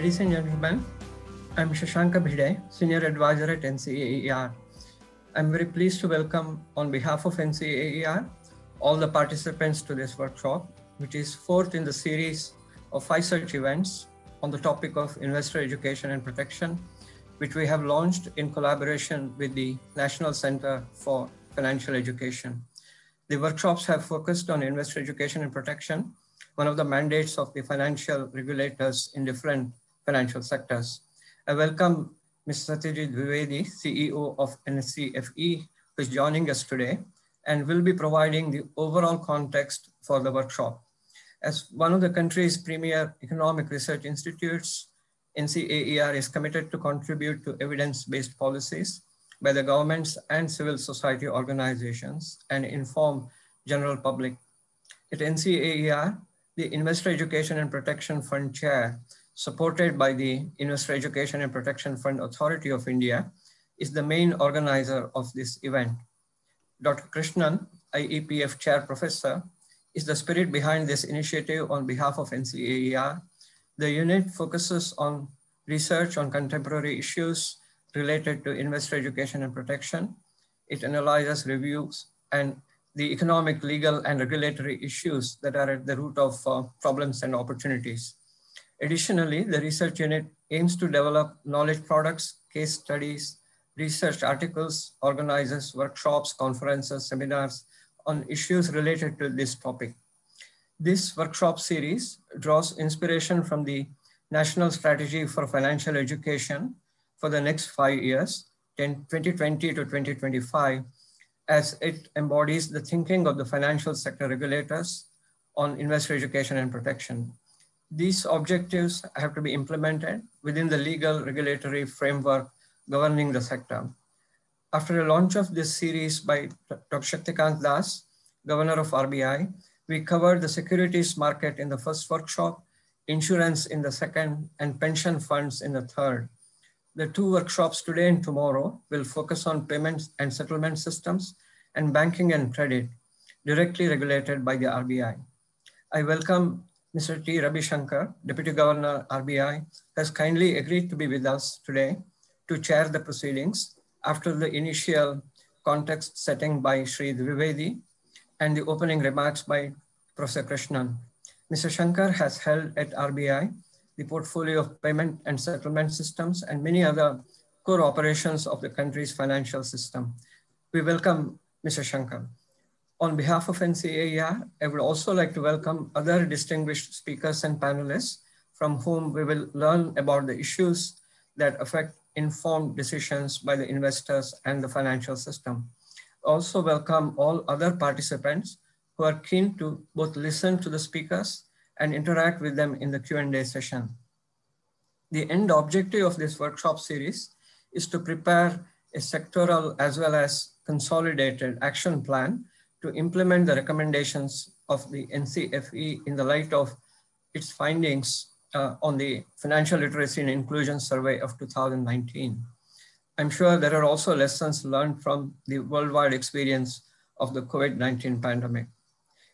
Ladies and gentlemen, I'm Shashank Bhide, Senior Advisor at NCAER. I'm very pleased to welcome, on behalf of NCAER, all the participants to this workshop, which is fourth in the series of 5 such events on the topic of investor education and protection, which we have launched in collaboration with the National Center for Financial Education. The workshops have focused on investor education and protection, one of the mandates of the financial regulators in different financial sectors. I welcome Mr. Satyajit Dwivedi, CEO of NCFE, who is joining us today and will be providing the overall context for the workshop. As one of the country's premier economic research institutes, NCAER is committed to contribute to evidence-based policies by the governments and civil society organizations and inform general public. At NCAER, the Investor Education and Protection Fund Chair, supported by the Investor Education and Protection Fund Authority of India, is the main organizer of this event. Dr. Krishnan, IEPF Chair Professor, is the spirit behind this initiative on behalf of NCAER. The unit focuses on research on contemporary issues related to investor education and protection. It analyzes, reviews, and the economic, legal, and regulatory issues that are at the root of problems and opportunities. Additionally, the research unit aims to develop knowledge products, case studies, research articles, organizes workshops, conferences, seminars on issues related to this topic. This workshop series draws inspiration from the National Strategy for Financial Education for the next 5 years, 2020 to 2025, as it embodies the thinking of the financial sector regulators on investor education and protection. These objectives have to be implemented within the legal regulatory framework governing the sector. After a launch of this series by Dr. Shaktikant Das, Governor of RBI, we covered the securities market in the first workshop, insurance in the second, and pension funds in the third. The 2 workshops today and tomorrow will focus on payments and settlement systems and banking and credit directly regulated by the RBI. I welcome Mr. T. Ravi Shankar, Deputy Governor, RBI, has kindly agreed to be with us today to chair the proceedings after the initial context setting by Shri Dwivedi and the opening remarks by Professor Krishnan. Mr. Shankar has held at RBI the portfolio of payment and settlement systems and many other core operations of the country's financial system. We welcome Mr. Shankar. On behalf of NCAER, I would also like to welcome other distinguished speakers and panelists from whom we will learn about the issues that affect informed decisions by the investors and the financial system. Also welcome all other participants who are keen to both listen to the speakers and interact with them in the Q&A session. The end objective of this workshop series is to prepare a sectoral as well as consolidated action plan to implement the recommendations of the NCFE in the light of its findings on the Financial Literacy and Inclusion Survey of 2019. I'm sure there are also lessons learned from the worldwide experience of the COVID-19 pandemic.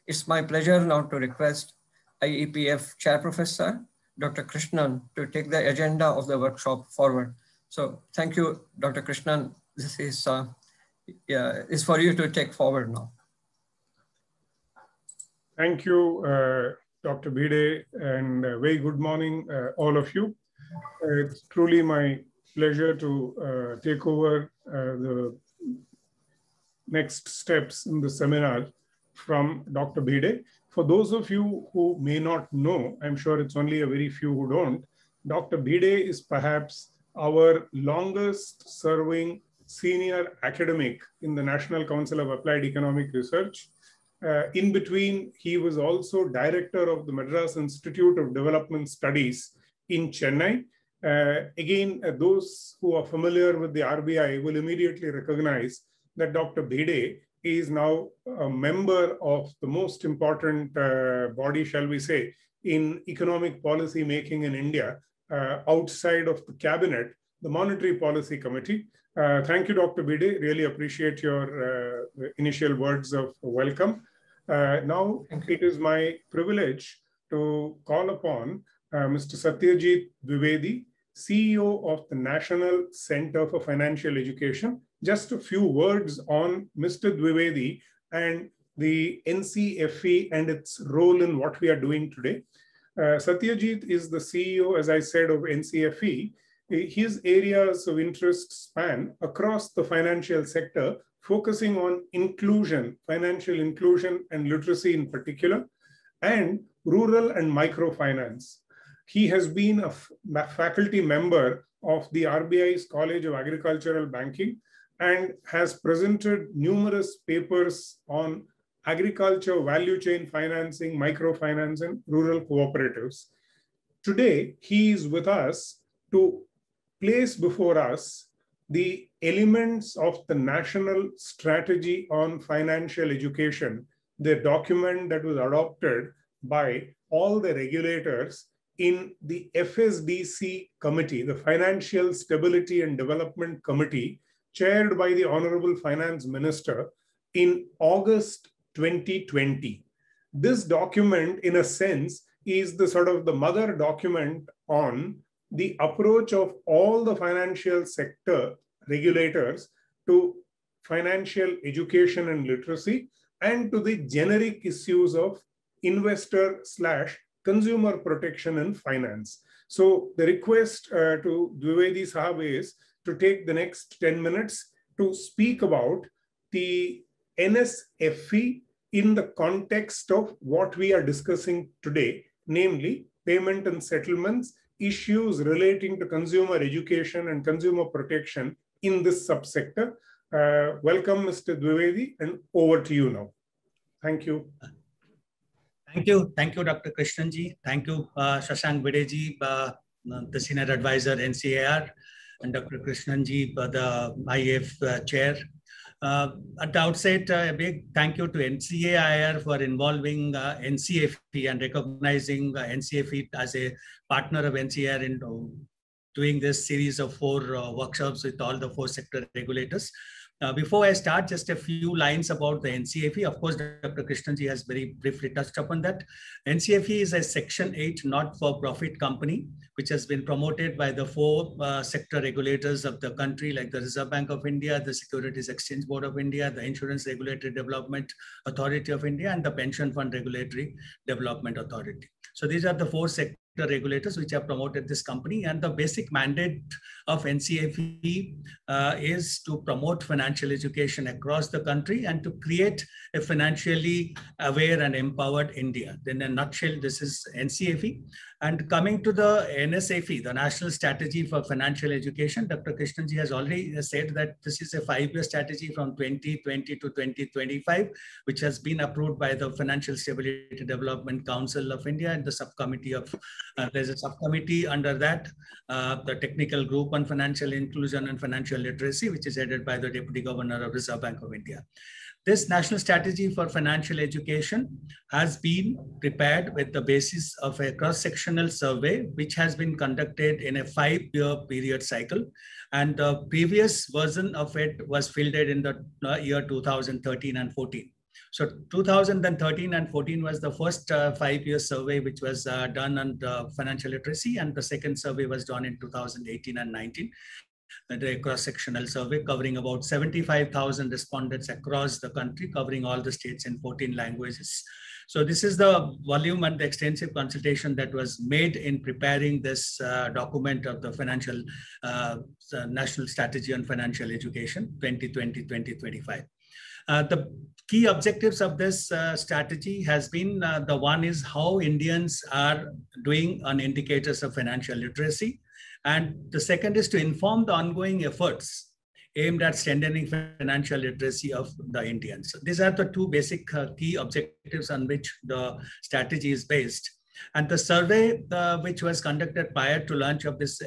It's my pleasure now to request IEPF Chair Professor, Dr. Krishnan, to take the agenda of the workshop forward. So thank you, Dr. Krishnan. This is for you to take forward now. Thank you, Dr. Bhide, and very good morning, all of you. It's truly my pleasure to take over the next steps in the seminar from Dr. Bhide. For those of you who may not know, I'm sure it's only a very few who don't, Dr. Bhide is perhaps our longest serving senior academic in the National Council of Applied Economic Research. In between, he was also director of the Madras Institute of Development Studies in Chennai. Again, those who are familiar with the RBI will immediately recognize that Dr. Bhide is now a member of the most important body, shall we say, in economic policy making in India, outside of the cabinet, the Monetary Policy Committee. Thank you, Dr. Bhide. Really appreciate your initial words of welcome. Now, it is my privilege to call upon Mr. Satyajit Dwivedi, CEO of the National Center for Financial Education. Just a few words on Mr. Dwivedi and the NCFE and its role in what we are doing today. Satyajit is the CEO, as I said, of NCFE. His areas of interest span across the financial sector, focusing on inclusion, financial inclusion and literacy in particular, and rural and microfinance. He has been a faculty member of the RBI's College of Agricultural Banking and has presented numerous papers on agriculture, value chain financing, microfinance, and rural cooperatives. Today, he is with us to place before us the elements of the National Strategy on Financial Education, the document that was adopted by all the regulators in the FSDC committee, the Financial Stability and Development Committee, chaired by the Honorable Finance Minister in August 2020. This document, in a sense, is the sort of the mother document on the approach of all the financial sector regulators to financial education and literacy, and to the generic issues of investor/consumer protection and finance. So the request to Dwivedi Sahab is to take the next 10 minutes to speak about the NSFE in the context of what we are discussing today, namely payment and settlements, issues relating to consumer education and consumer protection in this subsector. Welcome, Mr. Dwivedi, and over to you now. Thank you. Thank you, Dr. Krishnanji. Thank you, Shashank Bhide, the Senior Advisor, NCAR, and Dr. Krishnanji, the IAF Chair. At the outset, a big thank you to NCAIR for involving NCFE and recognizing NCFE as a partner of NCAIR in doing this series of 4 workshops with all the 4 sector regulators. Before I start, just a few lines about the NCFE. Of course, Dr. Krishnanji has very briefly touched upon that. NCFE is a Section 8 not-for-profit company, which has been promoted by the 4 sector regulators of the country, like the Reserve Bank of India, the Securities Exchange Board of India, the Insurance Regulatory Development Authority of India, and the Pension Fund Regulatory Development Authority. So these are the 4 sector regulators which have promoted this company, and the basic mandate of NCFE is to promote financial education across the country and to create a financially aware and empowered India. In a nutshell, this is NCFE. And coming to the NSFE, the National Strategy for Financial Education, Dr. Krishnanji has already said that this is a 5-year strategy from 2020 to 2025, which has been approved by the Financial Stability Development Council of India and the subcommittee of there's a subcommittee under that, the Technical Group on Financial Inclusion and Financial Literacy, which is headed by the Deputy Governor of Reserve Bank of India. This National Strategy for Financial Education has been prepared with the basis of a cross-sectional survey, which has been conducted in a 5-year period cycle. And the previous version of it was fielded in the year 2013 and 14. So 2013 and 14 was the first 5-year survey which was done on financial literacy, and the second survey was done in 2018 and 19. A cross-sectional survey covering about 75,000 respondents across the country, covering all the states in 14 languages. So this is the volume and the extensive consultation that was made in preparing this document of the financial National Strategy on Financial Education 2020-2025. The key objectives of this strategy has been the one is how Indians are doing on indicators of financial literacy. And the second is to inform the ongoing efforts aimed at strengthening financial literacy of the Indians. So these are the 2 basic key objectives on which the strategy is based. And the survey which was conducted prior to launch of this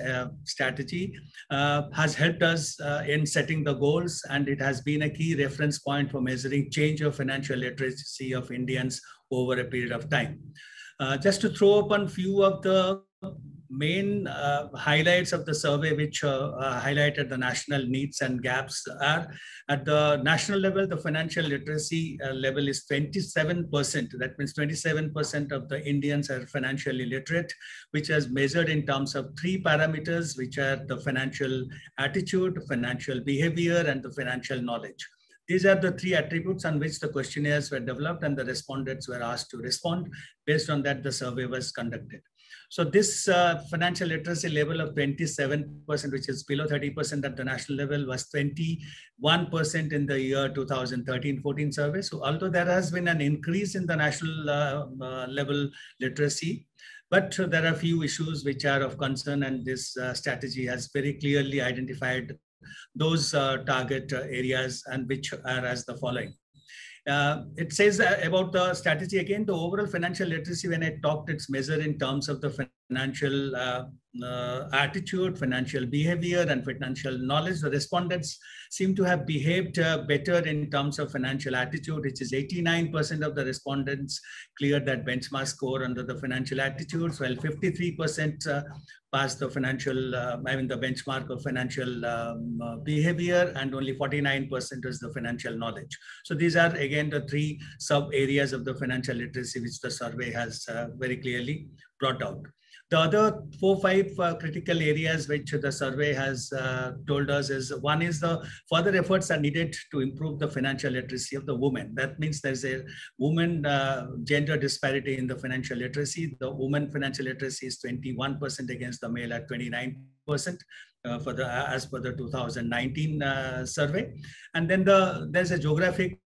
strategy has helped us in setting the goals, and it has been a key reference point for measuring change of financial literacy of Indians over a period of time. Just to throw up on few of the main highlights of the survey, which highlighted the national needs and gaps, are at the national level, the financial literacy level is 27%. That means 27% of the Indians are financially literate, which is measured in terms of 3 parameters, which are the financial attitude, financial behavior, and the financial knowledge. These are the 3 attributes on which the questionnaires were developed and the respondents were asked to respond. Based on that, the survey was conducted. So this financial literacy level of 27%, which is below 30% at the national level, was 21% in the year 2013-14 survey. So although there has been an increase in the national level literacy, but there are a few issues which are of concern, and this strategy has very clearly identified those target areas, and which are as the following. It says about the strategy again, the overall financial literacy, when I talked, it's measured in terms of the financial attitude, financial behavior, and financial knowledge. The respondents seem to have behaved better in terms of financial attitude, which is 89% of the respondents cleared that benchmark score under the financial attitudes, while 53% passed the financial, the benchmark of financial behavior, and only 49% is the financial knowledge. So these are again the 3 sub areas of the financial literacy which the survey has very clearly brought out. The other 4-5 critical areas which the survey has told us is, one is the further efforts are needed to improve the financial literacy of the women. That means there's a woman gender disparity in the financial literacy. The woman financial literacy is 21% against the male at 29%. As per the 2019 survey. And then there's a geographic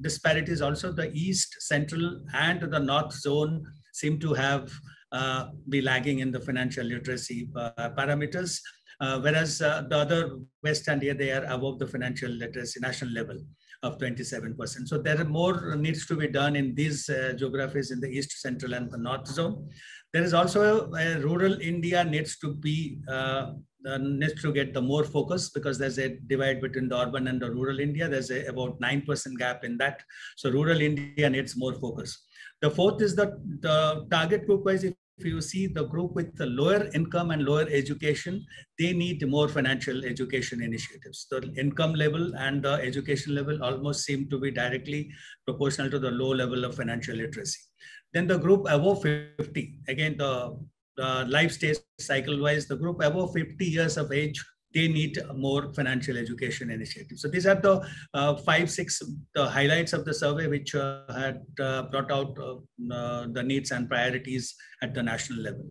disparities also. The East, Central, and the North zone seem to have be lagging in the financial literacy parameters, whereas the other West and here, they are above the financial literacy national level of 27%. So there are more needs to be done in these geographies in the East, Central, and the North zone. There is also rural India needs to be needs to get the more focus, because there's a divide between the urban and the rural India. There's about 9% gap in that. So rural India needs more focus. The fourth is the target group wise. If you see the group with the lower income and lower education, they need more financial education initiatives. The income level and the education level almost seem to be directly proportional to the low level of financial literacy. Then the group above 50, again, the life stage cycle wise, the group above 50 years of age, they need more financial education initiatives. So these are the 5-6 highlights of the survey which had brought out the needs and priorities at the national level.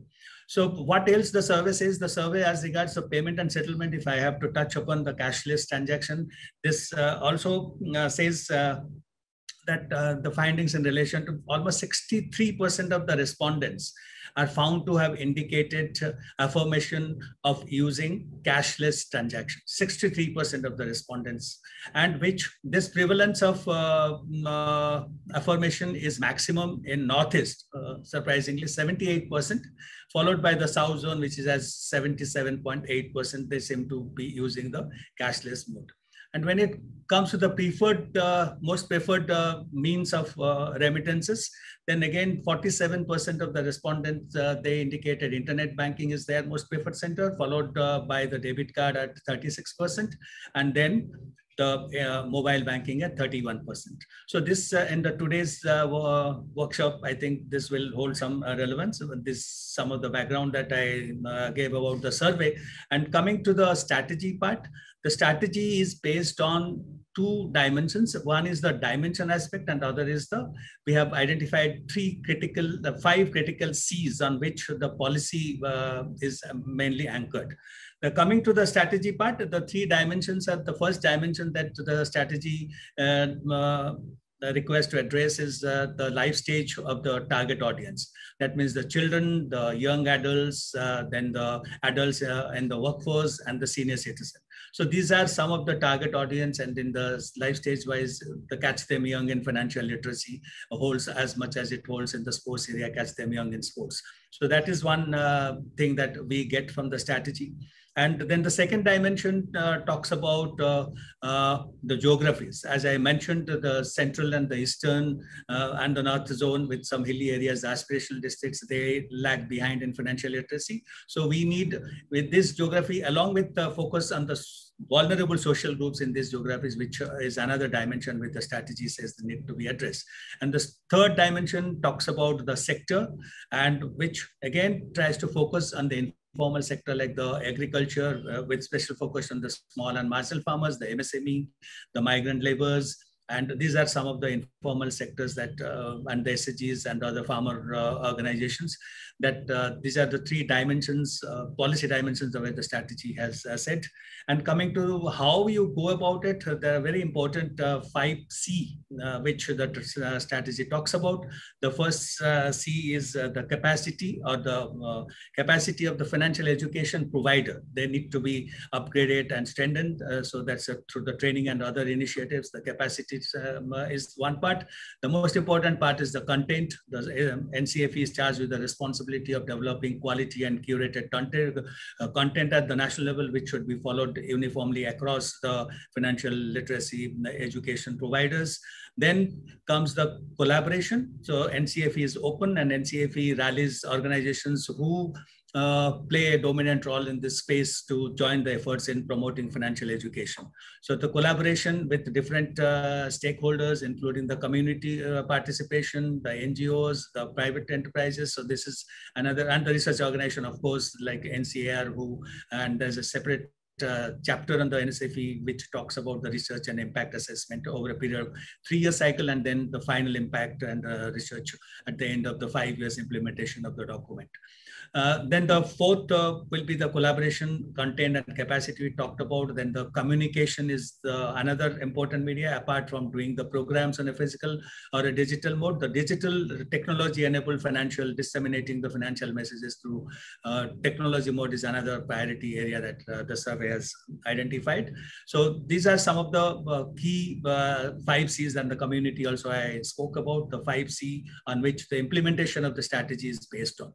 So what else the survey says? The survey as regards the payment and settlement, if I have to touch upon the cashless transaction, this also says that the findings in relation to almost 63% of the respondents are found to have indicated affirmation of using cashless transactions, 63% of the respondents, and which this prevalence of affirmation is maximum in Northeast, surprisingly 78%, followed by the South zone, which is as 77.8%, they seem to be using the cashless mode. And when it comes to the preferred, most preferred means of remittances, then again, 47% of the respondents, they indicated internet banking is their most preferred center, followed by the debit card at 36%, and then the mobile banking at 31%. So this in the today's workshop, I think this will hold some relevance. This some of the background that I gave about the survey. And coming to the strategy part, the strategy is based on 2 dimensions. One is the dimension aspect, and the other is we have identified 5 critical C's on which the policy is mainly anchored. Coming to the strategy part, the 3 dimensions are the first dimension that the strategy the request to address is the life stage of the target audience. That means the children, the young adults, then the adults in the workforce, and the senior citizen. So these are some of the target audience, and in the life stage wise, the Catch Them Young in financial literacy holds as much as it holds in the sports area, Catch Them Young in sports. So that is one thing that we get from the strategy. And then the second dimension talks about the geographies. As I mentioned, the central and the eastern and the north zone with some hilly areas, the aspirational districts, they lag behind in financial literacy. So we need, with this geography, along with the focus on the vulnerable social groups in these geographies, which is another dimension which the strategy says need to be addressed. And the third dimension talks about the sector, and which again tries to focus on the informal sector like the agriculture with special focus on the small and marginal farmers, the MSME, the migrant laborers. And these are some of the informal sectors that, and the SHGs and other farmer organizations, that these are the three dimensions, policy dimensions the way the strategy has set. And coming to how you go about it, there are very important 5C, which the strategy talks about. The first C is the capacity, or the capacity of the financial education provider. They need to be upgraded and strengthened. So that's through the training and other initiatives. The capacity is one part. The most important part is the content. The NCFE is charged with the responsibility of developing quality and curated content at the national level, which should be followed uniformly across the financial literacy education providers. Then comes the collaboration. So NCFE is open, and NCFE rallies organizations who play a dominant role in this space to join the efforts in promoting financial education. So the collaboration with different stakeholders, including the community participation, the NGOs, the private enterprises. So this is another, and the research organization, of course, like NCAR, and there's a separate chapter on the NSFE, which talks about the research and impact assessment over a period of 3-year cycle, and then the final impact and research at the end of the 5 years implementation of the document. Then the fourth will be the collaboration, content and capacity we talked about. Then the communication is another important media, apart from doing the programs on a physical or a digital mode. The digital technology enabled financial, disseminating the financial messages through technology mode is another priority area that the survey has identified. So these are some of the key 5 C's, and the community also I spoke about, the 5C on which the implementation of the strategy is based on.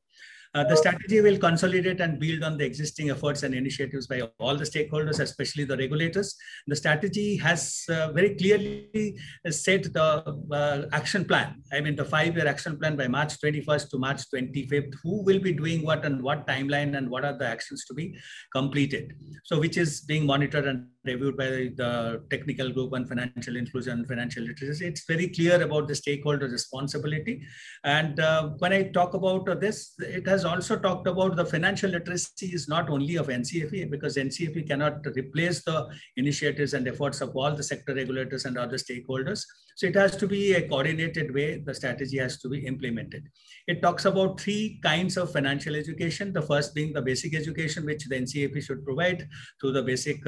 The strategy will consolidate and build on the existing efforts and initiatives by all the stakeholders, especially the regulators. The strategy has very clearly set the action plan. I mean, the 5-year action plan by March 21st to March 25th, who will be doing what and what timeline and what are the actions to be completed. So which is being monitored and reviewed by the technical group on financial inclusion and financial literacy. It's very clear about the stakeholder responsibility. And when I talk about this, it has also talked about the financial literacy is not only of NCFE, because NCFE cannot replace the initiatives and efforts of all the sector regulators and other stakeholders. So it has to be a coordinated way. The strategy has to be implemented. It talks about 3 kinds of financial education. The first being the basic education, which the NCFE should provide through the basic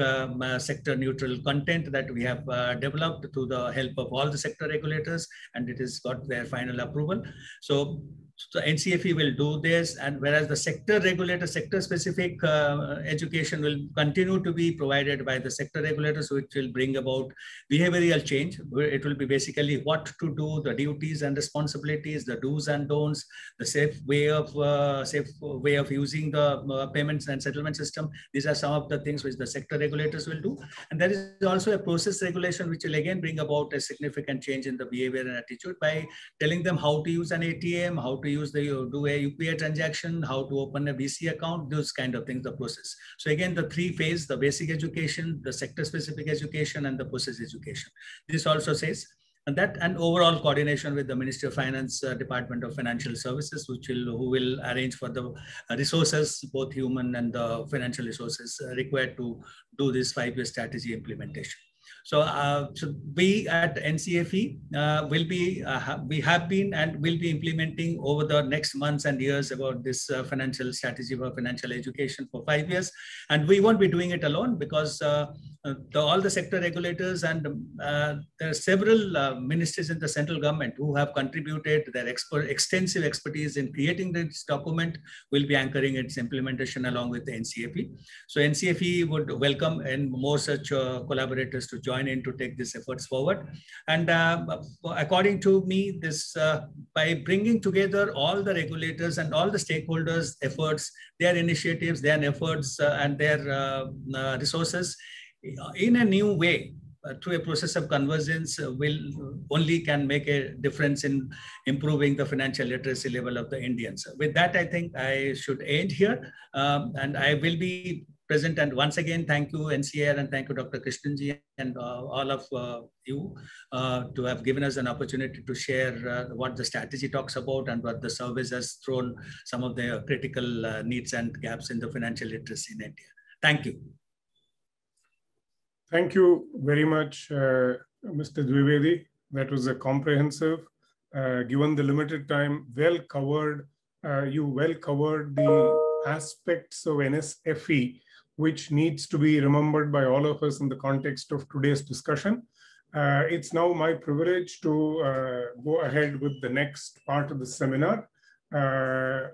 sector neutral content that we have developed through the help of all the sector regulators, and it has got their final approval. So NCFE will do this, and whereas the sector regulator, sector specific education will continue to be provided by the sector regulators, which will bring about behavioral change. It will be basically what to do, the duties and responsibilities, the do's and don'ts, the safe way of using the payments and settlement system. These are some of the things which the sector regulators will do. And there is also a process regulation, which will again bring about a significant change in the behavior and attitude by telling them how to use an ATM, how to use do a UPI transaction, how to open a BC account, those kind of things, the process. So again, the 3 phases, the basic education, the sector specific education, and the process education. This also says, and overall coordination with the Ministry of Finance, Department of Financial Services, who will arrange for the resources, both human and the financial resources required to do this 5-year strategy implementation. So, we at NCFE we have been and will be implementing over the next months and years about this financial strategy for financial education for 5 years. And we won't be doing it alone, because all the sector regulators, and there are several ministries in the central government who have contributed their extensive expertise in creating this document, will be anchoring its implementation along with the NCFE. So NCFE would welcome and more such collaborators to join in to take these efforts forward. And according to me, this by bringing together all the regulators and all the stakeholders' efforts, their initiatives, their efforts, and their resources, in a new way, through a process of convergence, can make a difference in improving the financial literacy level of the Indians. With that, I think I should end here, and I will be present. And once again, thank you NCAR, and thank you Dr. Krishnanji, and all of you to have given us an opportunity to share what the strategy talks about and what the service has thrown some of the critical needs and gaps in the financial literacy in India. Thank you. Thank you very much, Mr. Dwivedi. That was a comprehensive, given the limited time, well covered. You well covered the aspects of NSFE, which needs to be remembered by all of us in the context of today's discussion. It's now my privilege to go ahead with the next part of the seminar.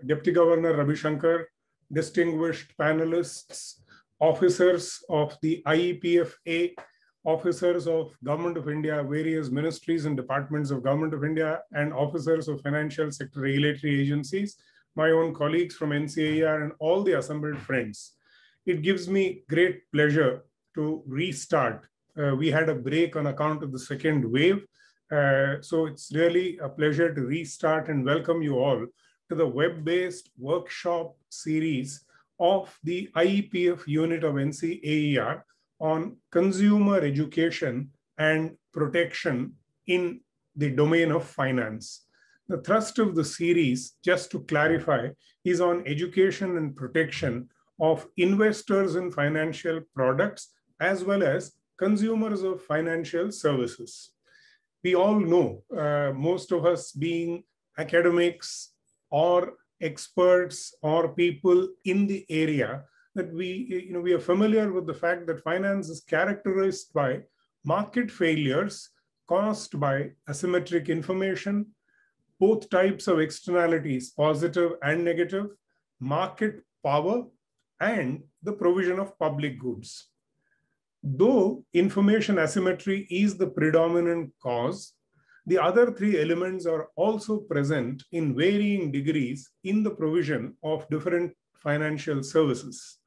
Deputy Governor Ravi Shankar, distinguished panelists, officers of the IEPFA, officers of Government of India, various ministries and departments of Government of India, and officers of financial sector regulatory agencies, my own colleagues from NCAR, and all the assembled friends. It gives me great pleasure to restart. We had a break on account of the second wave. So it's really a pleasure to restart and welcome you all to the web-based workshop series of the IEPF unit of NCAER on consumer education and protection in the domain of finance. The thrust of the series, just to clarify, is on education and protection of investors in financial products as well as consumers of financial services. We all know, most of us being academics or experts or people in the area, that we are familiar with the fact that finance is characterized by market failures caused by asymmetric information, both types of externalities, positive and negative, market power, and the provision of public goods. Though information asymmetry is the predominant cause, the other three elements are also present in varying degrees in the provision of different financial services.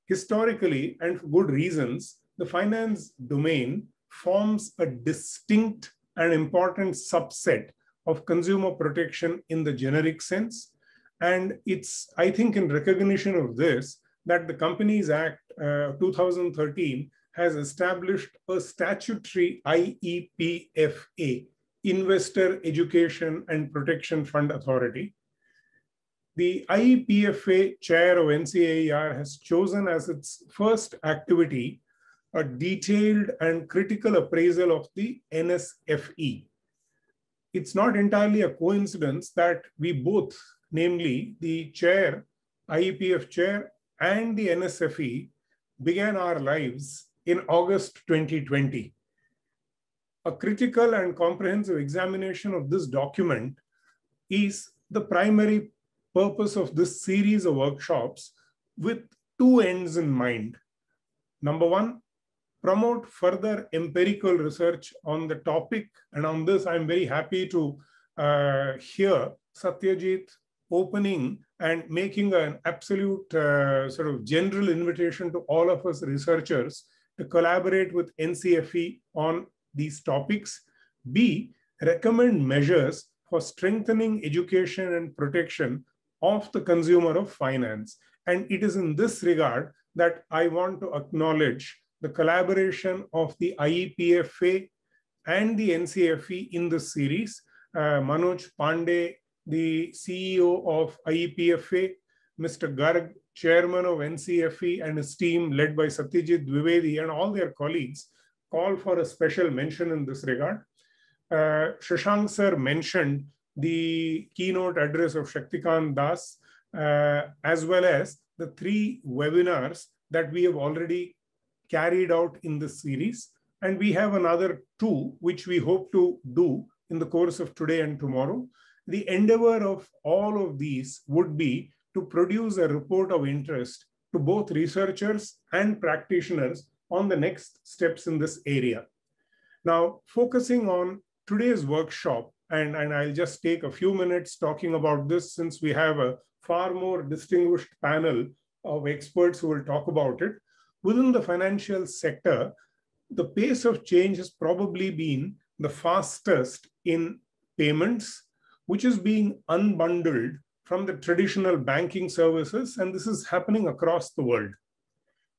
Historically, and for good reasons, the finance domain forms a distinct and important subset of consumer protection in the generic sense. And it's, I think, in recognition of this, that the Companies Act 2013 has established a statutory IEPFA, Investor Education and Protection Fund Authority. The IEPFA chair of NCAER has chosen as its first activity a detailed and critical appraisal of the NSFE. It's not entirely a coincidence that we both, namely the chair, IEPF chair, and the NSFE, began our lives in August 2020. A critical and comprehensive examination of this document is the primary purpose of this series of workshops, with two ends in mind. Number one, promote further empirical research on the topic. And on this, I'm very happy to hear Satyajit opening and making an absolute sort of general invitation to all of us researchers to collaborate with NCFE on these topics. B, recommend measures for strengthening education and protection of the consumer of finance. And it is in this regard that I want to acknowledge the collaboration of the IEPFA and the NCFE in this series. Manoj Pandey, the CEO of IEPFA, Mr. Garg, chairman of NCFE, and his team led by Satyajit Dwivedi and all their colleagues, call for a special mention in this regard. Shashank sir mentioned the keynote address of Shaktikant Das, as well as the 3 webinars that we have already carried out in this series. And we have another 2, which we hope to do in the course of today and tomorrow. The endeavor of all of these would be to produce a report of interest to both researchers and practitioners on the next steps in this area. Now, focusing on today's workshop, and I'll just take a few minutes talking about this since we have a far more distinguished panel of experts who will talk about it. Within the financial sector, the pace of change has probably been the fastest in payments, which is being unbundled from the traditional banking services, and this is happening across the world.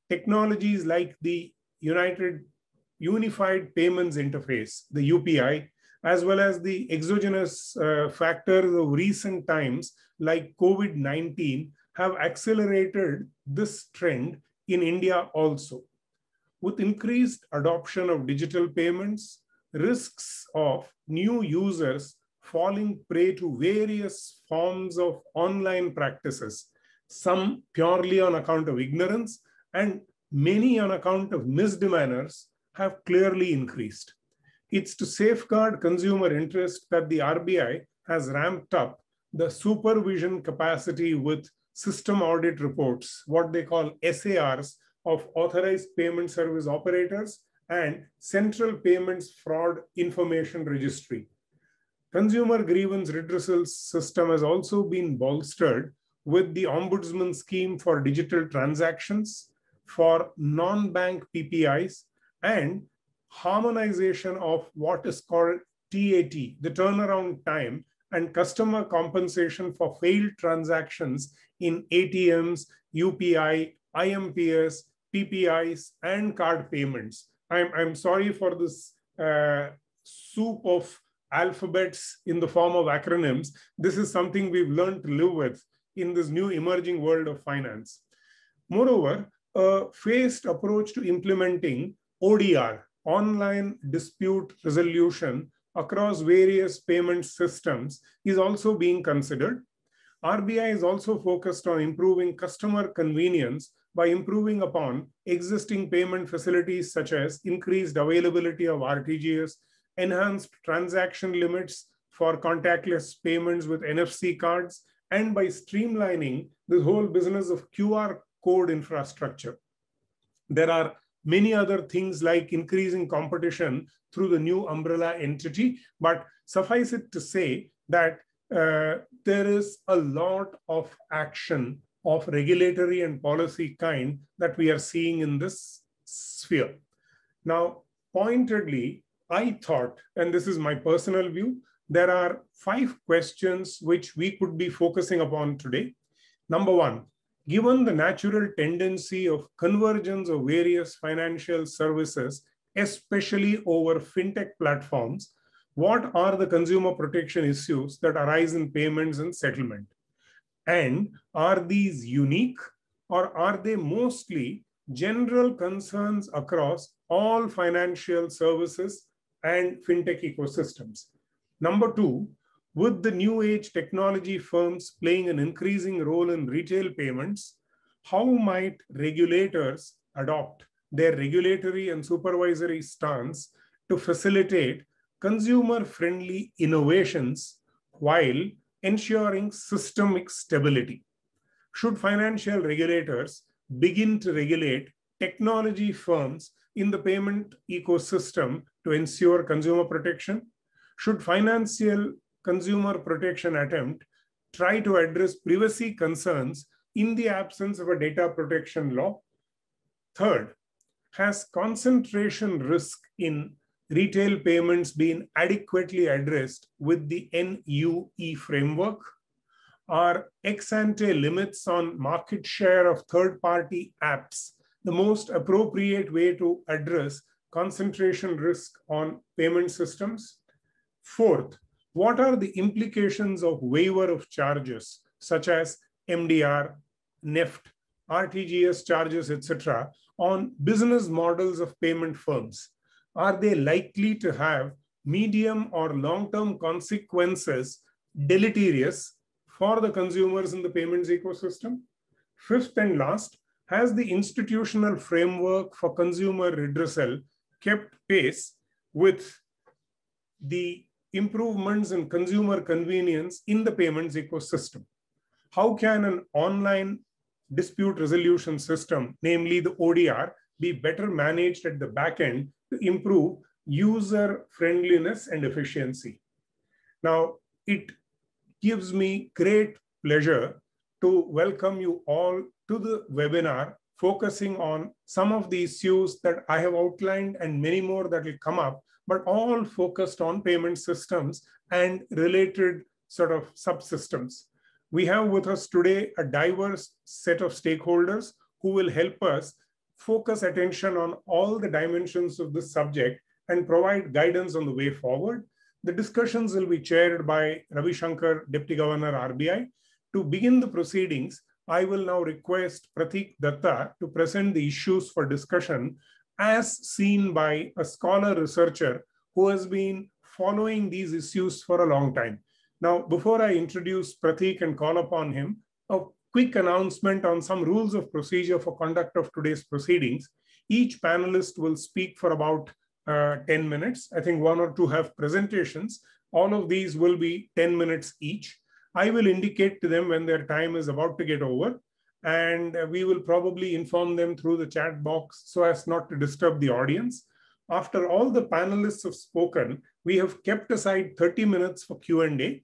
Technologies like the Unified Payments Interface, the UPI, as well as the exogenous factors of recent times like COVID-19 have accelerated this trend in India also. With increased adoption of digital payments, risks of new users falling prey to various forms of online practices, some purely on account of ignorance and many on account of misdemeanors, have clearly increased. It's to safeguard consumer interest that the RBI has ramped up the supervision capacity with system audit reports, what they call SARs, of authorized payment service operators and Central Payments Fraud Information Registry. Consumer grievance redressal system has also been bolstered with the Ombudsman scheme for digital transactions, for non-bank PPIs, and harmonization of what is called TAT, the turnaround time, and customer compensation for failed transactions in ATMs, UPI, IMPS, PPIs, and card payments. I'm sorry for this soup of alphabets in the form of acronyms. This is something we've learned to live with in this new emerging world of finance. Moreover, a phased approach to implementing ODR, online dispute resolution, across various payment systems is also being considered. RBI is also focused on improving customer convenience by improving upon existing payment facilities such as increased availability of RTGS, enhanced transaction limits for contactless payments with NFC cards, and by streamlining the whole business of QR code infrastructure. There are many other things like increasing competition through the new umbrella entity, but suffice it to say that there is a lot of action of regulatory and policy kind that we are seeing in this sphere. Now, pointedly, I thought, and this is my personal view, there are 5 questions which we could be focusing upon today. Number 1, given the natural tendency of convergence of various financial services, especially over fintech platforms, what are the consumer protection issues that arise in payments and settlement? And are these unique, or are they mostly general concerns across all financial services and fintech ecosystems? Number 2, with the new age technology firms playing an increasing role in retail payments, how might regulators adopt their regulatory and supervisory stance to facilitate consumer-friendly innovations while ensuring systemic stability? Should financial regulators begin to regulate technology firms in the payment ecosystem to ensure consumer protection? Should financial consumer protection attempt try to address privacy concerns in the absence of a data protection law? Third, has concentration risk in retail payments been adequately addressed with the NUE framework? Are ex-ante limits on market share of third-party apps the most appropriate way to address concentration risk on payment systems? Fourth, what are the implications of waiver of charges such as MDR, NEFT, RTGS charges, etc., on business models of payment firms? Are they likely to have medium or long-term consequences deleterious for the consumers in the payments ecosystem? Fifth and last, has the institutional framework for consumer redressal kept pace with the improvements in consumer convenience in the payments ecosystem? How can an online dispute resolution system, namely the ODR, be better managed at the back end to improve user friendliness and efficiency? Now, it gives me great pleasure to welcome you all to the webinar focusing on some of the issues that I have outlined and many more that will come up, but all focused on payment systems and related sort of subsystems. We have with us today a diverse set of stakeholders who will help us focus attention on all the dimensions of this subject and provide guidance on the way forward. The discussions will be chaired by Ravi Shankar, Deputy Governor, RBI. To begin the proceedings, I will now request Pratik Datta to present the issues for discussion as seen by a scholar researcher who has been following these issues for a long time. Now, before I introduce Pratik and call upon him, a quick announcement on some rules of procedure for conduct of today's proceedings. Each panelist will speak for about 10 minutes. I think one or two have presentations. All of these will be 10 minutes each. I will indicate to them when their time is about to get over, and we will probably inform them through the chat box so as not to disturb the audience. After all the panelists have spoken, we have kept aside 30 minutes for Q&A.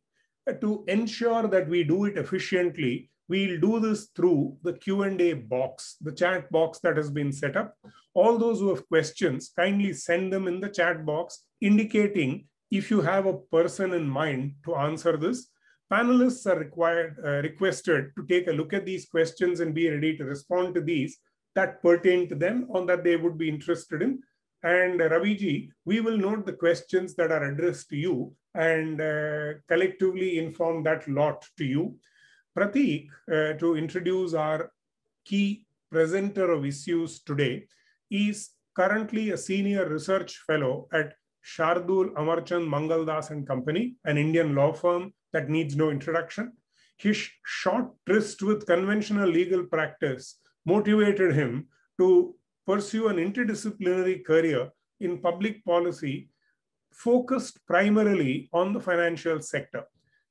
To ensure that we do it efficiently, we'll do this through the Q&A box, the chat box that has been set up. All those who have questions, kindly send them in the chat box, indicating if you have a person in mind to answer this. Panelists are requested to take a look at these questions and be ready to respond to these that pertain to them or that they would be interested in. And Raviji, we will note the questions that are addressed to you and collectively inform that lot to you. Pratik, to introduce our key presenter of issues today, is currently a senior research fellow at Shardul Amarchand Mangaldas and Company, an Indian law firm that needs no introduction. His short tryst with conventional legal practice motivated him to pursue an interdisciplinary career in public policy focused primarily on the financial sector.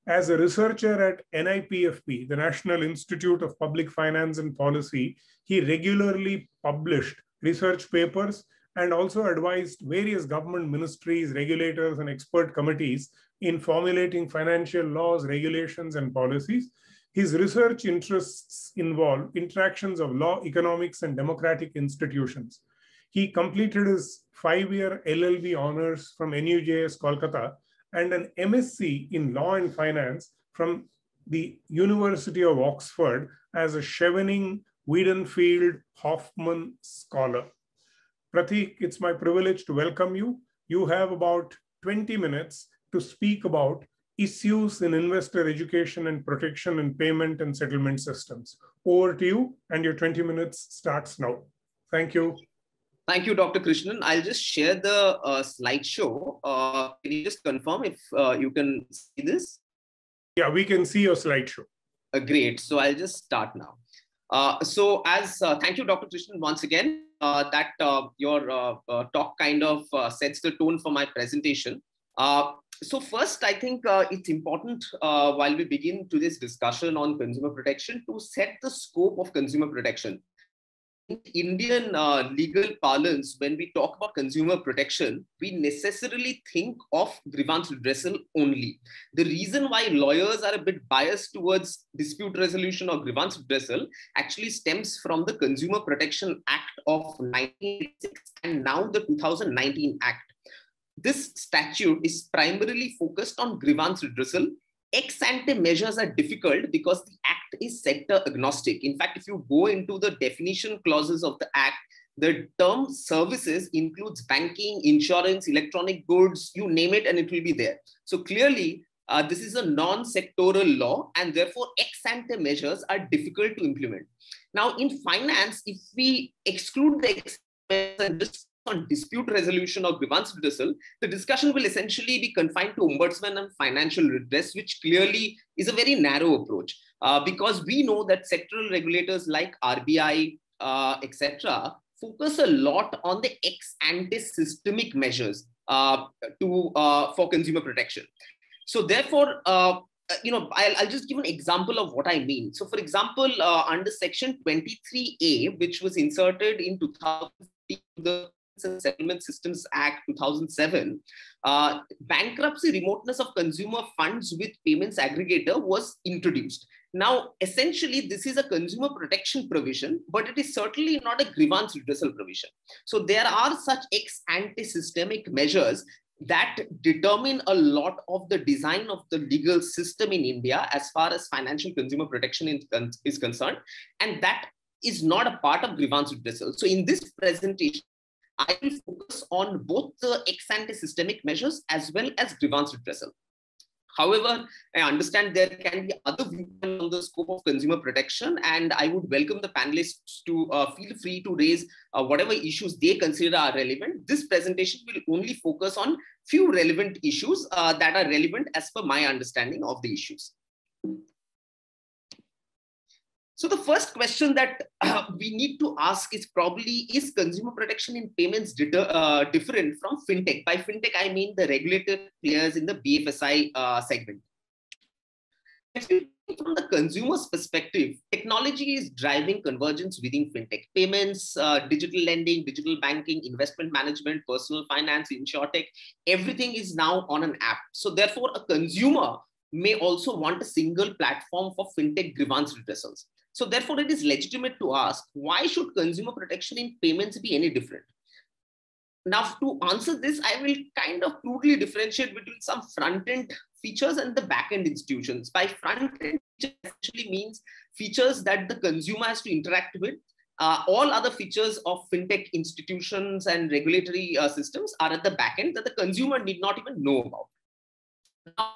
As a researcher at NIPFP, the National Institute of Public Finance and Policy, he regularly published research papers and also advised various government ministries, regulators, and expert committees in formulating financial laws, regulations, and policies. His research interests involve interactions of law, economics, and democratic institutions. He completed his 5-year LLB honors from NUJS Kolkata and an MSc in Law and Finance from the University of Oxford as a Chevening Wiedenfeld Hoffman Scholar. Pratik, it's my privilege to welcome you. You have about 20 minutes to speak about issues in investor education and protection in payment and settlement systems. Over to you, and your 20 minutes starts now. Thank you. Thank you, Dr. Krishnan. I'll just share the slideshow. Can you just confirm if you can see this? Yeah, we can see your slideshow. Great. So I'll just start now. Thank you, Dr. Krishnan, once again, that your talk kind of sets the tone for my presentation. So first, I think it's important while we begin today's discussion on consumer protection to set the scope of consumer protection. In Indian legal parlance, when we talk about consumer protection, we necessarily think of grievance redressal only. The reason why lawyers are a bit biased towards dispute resolution or grievance redressal actually stems from the Consumer Protection Act of 1986 and now the 2019 Act. This statute is primarily focused on grievance redressal. Ex-ante measures are difficult because the Act is sector agnostic. In fact, if you go into the definition clauses of the Act, the term services includes banking, insurance, electronic goods, you name it, and it will be there. So clearly, this is a non-sectoral law, and therefore ex-ante measures are difficult to implement. Now, in finance, if we exclude the ex-ante on dispute resolution or grievance redressal, the discussion will essentially be confined to ombudsman and financial redress, which clearly is a very narrow approach because we know that sectoral regulators like RBI, etc., focus a lot on the ex-ante systemic measures for consumer protection. So therefore, I'll just give an example of what I mean. So for example, under section 23A, which was inserted in 2015, the Settlement Systems Act 2007, bankruptcy remoteness of consumer funds with payments aggregator was introduced. Now, essentially, this is a consumer protection provision, but it is certainly not a grievance redressal provision. So there are such ex-ante systemic measures that determine a lot of the design of the legal system in India as far as financial consumer protection is concerned. And that is not a part of grievance redressal. So in this presentation, I will focus on both the ex-ante systemic measures as well as grievance redressal. However, I understand there can be other viewpoints on the scope of consumer protection, and I would welcome the panelists to feel free to raise whatever issues they consider are relevant. This presentation will only focus on few relevant issues that are relevant as per my understanding of the issues. So the first question that we need to ask is probably, is consumer protection in payments different from fintech? By fintech, I mean the regulated players in the BFSI segment. From the consumer's perspective, technology is driving convergence within fintech. Payments, digital lending, digital banking, investment management, personal finance, insurtech, everything is now on an app. So therefore, a consumer may also want a single platform for fintech grievance redressals. So therefore, it is legitimate to ask, why should consumer protection in payments be any different? Now, to answer this, I will kind of crudely differentiate between some front-end features and the back-end institutions. By front-end, essentially means features that the consumer has to interact with. All other features of fintech institutions and regulatory systems are at the back-end that the consumer need not even know about. Now,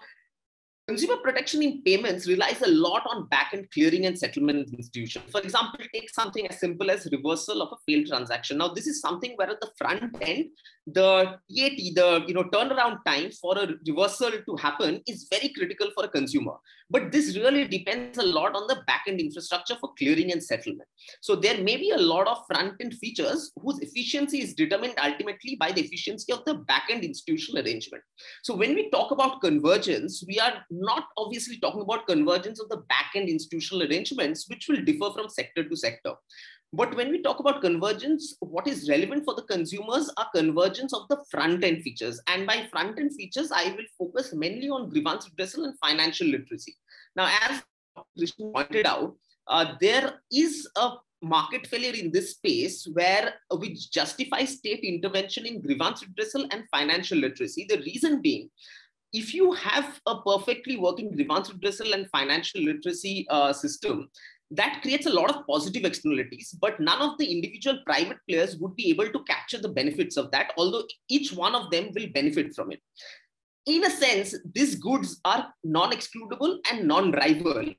consumer protection in payments relies a lot on back-end clearing and settlement institutions. For example, take something as simple as reversal of a failed transaction. Now, this is something where at the front end, the TAT, the turnaround time for a reversal to happen is very critical for a consumer. But this really depends a lot on the back-end infrastructure for clearing and settlement. So there may be a lot of front-end features whose efficiency is determined ultimately by the efficiency of the back-end institutional arrangement. So when we talk about convergence, we are not obviously talking about convergence of the back-end institutional arrangements, which will differ from sector to sector. But when we talk about convergence, what is relevant for the consumers are convergence of the front-end features. And by front-end features, I will focus mainly on grievance redressal and financial literacy. Now, as Krishnan pointed out, there is a market failure in this space which justifies state intervention in grievance redressal and financial literacy. The reason being, if you have a perfectly working grievance redressal and financial literacy system, that creates a lot of positive externalities, but none of the individual private players would be able to capture the benefits of that, although each one of them will benefit from it. In a sense, these goods are non-excludable and non-rival.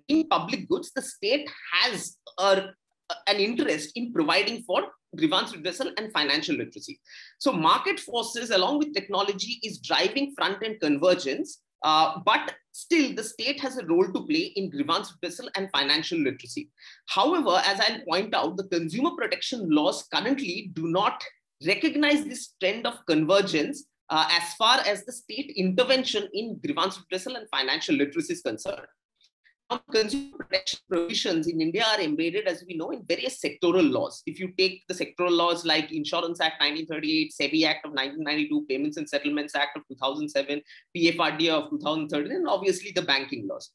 In public goods, the state has an interest in providing for grievance redressal and financial literacy. So market forces along with technology is driving front-end convergence, but still the state has a role to play in grievance redressal and financial literacy. However, as I'll point out, the consumer protection laws currently do not recognize this trend of convergence as far as the state intervention in grievance redressal and financial literacy is concerned. Now, consumer protection provisions in India are embedded, as we know, in various sectoral laws. If you take the sectoral laws like Insurance Act 1938, SEBI Act of 1992, Payments and Settlements Act of 2007, PFRDA of 2013, and obviously the banking laws.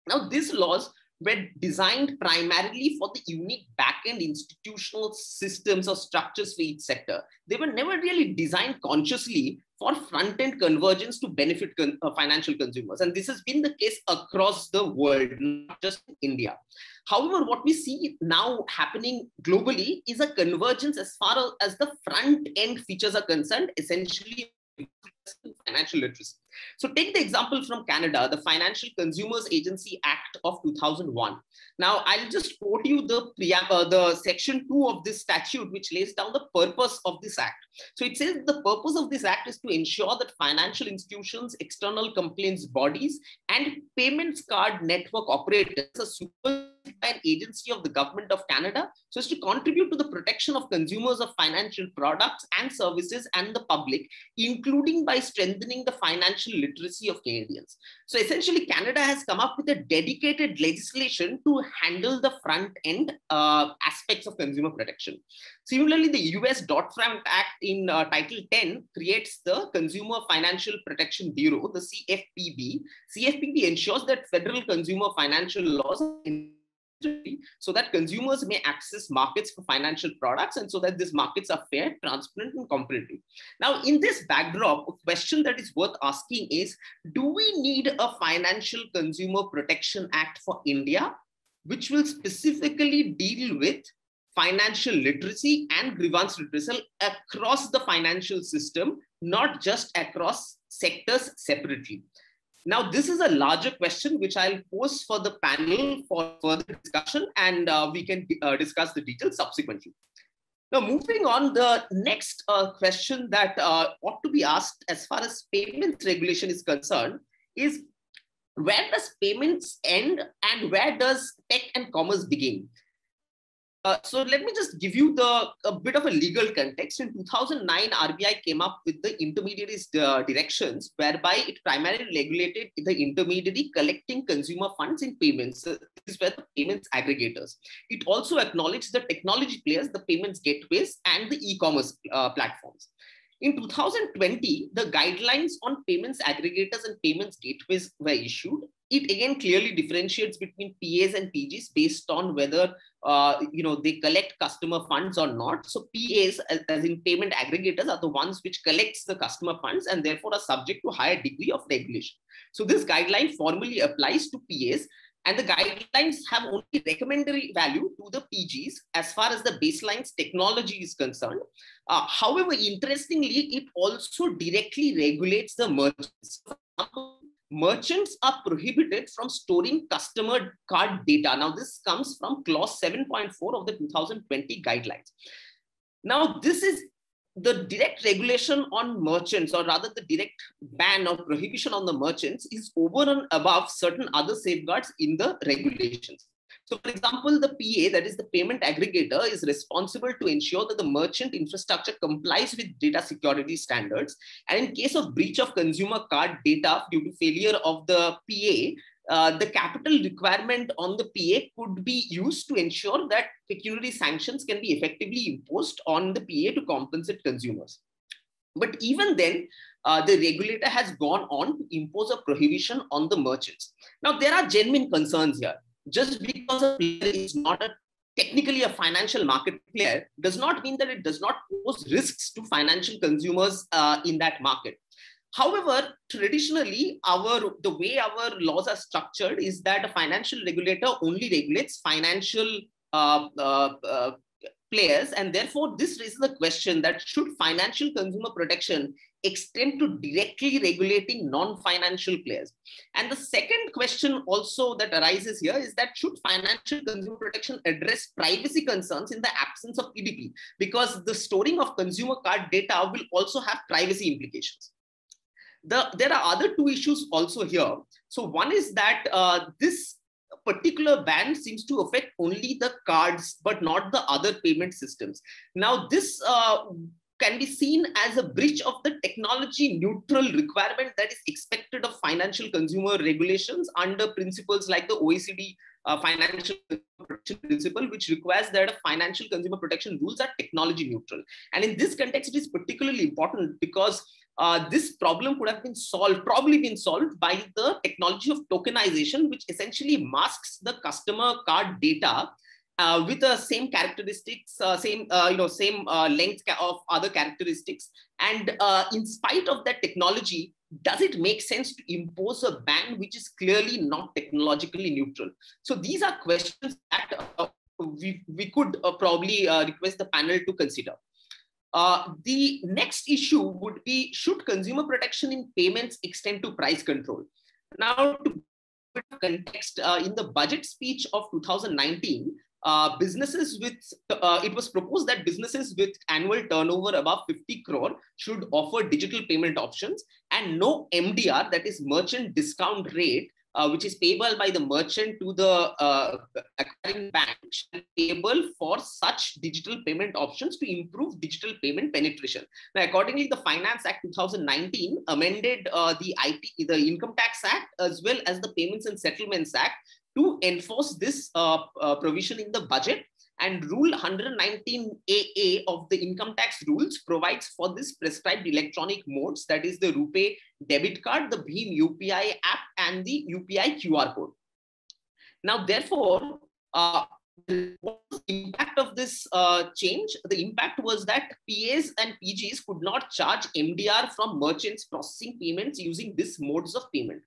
Now, these laws were designed primarily for the unique back-end institutional systems or structures for each sector. They were never really designed consciously for front-end convergence to benefit financial consumers. And this has been the case across the world, not just in India. However, what we see now happening globally is a convergence as far as the front-end features are concerned, essentially financial literacy. So take the example from Canada, the Financial Consumers Agency Act of 2001. Now, I'll just quote you the section 2 of this statute, which lays down the purpose of this act. So it says the purpose of this act is to ensure that financial institutions, external complaints bodies, and payments card network operators are super by an agency of the government of Canada, so as to contribute to the protection of consumers of financial products and services and the public, including by strengthening the financial literacy of Canadians. So essentially, Canada has come up with a dedicated legislation to handle the front end aspects of consumer protection. Similarly, the US Dodd-Frank Act in Title 10 creates the Consumer Financial Protection Bureau, the CFPB. CFPB ensures that federal consumer financial laws so that consumers may access markets for financial products and so that these markets are fair, transparent, and competitive. Now, in this backdrop, a question that is worth asking is, do we need a Financial Consumer Protection Act for India, which will specifically deal with financial literacy and grievance redressal across the financial system, not just across sectors separately? Now, this is a larger question, which I'll pose for the panel for further discussion, and we can discuss the details subsequently. Now, moving on, the next question that ought to be asked as far as payments regulation is concerned is, where does payments end and where does tech and commerce begin? So let me just give you a bit of a legal context. In 2009, RBI came up with the intermediaries directions, whereby it primarily regulated the intermediary collecting consumer funds in payments. These were the payments aggregators. It also acknowledged the technology players, the payments gateways, and the e-commerce platforms. In 2020, the guidelines on payments aggregators and payments gateways were issued. It again clearly differentiates between PAs and PGs based on whether they collect customer funds or not. So PAs, as in payment aggregators, are the ones which collects the customer funds and therefore are subject to higher degree of regulation. So this guideline formally applies to PAs, and the guidelines have only recommendatory value to the PGs as far as the baseline's technology is concerned. However, interestingly, it also directly regulates the merchants. Merchants are prohibited from storing customer card data. Now, this comes from clause 7.4 of the 2020 guidelines. Now, this is the direct regulation on merchants, or rather the direct ban or prohibition on the merchants, is over and above certain other safeguards in the regulations. So, for example, the PA, that is the payment aggregator, is responsible to ensure that the merchant infrastructure complies with data security standards. And in case of breach of consumer card data due to failure of the PA, the capital requirement on the PA could be used to ensure that pecuniary sanctions can be effectively imposed on the PA to compensate consumers. But even then, the regulator has gone on to impose a prohibition on the merchants. Now, there are genuine concerns here. Just because a player is not technically a financial market player does not mean that it does not pose risks to financial consumers in that market. However, traditionally, the way our laws are structured is that a financial regulator only regulates financial players, and therefore this raises the question that should financial consumer protection extend to directly regulating non-financial players? And the second question also that arises here is that should financial consumer protection address privacy concerns in the absence of PDP? Because the storing of consumer card data will also have privacy implications. There are other two issues also here. So one is that this particular ban seems to affect only the cards, but not the other payment systems. Now, this can be seen as a breach of the technology neutral requirement that is expected of financial consumer regulations under principles like the OECD financial protection principle, which requires that financial consumer protection rules are technology neutral. And in this context, it is particularly important because this problem could have been probably been solved by the technology of tokenization, which essentially masks the customer card data with the same characteristics, same length of other characteristics. And in spite of that technology, does it make sense to impose a ban which is clearly not technologically neutral? So these are questions that we could probably request the panel to consider. The next issue would be, should consumer protection in payments extend to price control? Now, to put context, in the budget speech of 2019, it was proposed that businesses with annual turnover above 50 crore should offer digital payment options, and no MDR, that is merchant discount rate, which is payable by the merchant to the acquiring bank, shall be payable for such digital payment options to improve digital payment penetration. Now, accordingly, the Finance Act 2019 amended the Income Tax Act as well as the Payments and Settlements Act to enforce this provision in the budget. And Rule 119AA of the income tax rules provides for this prescribed electronic modes, that is the RuPay debit card, the Bhim UPI app, and the UPI QR code. Now, therefore, what was the impact of this change? The impact was that PAs and PGs could not charge MDR from merchants processing payments using these modes of payment.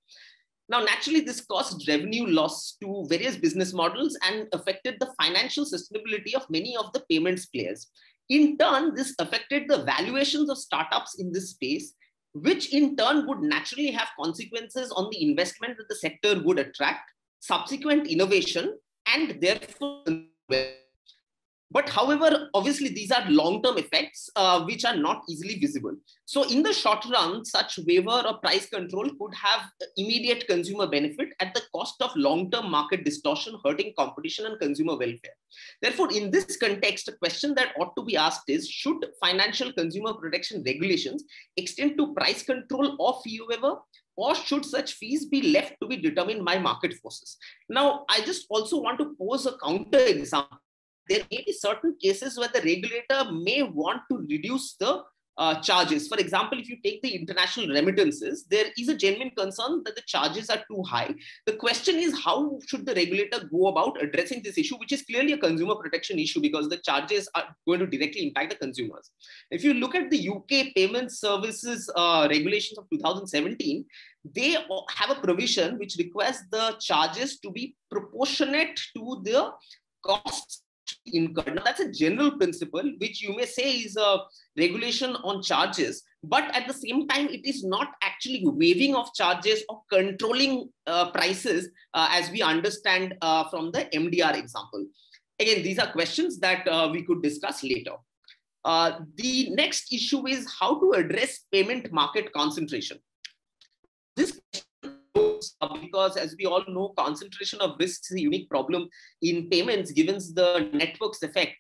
Now, naturally, this caused revenue loss to various business models and affected the financial sustainability of many of the payments players. In turn, this affected the valuations of startups in this space, which in turn would naturally have consequences on the investment that the sector would attract, subsequent innovation, and therefore. But however, obviously, these are long-term effects which are not easily visible. So in the short run, such waiver or price control could have immediate consumer benefit at the cost of long-term market distortion, hurting competition and consumer welfare. Therefore, in this context, a question that ought to be asked is, should financial consumer protection regulations extend to price control or fee waiver? Or should such fees be left to be determined by market forces? Now, I just also want to pose a counter example. There may be certain cases where the regulator may want to reduce the charges. For example, if you take the international remittances, there is a genuine concern that the charges are too high. The question is, how should the regulator go about addressing this issue, which is clearly a consumer protection issue because the charges are going to directly impact the consumers. If you look at the UK Payment Services regulations of 2017, they have a provision which requires the charges to be proportionate to the costs incurred. Now, that's a general principle, which you may say is a regulation on charges, but at the same time, it is not actually waiving of charges or controlling prices as we understand from the MDR example. Again, these are questions that we could discuss later. The next issue is how to address payment market concentration. This because, as we all know, concentration of risks is a unique problem in payments given the network's effect.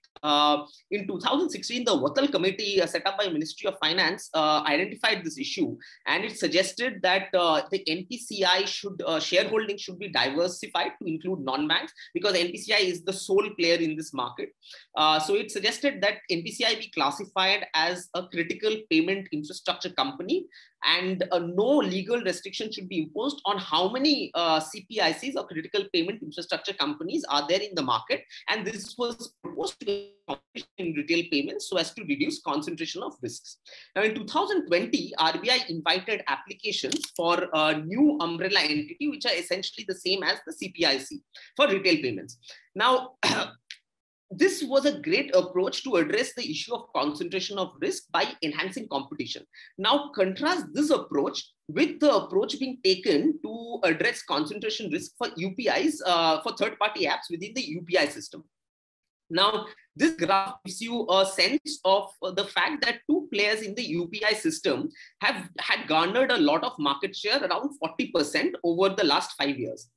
In 2016, the Wattal Committee set up by Ministry of Finance identified this issue, and it suggested that the NPCI shareholding should be diversified to include non-banks, because NPCI is the sole player in this market. So it suggested that NPCI be classified as a critical payment infrastructure company, and no legal restriction should be imposed on how many CPICs or critical payment infrastructure companies are there in the market. And this was proposed to be in retail payments so as to reduce concentration of risks. Now, in 2020, RBI invited applications for a new umbrella entity, which are essentially the same as the CPIC for retail payments. Now, this was a great approach to address the issue of concentration of risk by enhancing competition. Now, contrast this approach with the approach being taken to address concentration risk for UPIs, for third-party apps within the UPI system. Now, this graph gives you a sense of the fact that two players in the UPI system had garnered a lot of market share, around 40% over the last 5 years.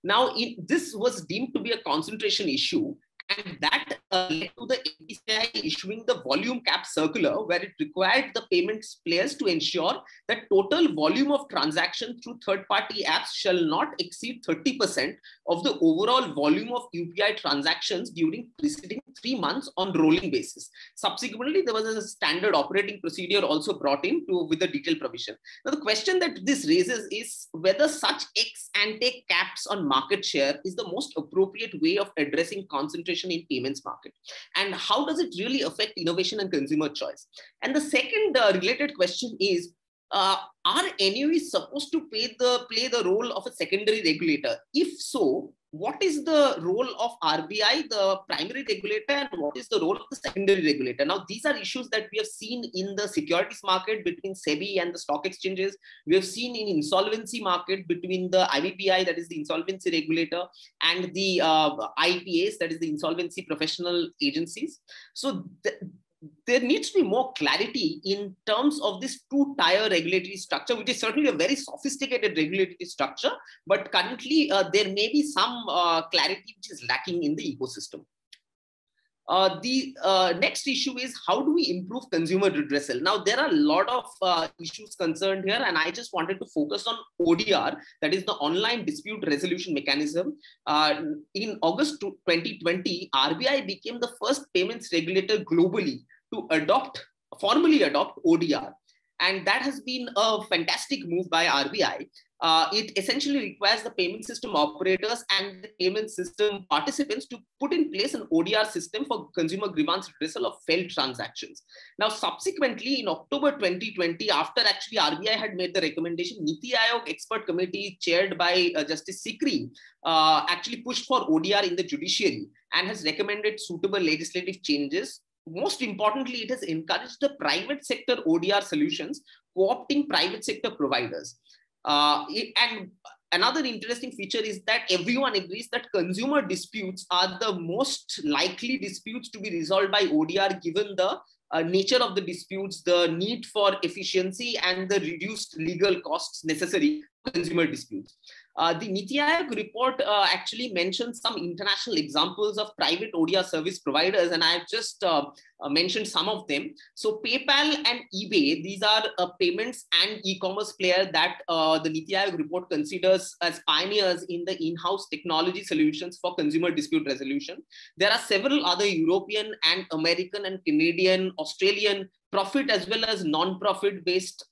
Now, this was deemed to be a concentration issue, and that led to the NPCI issuing the volume cap circular, where it required the payments players to ensure that total volume of transactions through third-party apps shall not exceed 30% of the overall volume of UPI transactions during preceding 3 months on rolling basis. Subsequently, there was a standard operating procedure also brought in with a detailed provision. Now, the question that this raises is whether such ex-ante caps on market share is the most appropriate way of addressing concentration in payments market, and how does it really affect innovation and consumer choice? And the second related question is, are NUEs supposed to play the role of a secondary regulator? If so, what is the role of RBI, the primary regulator, and what is the role of the secondary regulator? Now, these are issues that we have seen in the securities market between SEBI and the stock exchanges. We have seen in insolvency market between the IBPI, that is the insolvency regulator, and the IPAs, that is the insolvency professional agencies. So there needs to be more clarity in terms of this two-tier regulatory structure, which is certainly a very sophisticated regulatory structure, but currently there may be some clarity which is lacking in the ecosystem. The next issue is how do we improve consumer redressal? Now, there are a lot of issues concerned here, and I just wanted to focus on ODR, that is the Online Dispute Resolution Mechanism. In August 2020, RBI became the first payments regulator globally to formally adopt ODR. And that has been a fantastic move by RBI. It essentially requires the payment system operators and the payment system participants to put in place an ODR system for consumer grievance redressal of failed transactions. Now, subsequently, in October 2020, after actually RBI had made the recommendation, Niti Aayog expert committee chaired by Justice Sikri actually pushed for ODR in the judiciary and has recommended suitable legislative changes. Most importantly, it has encouraged the private sector ODR solutions, co-opting private sector providers. And another interesting feature is that everyone agrees that consumer disputes are the most likely disputes to be resolved by ODR, given the nature of the disputes, the need for efficiency, and the reduced legal costs necessary for consumer disputes. The Niti Aayog report actually mentions some international examples of private ODR service providers, and I have just mentioned some of them. So PayPal and eBay, these are payments and e-commerce players that the Niti Aayog report considers as pioneers in the in-house technology solutions for consumer dispute resolution. There are several other European and American and Canadian, Australian profit as well as non-profit based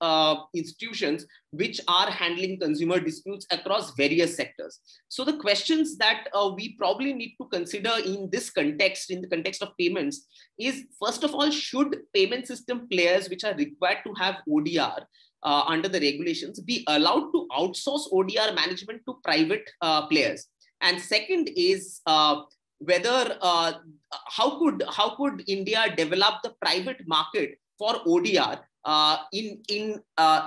institutions which are handling consumer disputes across various sectors. So the questions that we probably need to consider in this context, in the context of payments, is first of all, should payment system players which are required to have ODR under the regulations be allowed to outsource ODR management to private players? And second is whether how could India develop the private market for ODR in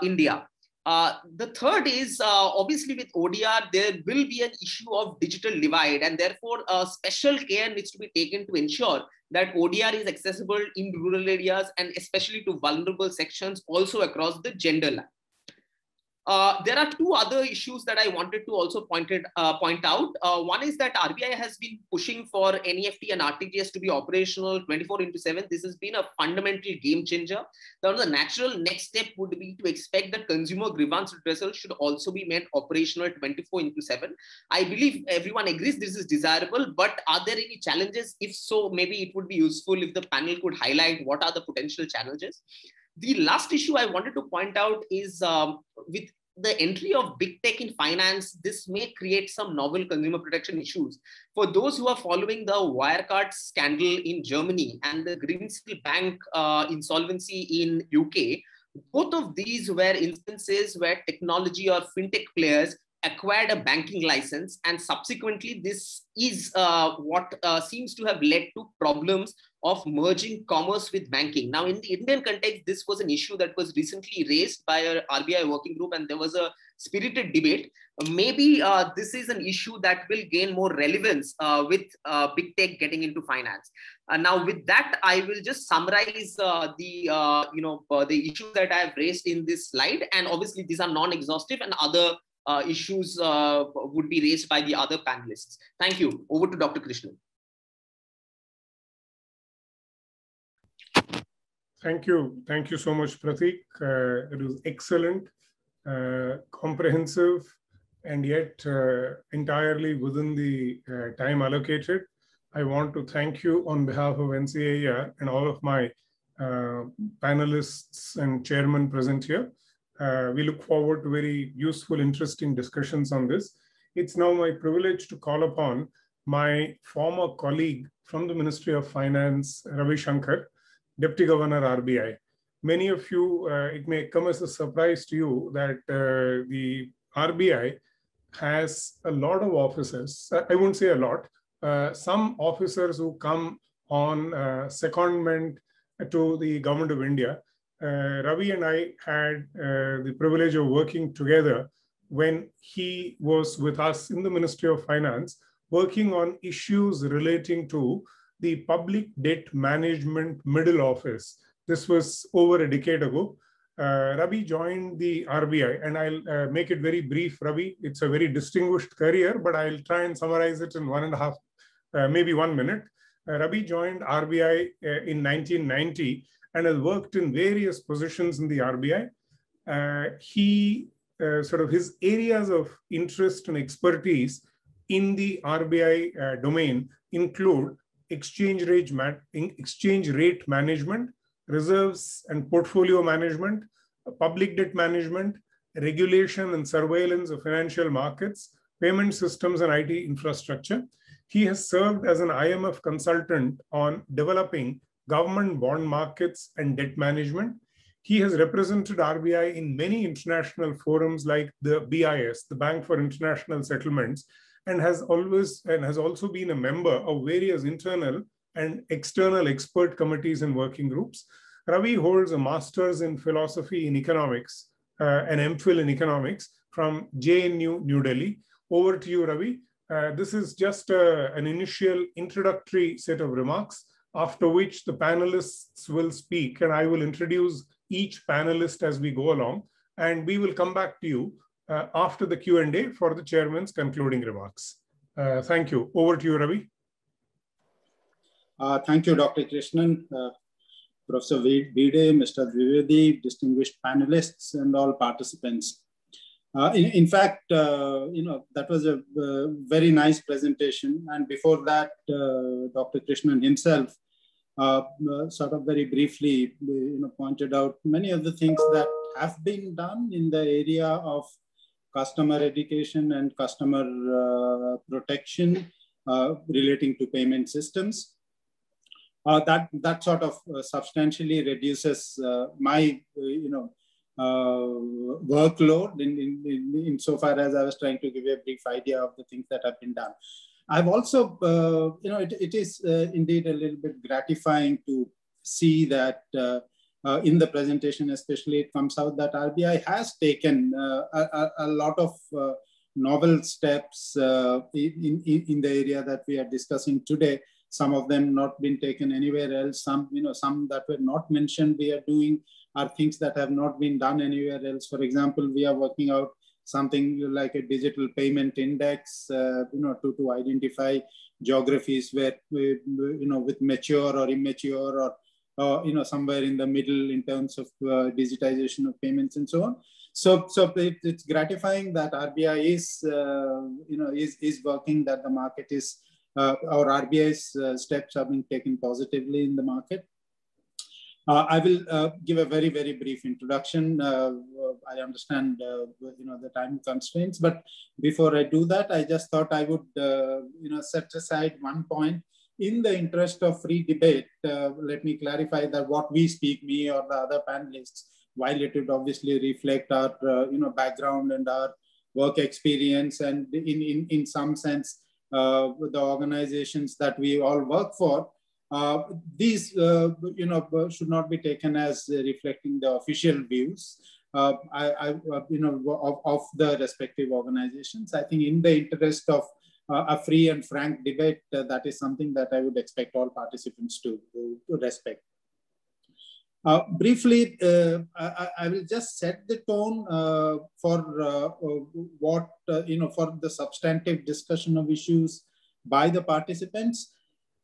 India? The third is obviously with ODR, there will be an issue of digital divide, and therefore special care needs to be taken to ensure that ODR is accessible in rural areas and especially to vulnerable sections, also across the gender line. There are two other issues that I wanted to also point out. One is that RBI has been pushing for NEFT and RTGS to be operational 24/7. This has been a fundamental game changer. Now, the natural next step would be to expect that consumer grievance redressal should also be made operational 24/7. I believe everyone agrees this is desirable, but are there any challenges? If so, maybe it would be useful if the panel could highlight what are the potential challenges. The last issue I wanted to point out is with the entry of big tech in finance, this may create some novel consumer protection issues. For those who are following the Wirecard scandal in Germany and the Greensill Bank insolvency in UK, both of these were instances where technology or fintech players acquired a banking license, and subsequently this is what seems to have led to problems of merging commerce with banking. Now, in the Indian context, this was an issue that was recently raised by a RBI working group, and there was a spirited debate. Maybe this is an issue that will gain more relevance with big tech getting into finance. Now, with that, I will just summarize the issues that I have raised in this slide, and obviously these are non-exhaustive, and other issues would be raised by the other panelists. Thank you. Over to Dr. Krishnan. Thank you. Thank you so much, Pratik. It was excellent, comprehensive, and yet entirely within the time allocated. I want to thank you on behalf of NCAER and all of my panelists and chairman present here. We look forward to very useful, interesting discussions on this. It's now my privilege to call upon my former colleague from the Ministry of Finance, Ravi Shankar, Deputy Governor, RBI. Many of you, it may come as a surprise to you that the RBI has a lot of officers. I won't say a lot. Some officers who come on secondment to the Government of India. Ravi and I had the privilege of working together when he was with us in the Ministry of Finance, working on issues relating to the public debt management middle office. This was over a decade ago. Ravi joined the RBI, and I'll make it very brief, Ravi. It's a very distinguished career, but I'll try and summarize it in 1.5, maybe 1 minute. Ravi joined RBI in 1990 and has worked in various positions in the RBI. His areas of interest and expertise in the RBI domain include exchange rate management, reserves and portfolio management, public debt management, regulation and surveillance of financial markets, payment systems and IT infrastructure. He has served as an IMF consultant on developing government bond markets and debt management. He has represented RBI in many international forums like the BIS, the Bank for International Settlements, and has also been a member of various internal and external expert committees and working groups. Ravi holds a master's in philosophy in economics, an MPhil in economics from JNU, New Delhi. Over to you, Ravi. This is just an initial introductory set of remarks, after which the panelists will speak, and I will introduce each panelist as we go along, and we will come back to you after the Q&A for the chairman's concluding remarks. Thank you. Over to you, Ravi. Thank you, Dr. Krishnan, Professor Bhide, Mr. Dwivedi, distinguished panelists, and all participants. In fact, that was a very nice presentation. And before that, Dr. Krishnan himself sort of very briefly pointed out many of the things that have been done in the area of customer education and customer protection relating to payment systems. That sort of substantially reduces my workload insofar as I was trying to give you a brief idea of the things that have been done. I've also, it is indeed a little bit gratifying to see that in the presentation, especially, it comes out that RBI has taken a lot of novel steps in the area that we are discussing today. Some of them not been taken anywhere else. Some that were not mentioned we are doing are things that have not been done anywhere else. For example, we are working out something like a digital payment index, to identify geographies where, with mature or immature or, somewhere in the middle in terms of digitization of payments and so on. So it's gratifying that RBI is working, that the market is, our RBI's steps have been taken positively in the market. I will give a very, very brief introduction. I understand, the time constraints, but before I do that, I just thought I would, set aside one point. In the interest of free debate, let me clarify that what we speak, me or the other panelists, while it would obviously reflect our, background and our work experience, and in some sense, the organizations that we all work for, these, should not be taken as reflecting the official views of the respective organizations. I think in the interest of a free and frank debate, that is something that I would expect all participants to respect. Briefly, I will just set the tone for what, for the substantive discussion of issues by the participants.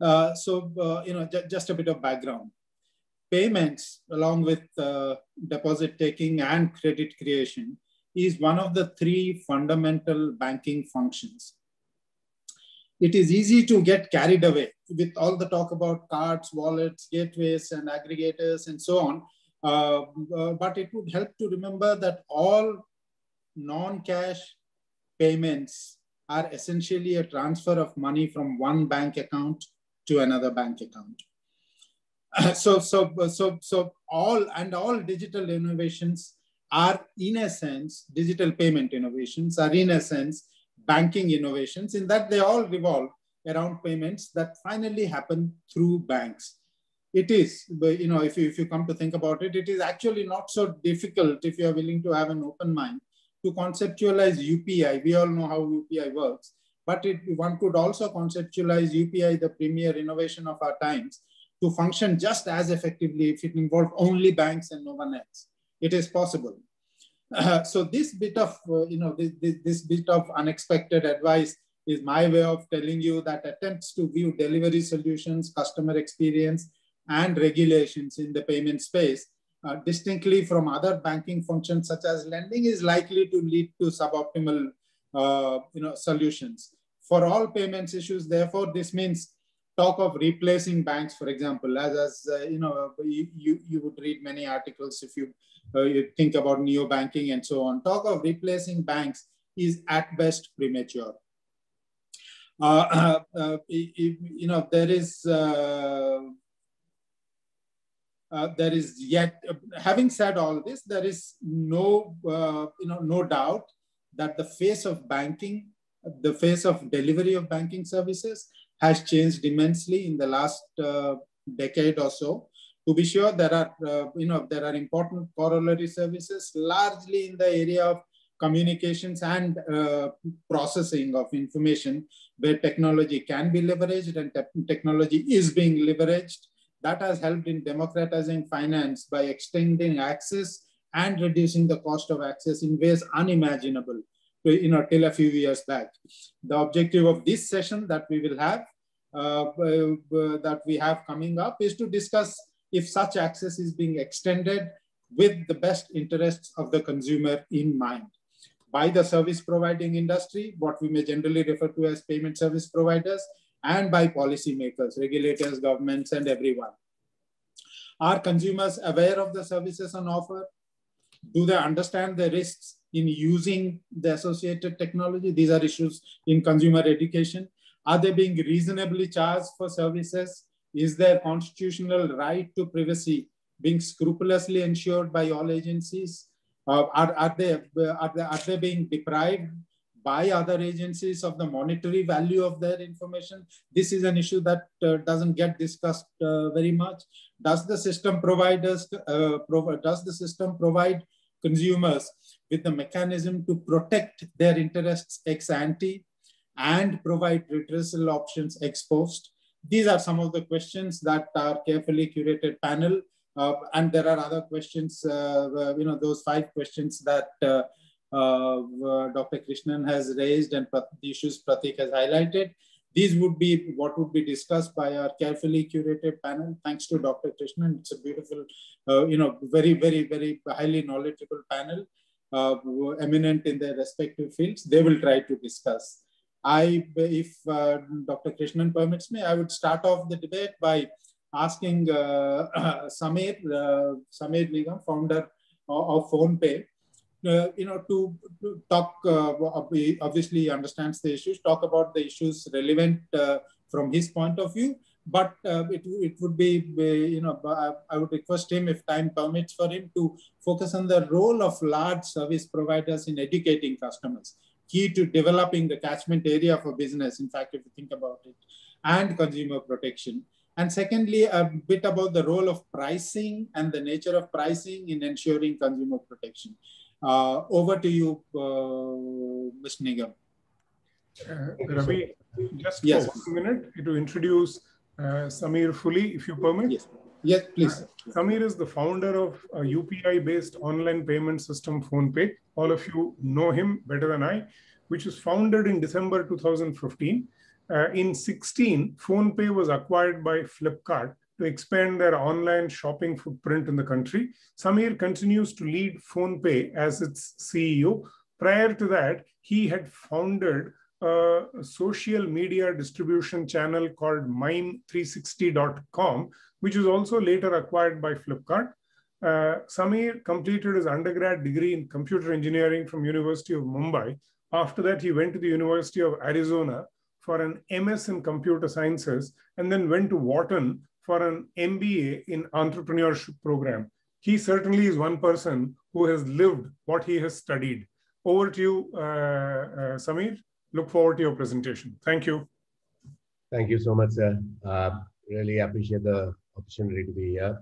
Just a bit of background. Payments, along with deposit taking and credit creation, is one of the three fundamental banking functions. It is easy to get carried away with all the talk about cards, wallets, gateways, and aggregators, and so on. But it would help to remember that all non-cash payments are essentially a transfer of money from one bank account to another bank account. So all digital innovations are, in a sense, digital payment innovations are, in a sense, banking innovations, in that they all revolve around payments that finally happen through banks. It is, if you come to think about it, it is actually not so difficult, if you are willing to have an open mind, to conceptualize UPI. We all know how UPI works. but one could also conceptualize UPI, the premier innovation of our times, to function just as effectively if it involved only banks and no one else. It is possible. So this bit of, this bit of unexpected advice is my way of telling you that attempts to view delivery solutions, customer experience, and regulations in the payment space distinctly from other banking functions such as lending is likely to lead to suboptimal solutions. For all payments issues, therefore, this means talk of replacing banks, for example, you would read many articles if you think about neo-banking and so on. Talk of replacing banks is at best premature. There is yet, having said all this, there is no doubt that the face of banking, the face of delivery of banking services has changed immensely in the last decade or so. To be sure, there are important corollary services, largely in the area of communications and processing of information, where technology can be leveraged and technology is being leveraged. That has helped in democratizing finance by extending access and reducing the cost of access in ways unimaginable, till a few years back. The objective of this session that we will have, that we have coming up, is to discuss if such access is being extended with the best interests of the consumer in mind by the service providing industry, what we may generally refer to as payment service providers, and by policymakers, regulators, governments, and everyone. Are consumers aware of the services on offer? Do they understand the risks in using the associated technology? These are issues in consumer education. Are they being reasonably charged for services? Is their constitutional right to privacy being scrupulously ensured by all agencies? Are they being deprived by other agencies of the monetary value of their information? This is an issue that doesn't get discussed very much. Does the system provide consumers with the mechanism to protect their interests ex ante and provide redressal options ex post? These are some of the questions that our carefully curated panel, and there are other questions, those 5 questions that Dr. Krishnan has raised and the issues Pratik has highlighted. These would be what would be discussed by our carefully curated panel. Thanks to Dr. Krishnan. It's a beautiful, very, very, very highly knowledgeable panel, eminent in their respective fields. They will try to discuss. If Dr. Krishnan permits me, I would start off the debate by asking Samir Nigam, founder of PhonePe, to talk, obviously understands the issues, talk about the issues relevant from his point of view, but it would be, I would request him, if time permits for him, to focus on the role of large service providers in educating customers, key to developing the catchment area for business, in fact, if you think about it, and consumer protection. And secondly, a bit about the role of pricing and the nature of pricing in ensuring consumer protection. Over to you, Mr. Nigam. Ravi, just yes, for 1 minute to introduce Samir fully, if you permit. Yes, yes, please. Samir is the founder of a UPI-based online payment system, PhonePe. All of you know him better than I, which was founded in December 2015. In 2016, PhonePe was acquired by Flipkart to expand their online shopping footprint in the country. Samir continues to lead PhonePe as its CEO. Prior to that, he had founded a social media distribution channel called Mime360.com, which was also later acquired by Flipkart. Samir completed his undergrad degree in computer engineering from University of Mumbai. After that, he went to the University of Arizona for an MS in computer sciences, and then went to Wharton for an MBA in entrepreneurship program. He certainly is one person who has lived what he has studied. Over to you, Samir. Look forward to your presentation. Thank you. Thank you so much, sir. Really appreciate the opportunity to be here.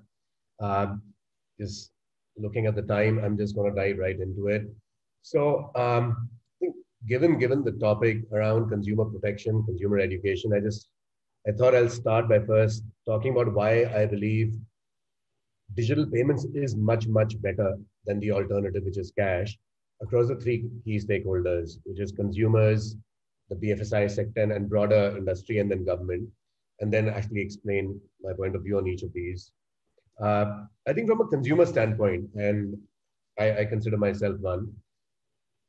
Just looking at the time, I'm just going to dive right into it. So I think given the topic around consumer protection, consumer education, I thought I'll start by first talking about why I believe digital payments is much better than the alternative, which is cash, across the three key stakeholders, which is consumers, the BFSI sector, and broader industry, and then government, and then actually explain my point of view on each of these. I think from a consumer standpoint, and I consider myself one,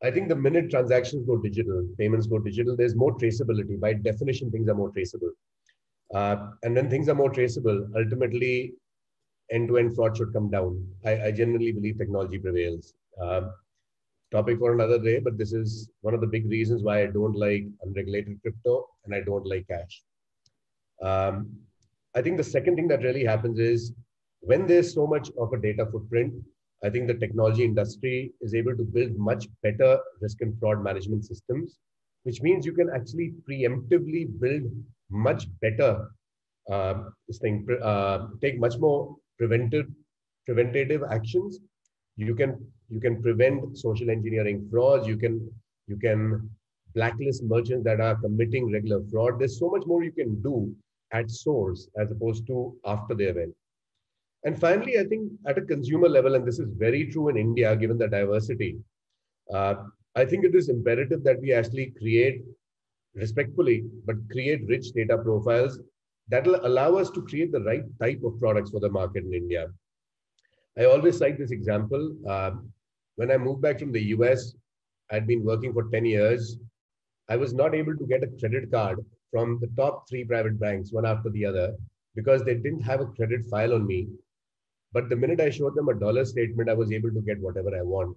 I think the minute transactions go digital, payments go digital, there's more traceability. By definition, things are more traceable. And when things are more traceable, ultimately, end-to-end fraud should come down. I genuinely believe technology prevails. Topic for another day, but this is one of the big reasons why I don't like unregulated crypto and I don't like cash. I think the second thing that really happens is when there's so much of a data footprint, I think the technology industry is able to build much better risk and fraud management systems, which means you can actually preemptively build much better take much more preventative actions. You can prevent social engineering frauds. You can blacklist merchants that are committing regular fraud. There's so much more you can do at source as opposed to after the event. And finally, I think at a consumer level, and this is very true in India, given the diversity, I think it is imperative that we actually create respectfully, but create rich data profiles that will allow us to create the right type of products for the market in India. I always cite this example. When I moved back from the US, I'd been working for 10 years. I was not able to get a credit card from the top 3 private banks, one after the other, because they didn't have a credit file on me. But the minute I showed them a dollar statement, I was able to get whatever I want.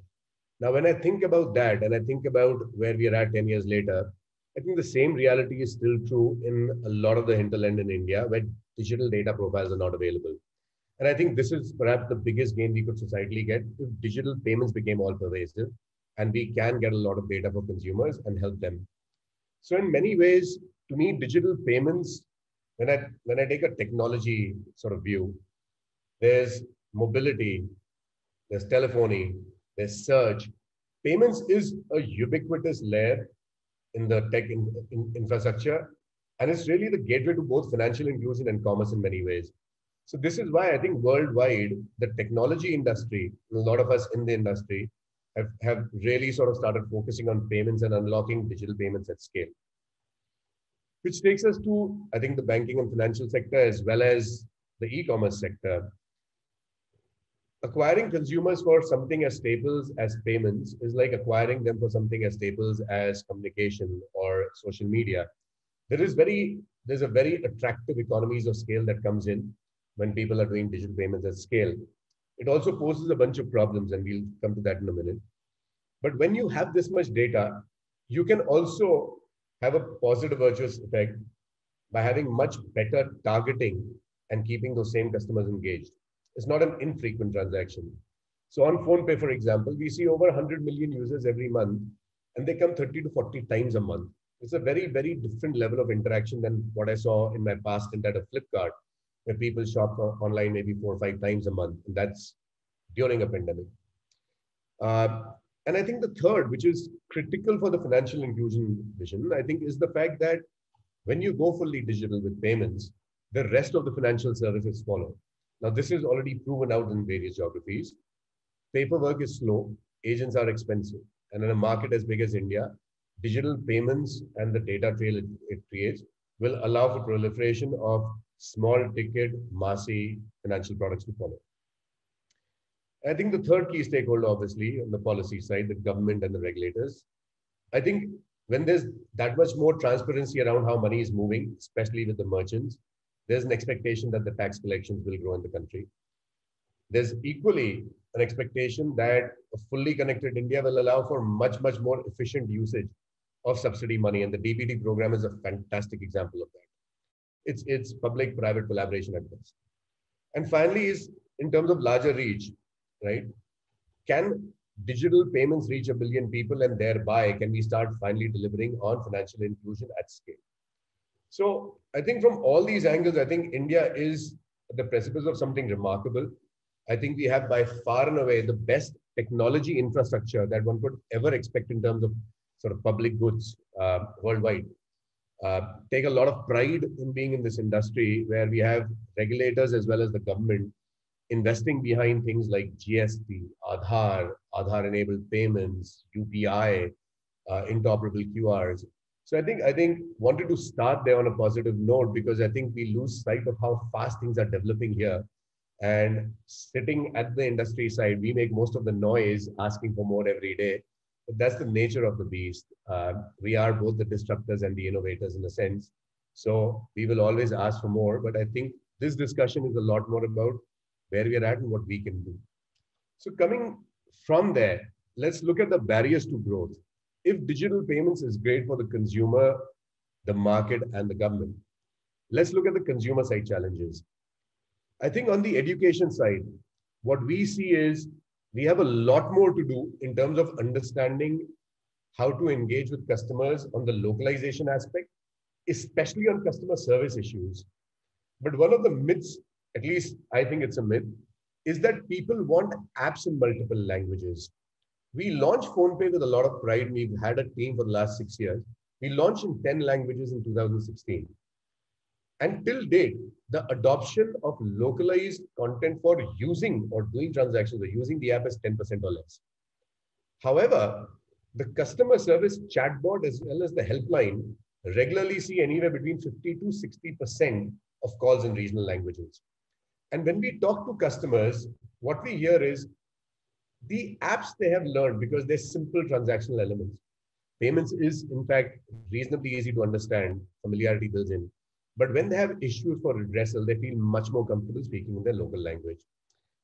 Now, when I think about that, and I think about where we are at 10 years later, I think the same reality is still true in a lot of the hinterland in India, where digital data profiles are not available. And I think this is perhaps the biggest gain we could societally get if digital payments became all pervasive, and we can get a lot of data for consumers and help them. So in many ways, to me, digital payments, when I take a technology sort of view, there's mobility, there's telephony, there's search. Payments is a ubiquitous layer in the tech infrastructure, and it's really the gateway to both financial inclusion and commerce in many ways. So this is why I think worldwide, the technology industry, a lot of us in the industry, have really sort of started focusing on payments and unlocking digital payments at scale. Which takes us to, I think, the banking and financial sector as well as the e-commerce sector. Acquiring consumers for something as staples as payments is like acquiring them for something as staples as communication or social media. There's a very attractive economies of scale that comes in when people are doing digital payments at scale. It also poses a bunch of problems, and we'll come to that in a minute. But when you have this much data, you can also have a positive virtuous effect by having much better targeting and keeping those same customers engaged. It's not an infrequent transaction. So on PhonePe, for example, we see over 100 million users every month, and they come 30 to 40 times a month. It's a very, very different level of interaction than what I saw in my past stint at a Flipkart, where people shop online maybe 4 or 5 times a month, and that's during a pandemic. And I think the third, which is critical for the financial inclusion vision, I think is the fact that when you go fully digital with payments, the rest of the financial services follow. Now, this is already proven out in various geographies. Paperwork is slow, agents are expensive, and in a market as big as India, digital payments and the data trail it creates will allow for proliferation of small ticket, massy financial products to follow. I think the third key stakeholder, obviously, on the policy side, the government and the regulators. I think when there's that much more transparency around how money is moving, especially with the merchants, there's an expectation that the tax collections will grow in the country. There's equally an expectation that a fully connected India will allow for much more efficient usage of subsidy money. And the DBT program is a fantastic example of that. It's public-private collaboration at best. And finally is in terms of larger reach, right? Can digital payments reach 1 billion people, and thereby can we start finally delivering on financial inclusion at scale? So I think from all these angles, I think India is at the precipice of something remarkable. I think we have by far and away the best technology infrastructure that one could ever expect in terms of sort of public goods worldwide. Take a lot of pride in being in this industry where we have regulators as well as the government investing behind things like GST, Aadhaar-enabled payments, UPI, interoperable QRs. So I think wanted to start there on a positive note because I think we lose sight of how fast things are developing here. And sitting at the industry side, we make most of the noise asking for more every day. But that's the nature of the beast. We are both the disruptors and the innovators in a sense. So we will always ask for more. But I think this discussion is a lot more about where we are at and what we can do. So coming from there, let's look at the barriers to growth. If digital payments is great for the consumer, the market, and the government, let's look at the consumer side challenges. I think on the education side, what we see is we have a lot more to do in terms of understanding how to engage with customers on the localization aspect, especially on customer service issues. But one of the myths, at least I think it's a myth, is that people want apps in multiple languages. We launched PhonePe with a lot of pride. We've had a team for the last 6 years. We launched in 10 languages in 2016. And till date, the adoption of localized content for using or doing transactions or using the app is 10% or less. However, the customer service chatbot as well as the helpline regularly see anywhere between 50 to 60% of calls in regional languages. And when we talk to customers, what we hear is the apps they have learned because they're simple transactional elements. Payments is, in fact, reasonably easy to understand, familiarity builds in. But when they have issues for redressal, they feel much more comfortable speaking in their local language.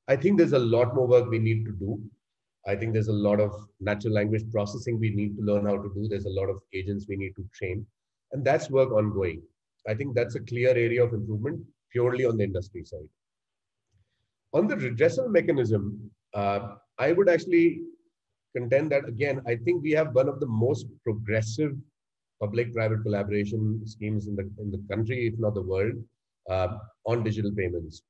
I think there's a lot more work we need to do. I think there's a lot of natural language processing we need to learn how to do. There's a lot of agents we need to train. And that's work ongoing. I think that's a clear area of improvement purely on the industry side. On the redressal mechanism, I would actually contend that, again, I think we have one of the most progressive public-private collaboration schemes in the country, if not the world, on digital payments.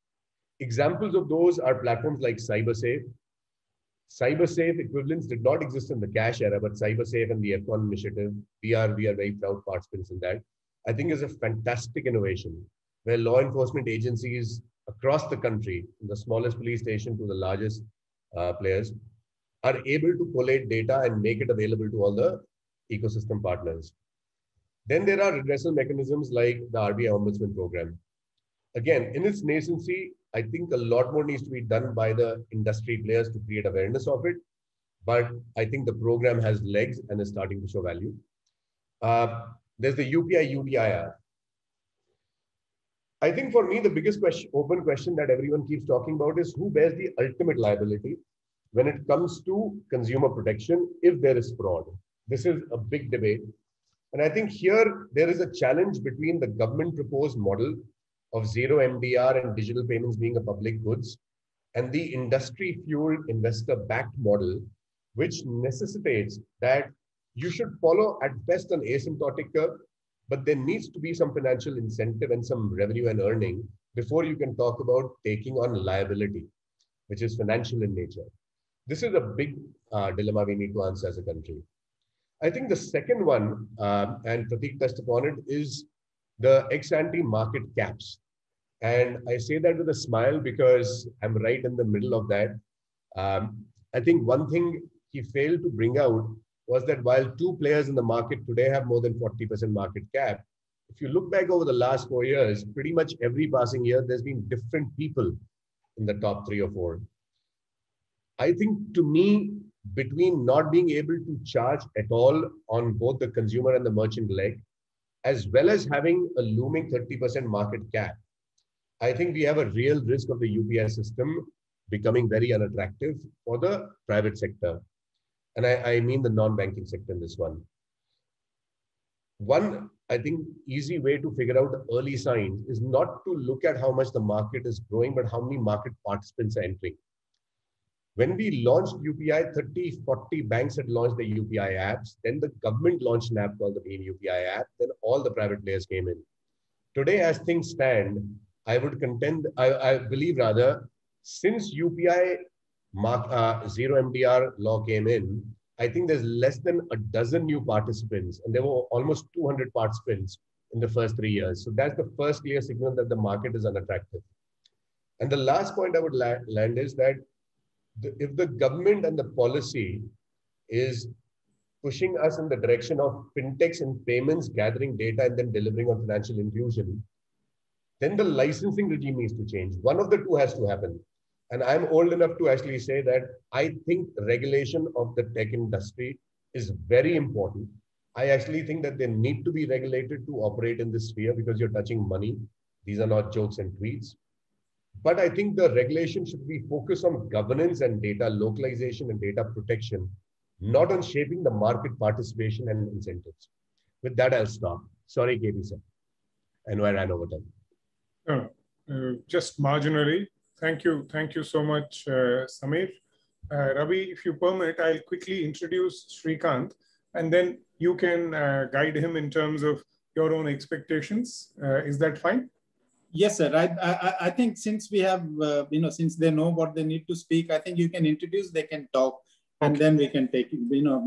Examples of those are platforms like CyberSafe. CyberSafe equivalents did not exist in the cash era, but CyberSafe and the EFCON initiative, we are very proud participants in that. I think is a fantastic innovation where law enforcement agencies across the country, from the smallest police station to the largest players, are able to collate data and make it available to all the ecosystem partners. Then there are redressal mechanisms like the RBI Ombudsman program. Again, in its nascency, I think a lot more needs to be done by the industry players to create awareness of it. But I think the program has legs and is starting to show value. There's the UPI UDIR. I think for me, the biggest open question that everyone keeps talking about is who bears the ultimate liability when it comes to consumer protection if there is fraud. This is a big debate. And I think here there is a challenge between the government proposed model of zero MDR and digital payments being a public goods and the industry fueled investor backed model, which necessitates that you should follow at best an asymptotic curve, but there needs to be some financial incentive and some revenue and earning before you can talk about taking on liability, which is financial in nature. This is a big dilemma we need to answer as a country. I think the second one, and Prateek touched upon it, is the ex-ante market caps. And I say that with a smile because I'm right in the middle of that. I think one thing he failed to bring out was that while two players in the market today have more than 40% market cap, if you look back over the last 4 years, pretty much every passing year, there's been different people in the top 3 or 4. I think to me, between not being able to charge at all on both the consumer and the merchant leg, as well as having a looming 30% market cap, I think we have a real risk of the UPI system becoming very unattractive for the private sector. And I mean the non-banking sector in this one. One, I think, easy way to figure out the early signs is not to look at how much the market is growing, but how many market participants are entering. When we launched UPI, 30, 40 banks had launched the UPI apps. Then the government launched an app called the BHIM UPI app. Then all the private players came in. Today, as things stand, I would contend, I believe rather, since UPI zero MDR law came in, I think there's less than a dozen new participants, and there were almost 200 participants in the first 3 years. So that's the first clear signal that the market is unattractive. And the last point I would land is that if the government and the policy is pushing us in the direction of fintechs and payments, gathering data and then delivering on financial inclusion, then the licensing regime needs to change. One of the two has to happen. And I'm old enough to actually say that I think regulation of the tech industry is very important. I actually think that they need to be regulated to operate in this sphere because you're touching money. These are not jokes and tweets. But I think the regulation should be focused on governance and data localization and data protection, not on shaping the market participation and incentives. With that, I'll stop. Sorry, KP sir. I know I ran over time. Just marginally. Thank you so much, Samir. Ravi, if you permit, I'll quickly introduce Srikanth, and then you can guide him in terms of your own expectations. Is that fine? Yes, sir. I think since we have, since they know what they need to speak, I think you can introduce, they can talk, and then we can take it,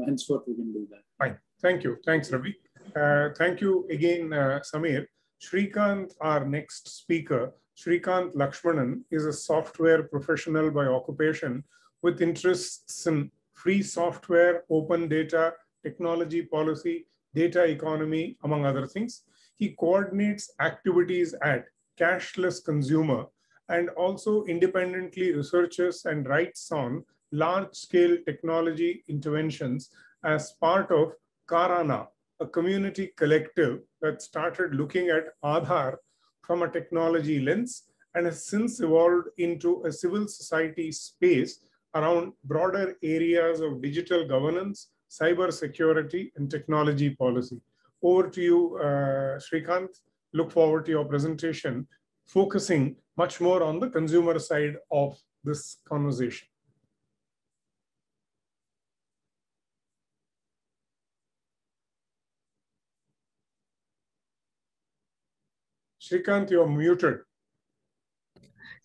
henceforth we can do that. Fine. Thank you. Thanks, Ravi. Thank you again, Samir. Srikanth, our next speaker, Srikanth Lakshmanan, is a software professional by occupation with interests in free software, open data, technology policy, data economy, among other things. He coordinates activities at Cashless Consumer and also independently researches and writes on large-scale technology interventions as part of Karana, a community collective that started looking at Aadhaar from a technology lens and has since evolved into a civil society space around broader areas of digital governance, cyber security, and technology policy. Over to you, Srikanth. Look forward to your presentation, focusing much more on the consumer side of this conversation. Srikanth, you're muted.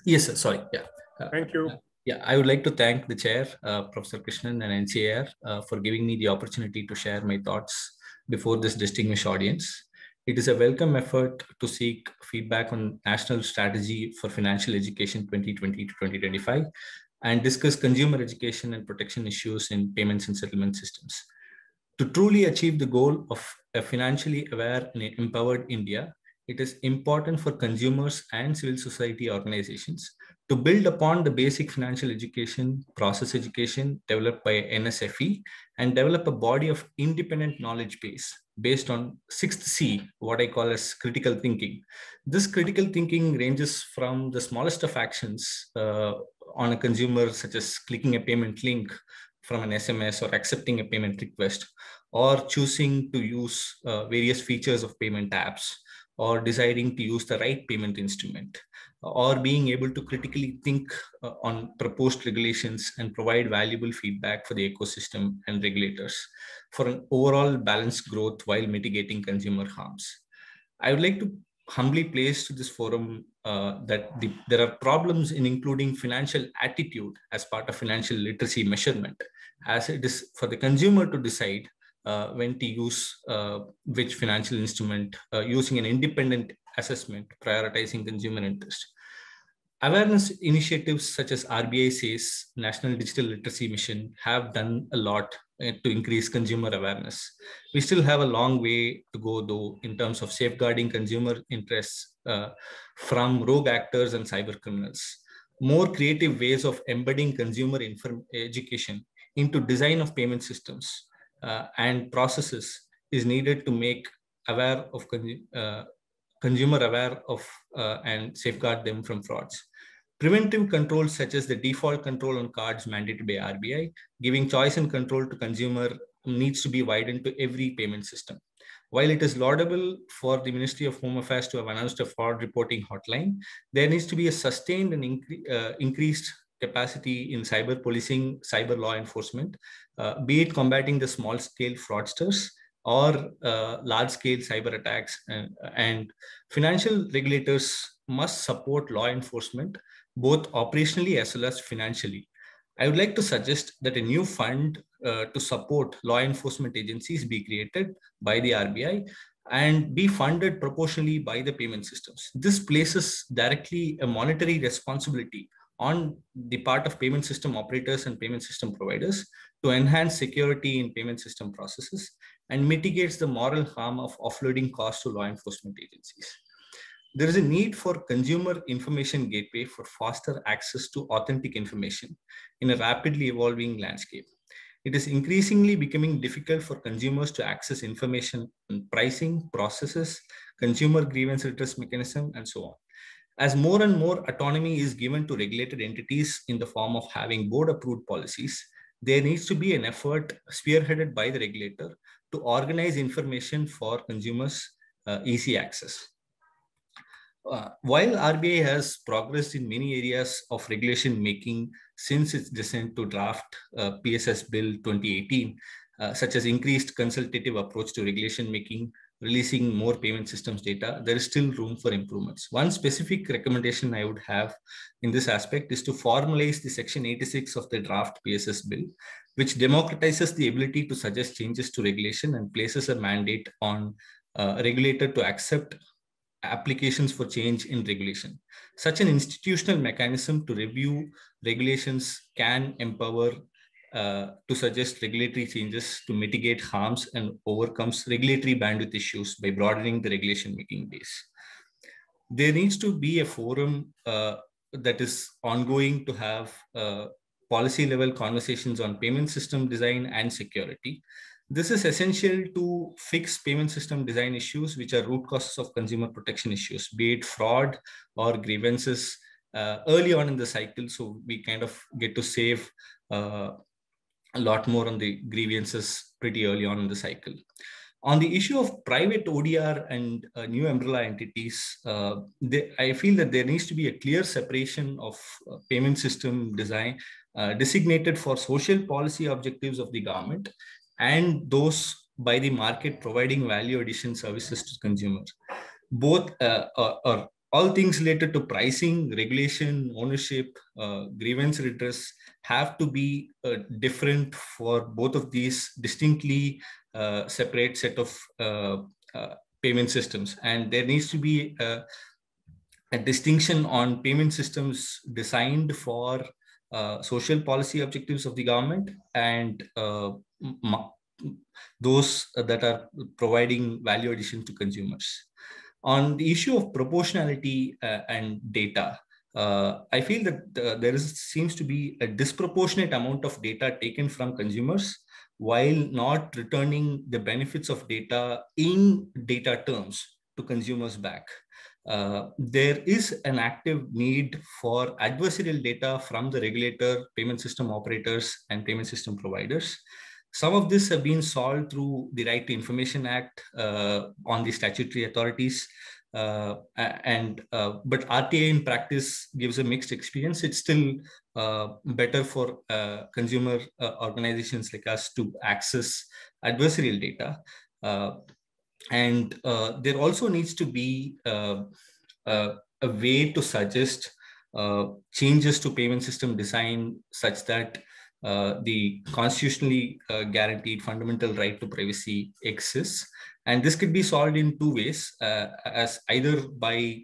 Yes, sir. Sorry. Yeah. Thank you. Yeah, I would like to thank the chair, Professor Krishnan and NCAR, for giving me the opportunity to share my thoughts before this distinguished audience. It is a welcome effort to seek feedback on National Strategy for Financial Education 2020 to 2025 and discuss consumer education and protection issues in payments and settlement systems. To truly achieve the goal of a financially aware and empowered India, it is important for consumers and civil society organizations to build upon the basic financial education, process education developed by NSFE and develop a body of independent knowledge base based on 6th C, what I call as critical thinking. This critical thinking ranges from the smallest of actions on a consumer, such as clicking a payment link from an SMS or accepting a payment request, or choosing to use various features of payment apps, or deciding to use the right payment instrument, or being able to critically think on proposed regulations and provide valuable feedback for the ecosystem and regulators for an overall balanced growth while mitigating consumer harms. I would like to humbly place to this forum that there are problems in including financial attitude as part of financial literacy measurement, as it is for the consumer to decide when to use which financial instrument using an independent assessment, prioritizing consumer interest. Awareness initiatives such as RBI SAYS, National Digital Literacy Mission, have done a lot to increase consumer awareness. We still have a long way to go, though, in terms of safeguarding consumer interests from rogue actors and cyber criminals. More creative ways of embedding consumer education into design of payment systems and processes is needed to make aware of consumer aware of and safeguard them from frauds. Preventive controls such as the default control on cards mandated by RBI, giving choice and control to consumer, needs to be widened to every payment system. While it is laudable for the Ministry of Home Affairs to have announced a fraud reporting hotline, there needs to be a sustained and increased capacity in cyber policing, cyber law enforcement, be it combating the small-scale fraudsters or large-scale cyber attacks. And financial regulators must support law enforcement, both operationally as well as financially. I would like to suggest that a new fund to support law enforcement agencies be created by the RBI and be funded proportionally by the payment systems. This places directly a monetary responsibility on the part of payment system operators and payment system providers to enhance security in payment system processes and mitigates the moral harm of offloading costs to law enforcement agencies. There is a need for consumer information gateway for faster access to authentic information in a rapidly evolving landscape. It is increasingly becoming difficult for consumers to access information on pricing, processes, consumer grievance redress mechanism, and so on. As more and more autonomy is given to regulated entities in the form of having board-approved policies, there needs to be an effort spearheaded by the regulator to organize information for consumers' easy access. While RBI has progressed in many areas of regulation making since its descent to draft PSS Bill 2018, such as increased consultative approach to regulation making, releasing more payment systems data, there is still room for improvements. One specific recommendation I would have in this aspect is to formalize the Section 86 of the draft PSS Bill, which democratizes the ability to suggest changes to regulation and places a mandate on a regulator to accept applications for change in regulation. Such an institutional mechanism to review regulations can empower to suggest regulatory changes to mitigate harms and overcomes regulatory bandwidth issues by broadening the regulation making base. There needs to be a forum that is ongoing to have policy level conversations on payment system design and security. This is essential to fix payment system design issues, which are root causes of consumer protection issues, be it fraud or grievances early on in the cycle. So we kind of get to save a lot more on the grievances pretty early on in the cycle. On the issue of private ODR and new umbrella entities, I feel that there needs to be a clear separation of payment system design designated for social policy objectives of the government and those by the market providing value addition services to consumers. Both are all things related to pricing, regulation, ownership, grievance redress have to be different for both of these distinctly separate set of payment systems. And there needs to be a distinction on payment systems designed for social policy objectives of the government and those that are providing value addition to consumers. On the issue of proportionality and data, I feel that there seems to be a disproportionate amount of data taken from consumers while not returning the benefits of data in data terms to consumers back. There is an active need for adversarial data from the regulator, payment system operators, and payment system providers. Some of this have been solved through the Right to Information Act on the statutory authorities. But RTI in practice gives a mixed experience. It's still better for consumer organizations like us to access adversarial data. And there also needs to be a way to suggest changes to payment system design such that the constitutionally guaranteed fundamental right to privacy exists. And this could be solved in two ways, as either by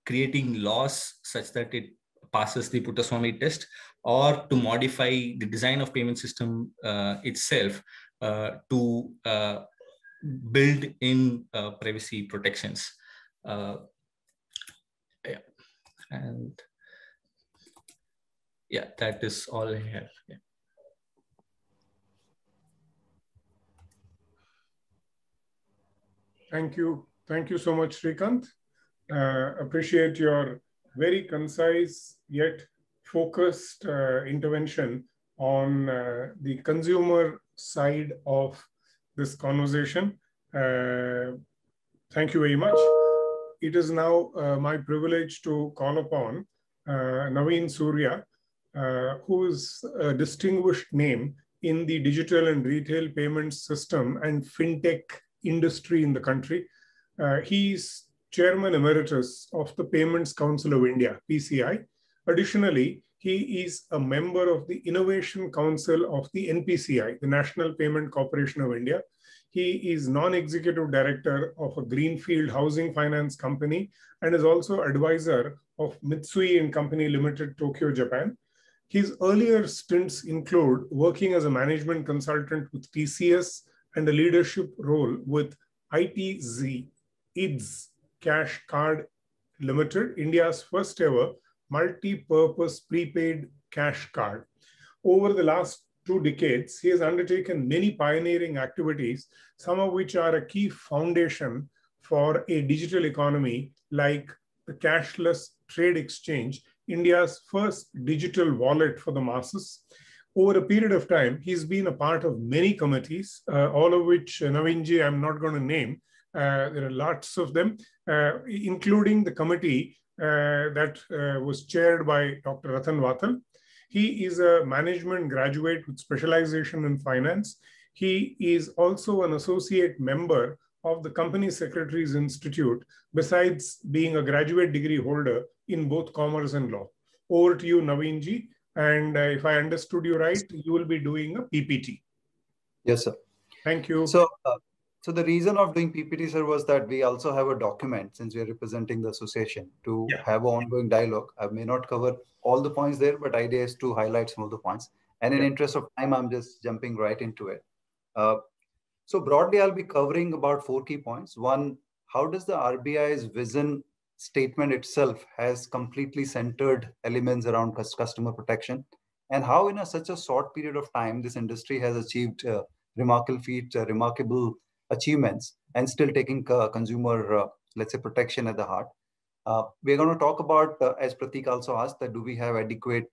creating laws such that it passes the Puttaswamy test, or to modify the design of payment system itself to build in privacy protections. Yeah. And yeah, that is all I have. Yeah. Thank you. Thank you so much, Srikanth. Appreciate your very concise yet focused intervention on the consumer side of this conversation. Thank you very much. It is now my privilege to call upon Naveen Surya, who is a distinguished name in the digital and retail payments system and fintech industry in the country. He's Chairman Emeritus of the Payments Council of India, PCI. Additionally, He is a member of the Innovation Council of the NPCI, the National Payment Corporation of India. He is non-executive director of a greenfield housing finance company and is also advisor of Mitsui & Company Limited, Tokyo, Japan. His earlier stints include working as a management consultant with TCS and a leadership role with IDS Cash Card Limited, India's first ever multi-purpose prepaid cash card. Over the last 2 decades, he has undertaken many pioneering activities, some of which are a key foundation for a digital economy like the cashless trade exchange, India's first digital wallet for the masses. Over a period of time, he's been a part of many committees, all of which, Navinji, I'm not going to name. There are lots of them, including the committee that was chaired by Dr. Ratan Vatal. He is a management graduate with specialization in finance. He is also an associate member of the Company Secretaries Institute, besides being a graduate degree holder in both commerce and law. Over to you, Naveenji. And if I understood you right, you will be doing a PPT. Yes, sir. Thank you. So the reason of doing PPT, sir, was that we also have a document, since we are representing the association, to have an ongoing dialogue. I may not cover all the points there, but idea is to highlight some of the points. And in interest of time, I'm just jumping right into it. So broadly, I'll be covering about 4 key points. One, how does the RBI's vision statement itself has completely centered elements around customer protection, and how in such a short period of time, this industry has achieved remarkable feats, remarkable achievements, and still taking consumer, let's say, protection at the heart. We're going to talk about, as Pratik also asked, that do we have adequate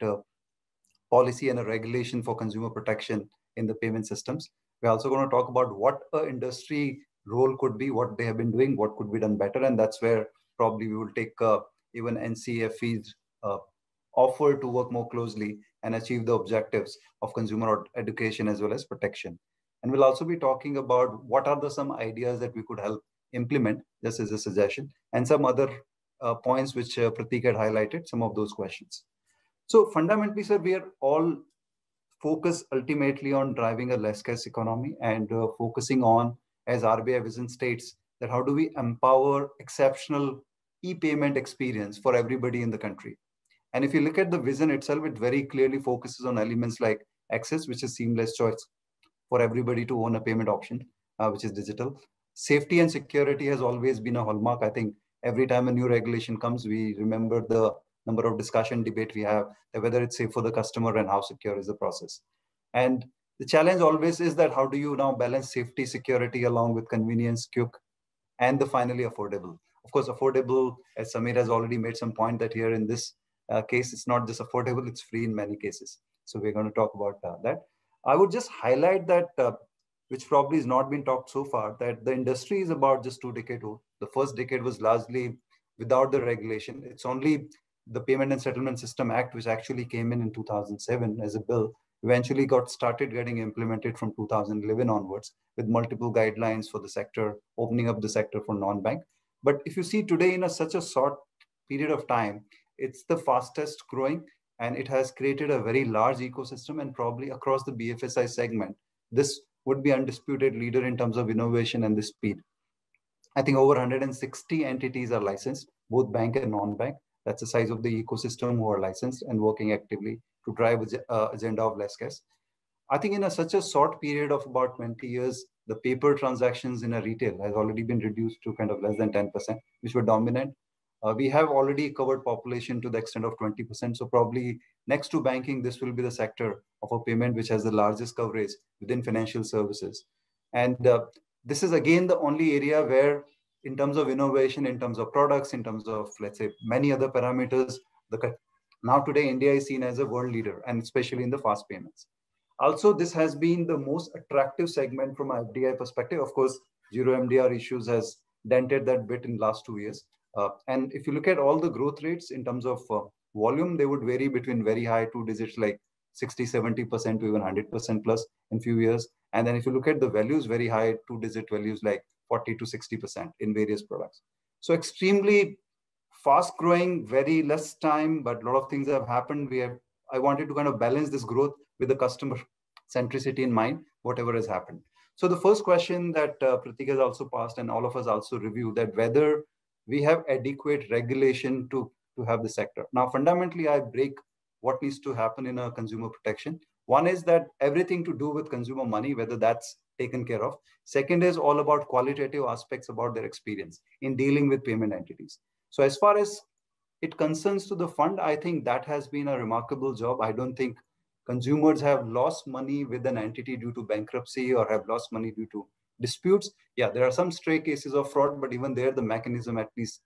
policy and a regulation for consumer protection in the payment systems. We're also going to talk about what an industry role could be, what they have been doing, what could be done better. And that's where probably we will take even NCFE's offer to work more closely and achieve the objectives of consumer education as well as protection. And we'll also be talking about what are some ideas that we could help implement, just as a suggestion, and some other points which Pratik had highlighted, some of those questions. So fundamentally, sir, we are all focused ultimately on driving a less cash economy and focusing on, as RBI vision states, that how do we empower exceptional e-payment experience for everybody in the country. And if you look at the vision itself, it very clearly focuses on elements like access, which is seamless choice for everybody to own a payment option, which is digital. Safety and security has always been a hallmark. I think every time a new regulation comes, we remember the number of discussion debate we have, that whether it's safe for the customer and how secure is the process. And the challenge always is that how do you now balance safety, security, along with convenience, quick, and the finally affordable. Of course, affordable, as Samir has already made some point that here in this case, it's not just affordable, it's free in many cases. So we're going to talk about that. I would just highlight that, which probably has not been talked so far, that the industry is about just 2 decades old. The first decade was largely without the regulation. It's only the Payment and Settlement System Act, which actually came in 2007 as a bill, eventually started getting implemented from 2011 onwards, with multiple guidelines for the sector, opening up the sector for non-bank. But if you see today in such a short period of time, it's the fastest growing, and it has created a very large ecosystem, and probably across the BFSI segment, this would be undisputed leader in terms of innovation and the speed. I think over 160 entities are licensed, both bank and non-bank. That's the size of the ecosystem who are licensed and working actively to drive agenda of less cash. I think in such a short period of about 20 years, the paper transactions in a retail has already been reduced to kind of less than 10%, which were dominant. We have already covered population to the extent of 20%. So probably next to banking, this will be the sector of a payment which has the largest coverage within financial services. And this is again the only area where, in terms of innovation, in terms of products, in terms of, let's say, many other parameters, now today India is seen as a world leader, and especially in the fast payments. Also, this has been the most attractive segment from an FDI perspective. Of course, zero MDR issues has dented that bit in the last 2 years. And if you look at all the growth rates in terms of volume, they would vary between very high 2 digits like 60, 70% to even 100% plus in few years. And then if you look at the values, very high 2-digit values like 40 to 60% in various products. So extremely fast growing, very less time, but a lot of things have happened. I wanted to kind of balance this growth with the customer centricity in mind, whatever has happened. So the first question that Pratik has also passed and all of us also reviewed, that whether we have adequate regulation to have the sector. Now, fundamentally, I break what needs to happen in a consumer protection. One is that everything to do with consumer money, whether that's taken care of. Second is all about qualitative aspects about their experience in dealing with payment entities. So as far as it concerns to the fund, I think that has been a remarkable job. I don't think consumers have lost money with an entity due to bankruptcy or have lost money due to disputes. Yeah, there are some stray cases of fraud, but even there, the mechanism at least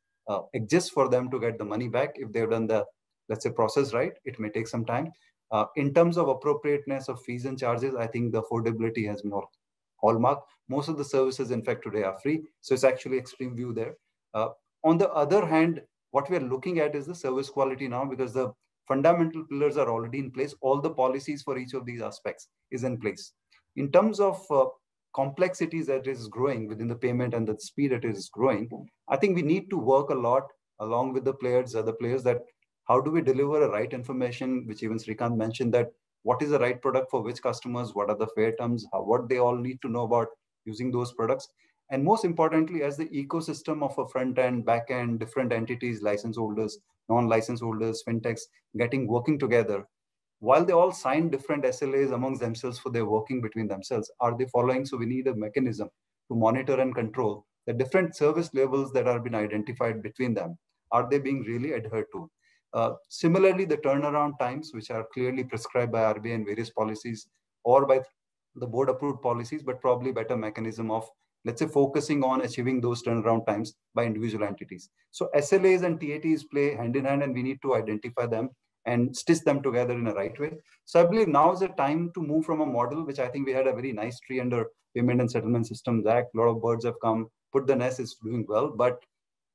exists for them to get the money back if they've done the, let's say, process right. It may take some time. In terms of appropriateness of fees and charges, I think the affordability has been hallmark. Most of the services, in fact, today are free. So it's actually extreme view there. On the other hand, what we're looking at is the service quality now, because the fundamental pillars are already in place. All the policies for each of these aspects is in place. In terms of complexities that is growing within the payment and the speed it is growing, I think we need to work a lot along with the players, that how do we deliver a right information, which even Srikanth mentioned, that what is the right product for which customers, what are the fair terms, what they all need to know about using those products. And most importantly, as the ecosystem of a front end, back end, different entities, license holders, non-license holders, fintechs, working together, while they all sign different SLAs amongst themselves for their working between themselves, are they following? So we need a mechanism to monitor and control the different service levels that are being identified between them. Are they being really adhered to? Similarly, the turnaround times, which are clearly prescribed by RBI and various policies or by the board approved policies, but probably better mechanism of, let's say, focusing on achieving those turnaround times by individual entities. So SLAs and TATs play hand in hand, and we need to identify them and stitch them together in a right way. So I believe now is the time to move from a model, which I think we had a very nice tree under Payment and Settlement Systems Act. A lot of birds have come, put the nest, is doing well, but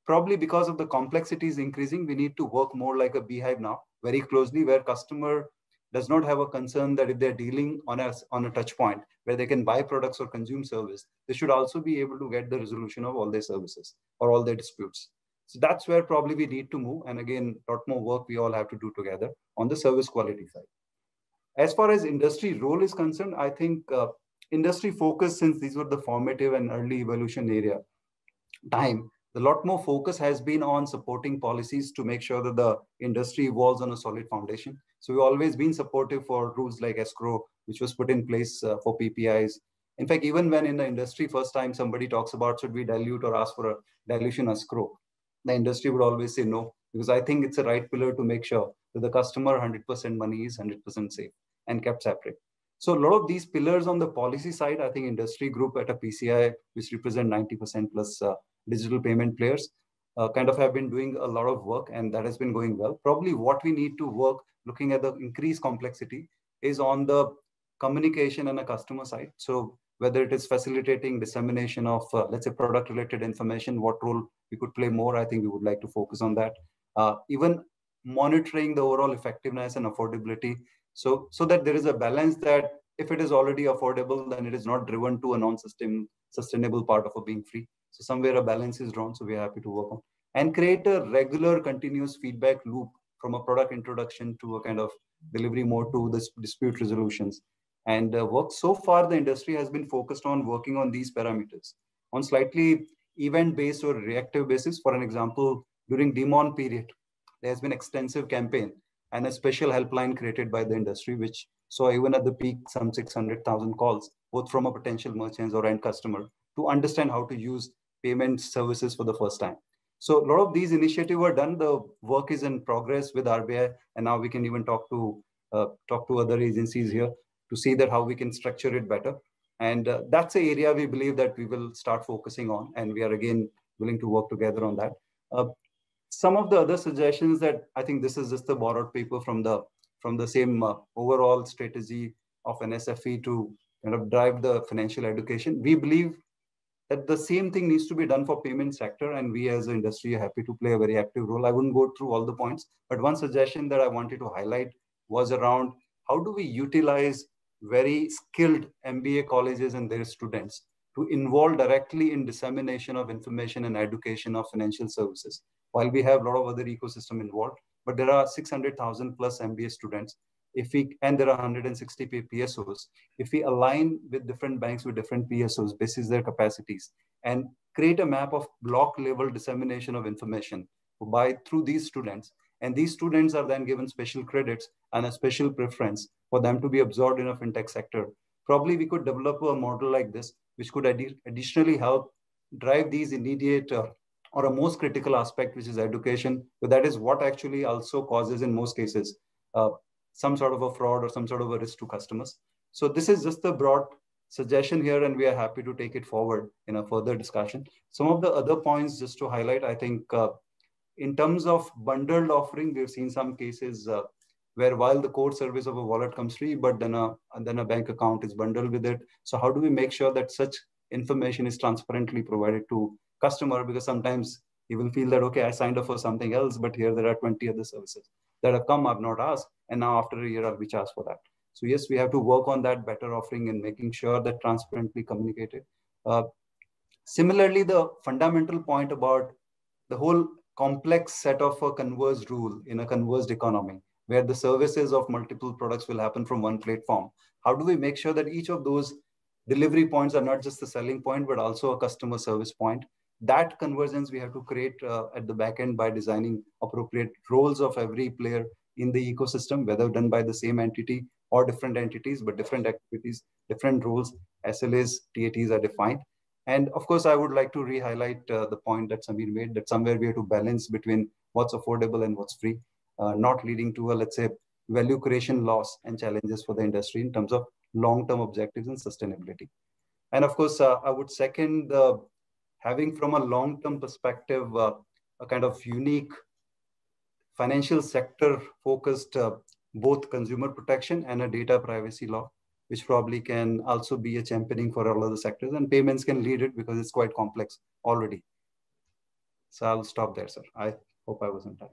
probably because of the complexities increasing, we need to work more like a beehive now, very closely, where customer does not have a concern that if they're dealing on a touch point where they can buy products or consume service, they should also be able to get the resolution of all their services or all their disputes. So that's where probably we need to move. And again, a lot more work we all have to do together on the service quality side. As far as industry role is concerned, I think industry focus, since these were the formative and early evolution area time, a lot more focus has been on supporting policies to make sure that the industry evolves on a solid foundation. So we've always been supportive for rules like escrow, which was put in place for PPIs. In fact, even when in the industry, first time somebody talks about should we dilute or ask for a dilution escrow, the industry would always say no, because I think it's a right pillar to make sure that the customer 100% money is 100% safe and kept separate. So a lot of these pillars on the policy side, I think industry group at a PCI, which represent 90% plus digital payment players, kind of have been doing a lot of work, and that has been going well. Probably what we need to work, looking at the increased complexity, is on the communication and a customer side. So whether it is facilitating dissemination of, let's say, product-related information, what role we could play more, I think we would like to focus on that. Even monitoring the overall effectiveness and affordability, so that there is a balance that if it is already affordable, then it is not driven to a non-sustainable part of being free. So somewhere a balance is drawn, so we're happy to work on. And create a regular continuous feedback loop from a product introduction to a kind of delivery mode to the dispute resolutions. And work so far, the industry has been focused on working on these parameters on slightly event-based or reactive basis. For an example, during demon period, there has been extensive campaign and a special helpline created by the industry, which saw even at the peak some 600,000 calls, both from a potential merchants or end customer, to understand how to use payment services for the first time. So a lot of these initiatives were done. The work is in progress with RBI, and now we can even talk to other agencies here to see that how we can structure it better. And that's an area we believe that we will start focusing on, and we are again willing to work together on that. Some of the other suggestions that I think this is just the borrowed paper from the same overall strategy of NSFE to kind of drive the financial education. We believe that the same thing needs to be done for payment sector, and we as an industry are happy to play a very active role. I wouldn't go through all the points, but one suggestion that I wanted to highlight was around how do we utilize very skilled MBA colleges and their students to involve directly in dissemination of information and education of financial services. While we have a lot of other ecosystem involved, but there are 600,000 plus MBA students. and there are 160 PSOs, if we align with different banks with different PSOs, basis their capacities, and create a map of block level dissemination of information through these students, and these students are then given special credits and a special preference for them to be absorbed in a fintech sector. Probably we could develop a model like this, which could additionally help drive these immediate or a most critical aspect, which is education. But that is what actually also causes, in most cases, some sort of a fraud or some sort of a risk to customers. So this is just a broad suggestion here, and we are happy to take it forward in a further discussion. Some of the other points just to highlight, I think in terms of bundled offering, we've seen some cases where while the core service of a wallet comes free, but then a bank account is bundled with it. So how do we make sure that such information is transparently provided to customer? Because sometimes he will feel that, okay, I signed up for something else, but here there are 20 other services that have come, I've not asked, and now after a year I'll be charged for that. So yes, we have to work on that better offering and making sure that transparently communicated. Similarly, the fundamental point about the whole complex set of a converged rule in a converged economy, where the services of multiple products will happen from one platform. How do we make sure that each of those delivery points are not just the selling point, but also a customer service point? That convergence we have to create at the back end by designing appropriate roles of every player in the ecosystem, whether done by the same entity or different entities, but different activities, different roles, SLAs, TATs are defined. And of course, I would like to re-highlight the point that Samir made, that somewhere we have to balance between what's affordable and what's free, not leading to a, let's say, value creation loss and challenges for the industry in terms of long-term objectives and sustainability. And of course, I would second having from a long-term perspective, a kind of unique financial sector focused both consumer protection and a data privacy law, which probably can also be a championing for all other sectors, and payments can lead it because it's quite complex already. So I'll stop there, sir. I hope I was on time.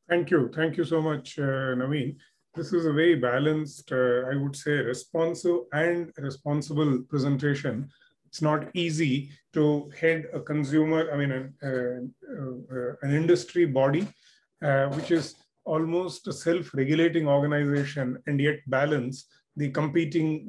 Thank you. Thank you so much, Naveen. This is a very balanced, I would say, responsive and responsible presentation. It's not easy to head a consumer, an industry body, which is almost a self-regulating organization, and yet balance the competing,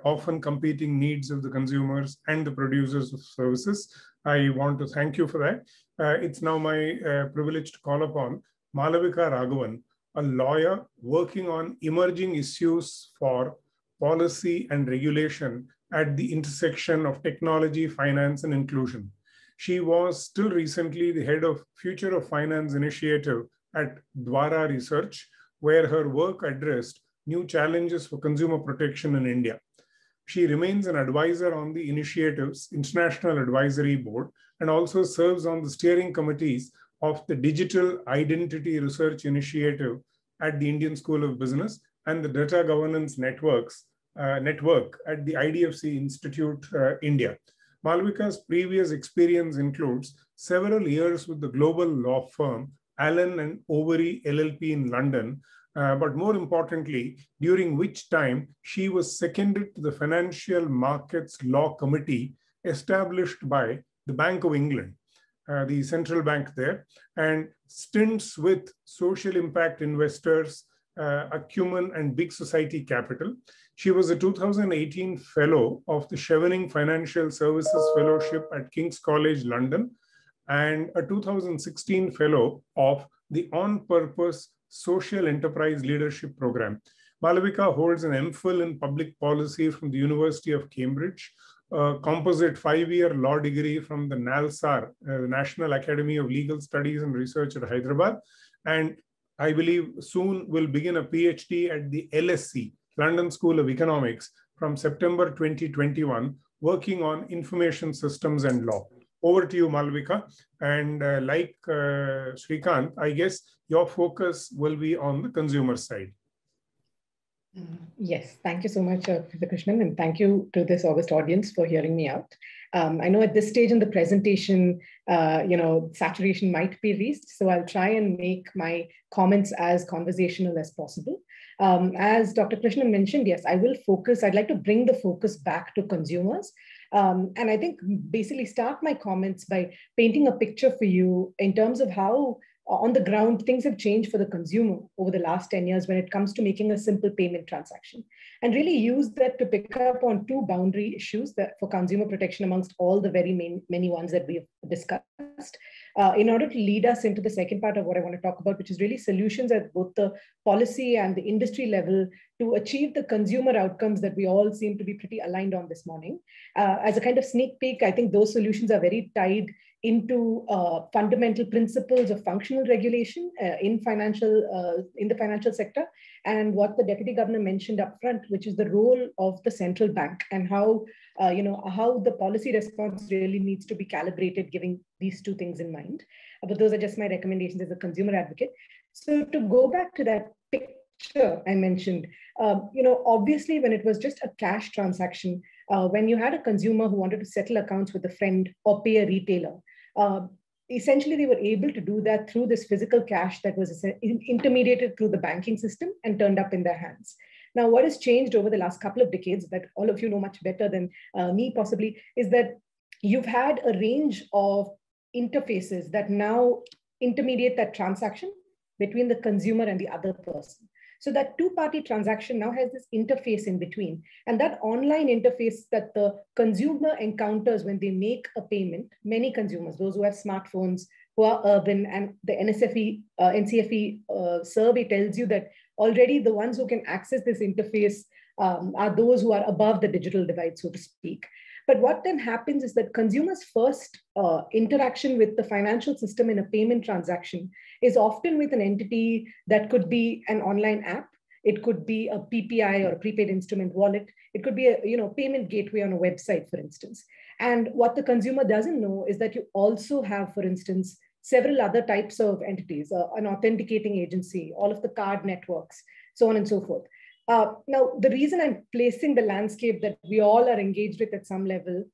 often competing needs of the consumers and the producers of services. I want to thank you for that. It's now my privilege to call upon Malavika Raghavan, a lawyer working on emerging issues for policy and regulation at the intersection of technology, finance, and inclusion. She was still recently the head of Future of Finance Initiative at Dwara Research, where her work addressed new challenges for consumer protection in India. She remains an advisor on the initiative's International Advisory Board and also serves on the steering committees of the Digital Identity Research Initiative at the Indian School of Business and the Data Governance Network at the IDFC Institute, India. Malavika's previous experience includes several years with the global law firm Allen and Overy LLP in London, but more importantly, during which time she was seconded to the Financial Markets Law Committee established by the Bank of England, the central bank there, and stints with social impact investors, Acumen and Big Society Capital. She was a 2018 fellow of the Chevening Financial Services Fellowship at King's College London, and a 2016 fellow of the On Purpose Social Enterprise Leadership Program. Malavika holds an MPhil in Public Policy from the University of Cambridge, a composite 5-year law degree from the NALSAR, the National Academy of Legal Studies and Research at Hyderabad, and I believe soon will begin a PhD at the LSE, London School of Economics, from September 2021, working on information systems and law. Over to you, Malavika. And like Srikanth, I guess your focus will be on the consumer side. Yes, thank you so much, Professor Krishnan, and thank you to this august audience for hearing me out. I know at this stage in the presentation, saturation might be reached, so I'll try and make my comments as conversational as possible. As Dr. Krishnan mentioned, yes, I'd like to bring the focus back to consumers. And I think basically start my comments by painting a picture for you in terms of how on the ground, things have changed for the consumer over the last 10 years when it comes to making a simple payment transaction, and really use that to pick up on two boundary issues that for consumer protection amongst all the very many ones that we've discussed, in order to lead us into the second part of what I want to talk about, which is really solutions at both the policy and the industry level to achieve the consumer outcomes that we all seem to be pretty aligned on this morning. As a kind of sneak peek, I think those solutions are very tied into fundamental principles of functional regulation in the financial sector, and what the Deputy Governor mentioned upfront, which is the role of the central bank and how how the policy response really needs to be calibrated, giving these two things in mind. But those are just my recommendations as a consumer advocate. So to go back to that picture I mentioned, obviously when it was just a cash transaction, when you had a consumer who wanted to settle accounts with a friend or pay a retailer, essentially they were able to do that through this physical cash that was intermediated through the banking system and turned up in their hands. Now, what has changed over the last couple of decades that all of you know much better than me possibly, is that you've had a range of interfaces that now intermediate that transaction between the consumer and the other person. So that two-party transaction now has this interface in between. And that online interface that the consumer encounters when they make a payment, many consumers, those who have smartphones, who are urban, and the NCFE survey tells you that already the ones who can access this interface are those who are above the digital divide, so to speak. But what then happens is that consumers' first interaction with the financial system in a payment transaction is often with an entity that could be an online app. It could be a PPI or a prepaid instrument wallet. It could be a payment gateway on a website, for instance. And what the consumer doesn't know is that you also have, for instance, several other types of entities, an authenticating agency, all of the card networks, so on and so forth. Now, the reason I'm placing the landscape that we all are engaged with at some level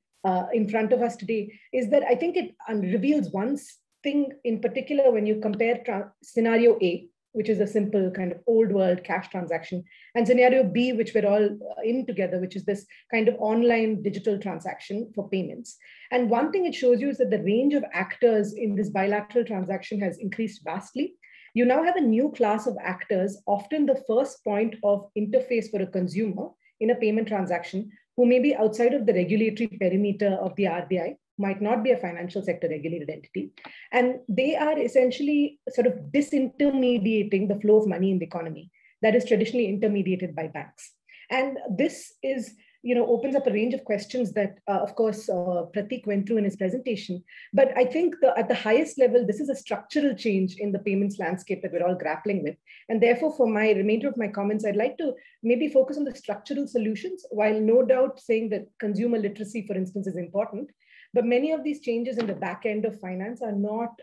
in front of us today is that I think it reveals one thing in particular when you compare scenario A, which is a simple kind of old world cash transaction, and scenario B, which we're all in together, which is this kind of online digital transaction for payments. And one thing it shows you is that the range of actors in this bilateral transaction has increased vastly. You now have a new class of actors, often the first point of interface for a consumer in a payment transaction, who may be outside of the regulatory perimeter of the RBI, might not be a financial sector regulated entity. And they are essentially sort of disintermediating the flow of money in the economy that is traditionally intermediated by banks. And this is, opens up a range of questions that, of course, Pratik went through in his presentation. But I think at the highest level, this is a structural change in the payments landscape that we're all grappling with. And therefore, for my remainder of my comments, I'd like to maybe focus on the structural solutions, while no doubt saying that consumer literacy, for instance, is important. But many of these changes in the back end of finance are not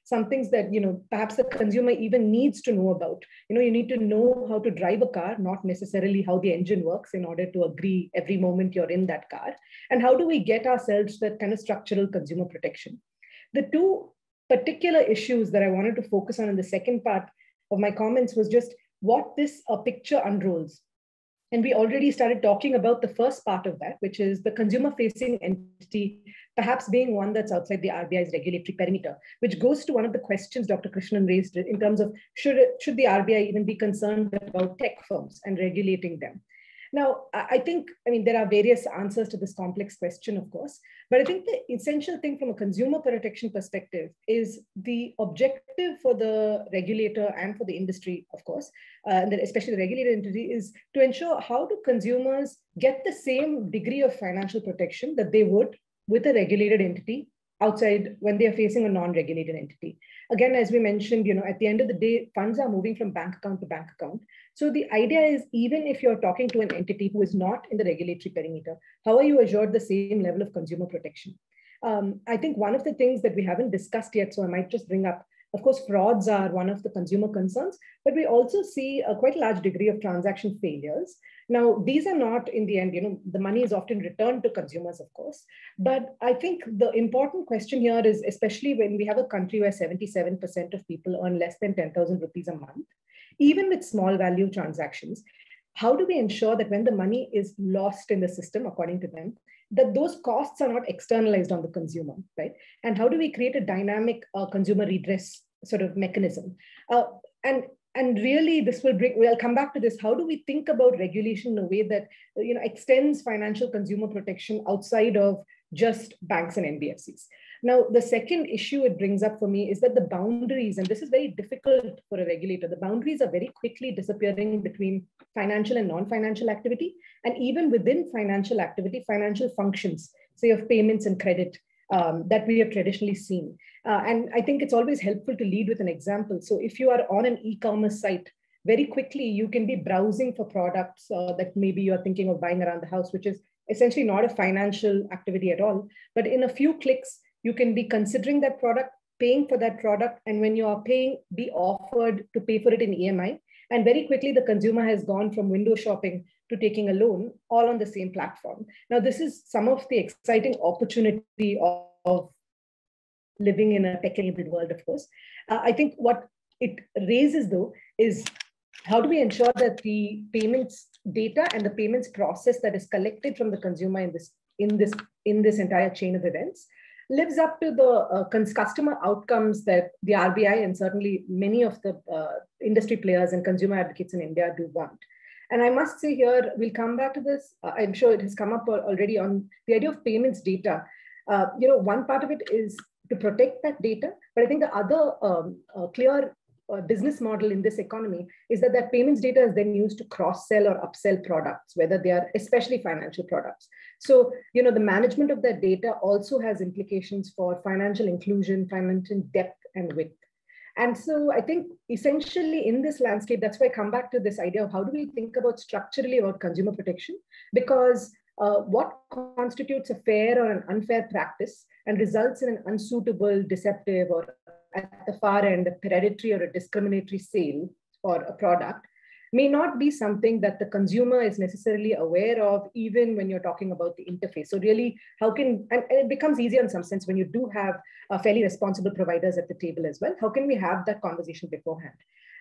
some things that, perhaps the consumer even needs to know about. You need to know how to drive a car, not necessarily how the engine works, in order to agree every moment you're in that car. And how do we get ourselves that kind of structural consumer protection? The two particular issues that I wanted to focus on in the second part of my comments was just what this picture unrolls. And we already started talking about the first part of that, which is the consumer-facing entity, perhaps being one that's outside the RBI's regulatory perimeter, which goes to one of the questions Dr. Krishnan raised in terms of should the RBI even be concerned about tech firms and regulating them? Now, I think, there are various answers to this complex question, of course, but I think the essential thing from a consumer protection perspective is the objective for the regulator and for the industry, of course, and especially the regulated entity, is to ensure how do consumers get the same degree of financial protection that they would with a regulated entity outside when they are facing a non-regulated entity. Again, as we mentioned, at the end of the day, funds are moving from bank account to bank account. So the idea is, even if you're talking to an entity who is not in the regulatory perimeter, how are you assured the same level of consumer protection? I think one of the things that we haven't discussed yet, so I might just bring up, of course, frauds are one of the consumer concerns, but we also see a quite large degree of transaction failures. Now, these are not, in the end, the money is often returned to consumers, of course. But I think the important question here is, especially when we have a country where 77% of people earn less than 10,000 rupees a month, even with small value transactions, how do we ensure that when the money is lost in the system, according to them, that those costs are not externalized on the consumer, right? And how do we create a dynamic consumer redress sort of mechanism. And really, this will bring, I'll come back to this. How do we think about regulation in a way that extends financial consumer protection outside of just banks and NBFCs? Now, the second issue it brings up for me is that the boundaries, and this is very difficult for a regulator, the boundaries are very quickly disappearing between financial and non-financial activity. And even within financial activity, financial functions, say of payments and credit, that we have traditionally seen. And I think it's always helpful to lead with an example. So if you are on an e-commerce site, very quickly, you can be browsing for products that maybe you're thinking of buying around the house, which is essentially not a financial activity at all. But in a few clicks, you can be considering that product, paying for that product. And when you are paying, be offered to pay for it in EMI. And very quickly, the consumer has gone from window shopping to taking a loan, all on the same platform. Now, this is some of the exciting opportunity of living in a tech-enabled world, of course. I think what it raises, though, is how do we ensure that the payments data and the payments process that is collected from the consumer in this entire chain of events lives up to the customer outcomes that the RBI and certainly many of the industry players and consumer advocates in India do want. And I must say here, we'll come back to this. I'm sure it has come up already on the idea of payments data. One part of it is to protect that data, but I think the other clear business model in this economy is that payments data is then used to cross-sell or upsell products, whether they are especially financial products. So, the management of that data also has implications for financial inclusion, financial depth and width. And so I think essentially in this landscape, that's why I come back to this idea of how do we think about structurally about consumer protection, because what constitutes a fair or an unfair practice and results in an unsuitable, deceptive, or at the far end, a predatory or a discriminatory sale for a product may not be something that the consumer is necessarily aware of, even when you're talking about the interface. So really, and it becomes easier in some sense when you do have fairly responsible providers at the table as well. How can we have that conversation beforehand?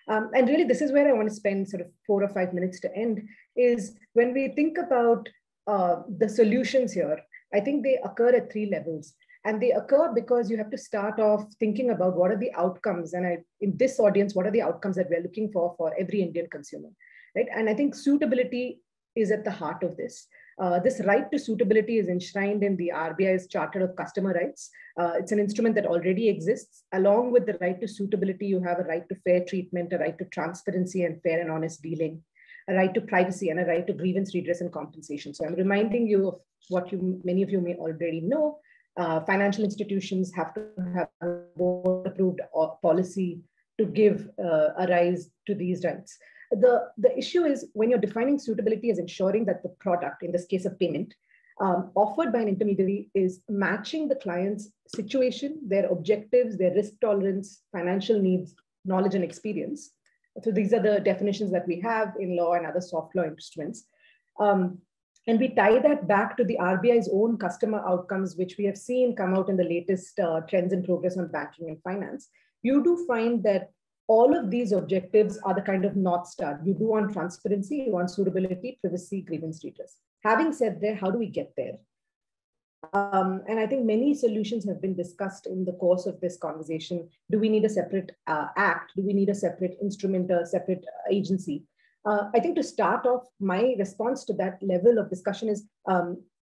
And really, this is where I want to spend sort of 4 or 5 minutes to end, is when we think about the solutions here, I think they occur at 3 levels. And they occur because you have to start off thinking about what are the outcomes. And in this audience, what are the outcomes that we're looking for every Indian consumer, right? And I think suitability is at the heart of this. This right to suitability is enshrined in the RBI's Charter of Customer Rights. It's an instrument that already exists. Along with the right to suitability, you have a right to fair treatment, a right to transparency and fair and honest dealing, a right to privacy, and a right to grievance redress and compensation. So I'm reminding you of what many of you may already know. Financial institutions have to have a board-approved policy to give a rise to these rights. The issue is when you're defining suitability as ensuring that the product, in this case of payment, offered by an intermediary is matching the client's situation, their objectives, their risk tolerance, financial needs, knowledge, and experience. So these are the definitions that we have in law and other soft law instruments. And we tie that back to the RBI's own customer outcomes, which we have seen come out in the latest trends and progress on banking and finance. You do find that all of these objectives are the kind of North Star. You do want transparency, you want suitability, privacy, grievance redress. Having said that, how do we get there? And I think many solutions have been discussed in the course of this conversation. Do we need a separate act? Do we need a separate instrument, a separate agency? I think to start off, my response to that level of discussion is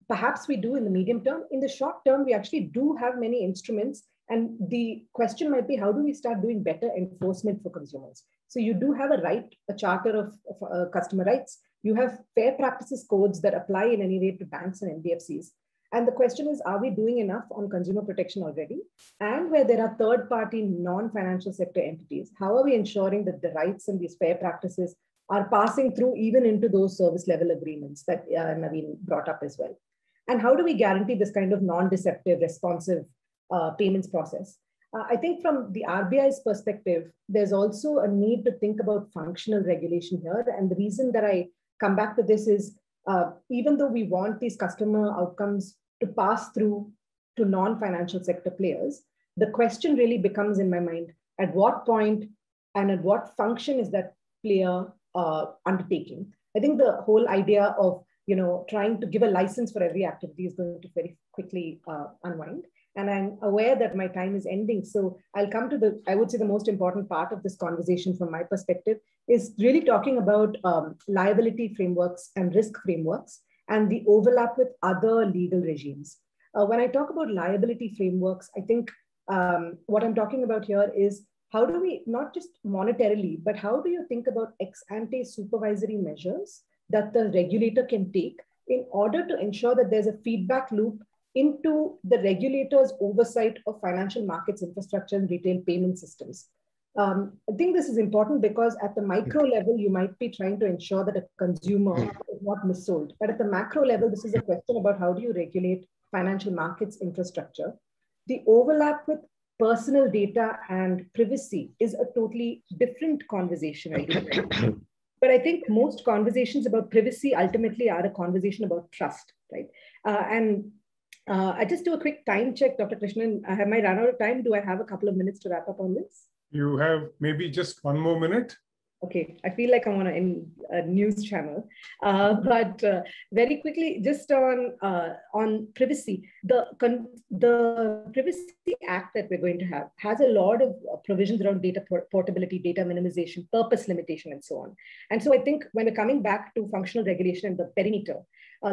perhaps we do in the medium term. In the short term, we actually do have many instruments. And the question might be, how do we start doing better enforcement for consumers? So you do have a charter of customer rights. You have fair practices codes that apply in any way to banks and NBFCs. And the question is, are we doing enough on consumer protection already? And where there are third-party non-financial sector entities, how are we ensuring that the rights and these fair practices are passing through even into those service level agreements that Naveen brought up as well? And how do we guarantee this kind of non-deceptive, responsive payments process? I think from the RBI's perspective, there's also a need to think about functional regulation here. And the reason that I come back to this is, even though we want these customer outcomes to pass through to non-financial sector players, the question really becomes in my mind, at what point and at what function is that player undertaking? I think the whole idea of trying to give a license for every activity is going to very quickly unwind. And I'm aware that my time is ending. So I'll come to I would say the most important part of this conversation from my perspective is really talking about liability frameworks and risk frameworks and the overlap with other legal regimes. When I talk about liability frameworks, I think what I'm talking about here is how do we, not just monetarily, but how do you think about ex-ante supervisory measures that the regulator can take in order to ensure that there's a feedback loop into the regulator's oversight of financial markets infrastructure and retail payment systems. I think this is important because at the micro level, you might be trying to ensure that a consumer is not missold. But at the macro level, this is a question about how do you regulate financial markets infrastructure. The overlap with personal data and privacy is a totally different conversation, I think. But I think most conversations about privacy ultimately are a conversation about trust, right? I just do a quick time check, Dr. Krishnan. Have I run out of time? Do I have a couple of minutes to wrap up on this? You have maybe just one more minute. Okay, I feel like I'm on a news channel, but very quickly, just on privacy, the Privacy Act that we're going to have has a lot of provisions around data portability, data minimization, purpose limitation, and so on. And so I think when we're coming back to functional regulation and the perimeter,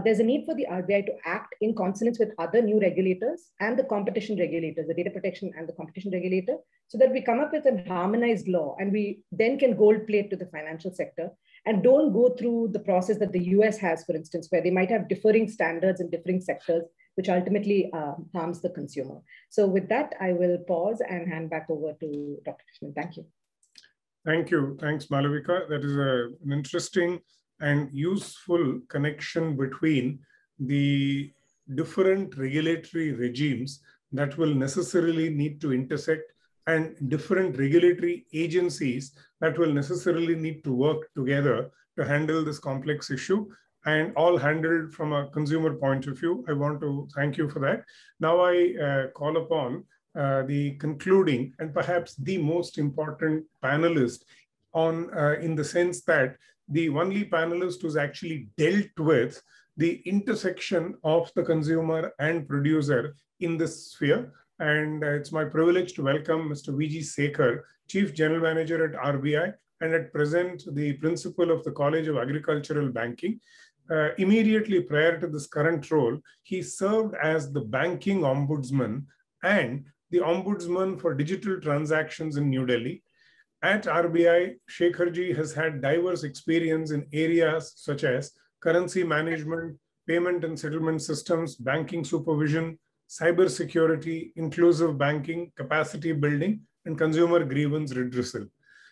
there's a need for the RBI to act in consonance with other new regulators and the competition regulators, the data protection and the competition regulator, so that we come up with a harmonized law and we then can gold plate to the financial sector and don't go through the process that the US has, for instance, where they might have differing standards in different sectors, which ultimately harms the consumer. So with that, I will pause and hand back over to Dr. Krishnan. Thank you. Thank you. Thanks, Malavika. That is an interesting and useful connection between the different regulatory regimes that will necessarily need to intersect and different regulatory agencies that will necessarily need to work together to handle this complex issue, and all handled from a consumer point of view. I want to thank you for that. Now I call upon the concluding and perhaps the most important panelist on in the sense that the only panelist who's actually dealt with the intersection of the consumer and producer in this sphere. And it's my privilege to welcome Mr. V.G. Sekhar, Chief General Manager at RBI, and at present the Principal of the College of Agricultural Banking. Immediately prior to this current role, he served as the Banking Ombudsman and the Ombudsman for Digital Transactions in New Delhi. At RBI, Sekharji has had diverse experience in areas such as currency management, payment and settlement systems, banking supervision, cybersecurity, inclusive banking, capacity building, and consumer grievance redressal.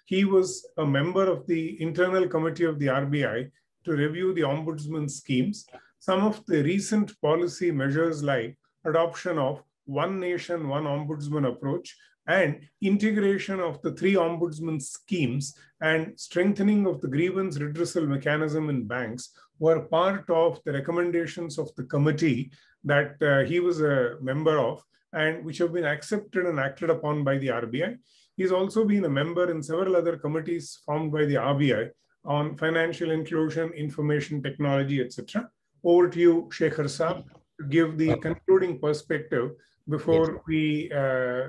He was a member of the internal committee of the RBI to review the ombudsman schemes. Some of the recent policy measures like adoption of one nation, one ombudsman approach, and integration of the 3 ombudsman schemes and strengthening of the grievance redressal mechanism in banks were part of the recommendations of the committee that he was a member of and which have been accepted and acted upon by the RBI. He's also been a member in several other committees formed by the RBI on financial inclusion, information technology, etc. Over to you, Sekhar Saab, to give the concluding perspective before we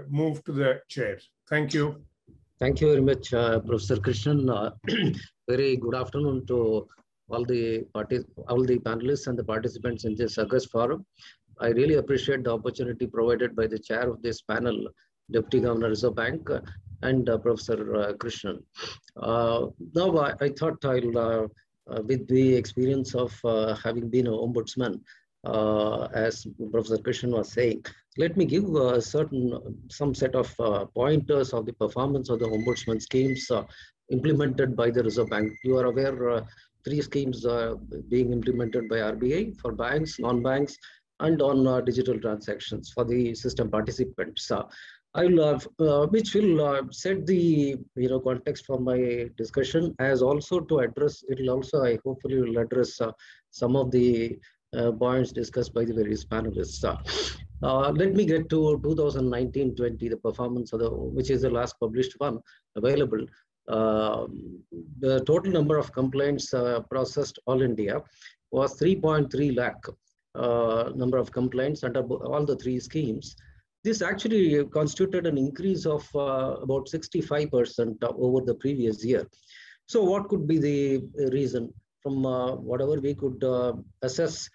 move to the chair. Thank you. Thank you very much, Professor Krishnan. Very good afternoon to all the panelists and the participants in this August forum. I really appreciate the opportunity provided by the chair of this panel, Deputy Governor Reserve Bank, and Professor Krishnan. Now, I thought I'll, with the experience of having been an ombudsman, as Professor Krishnan was saying, let me give some set of pointers of the performance of the ombudsman schemes implemented by the Reserve Bank. You are aware 3 schemes are being implemented by RBI for banks, non-banks, and on digital transactions for the system participants. Which will set the context for my discussion, as also to address. It will also, I hopefully, will address some of the points discussed by the various panelists. Let me get to 2019-20, the performance of which is the last published one available. The total number of complaints processed all India was 3.3 lakh number of complaints under all the 3 schemes. This actually constituted an increase of about 65% over the previous year. So what could be the reason? From whatever we could assess,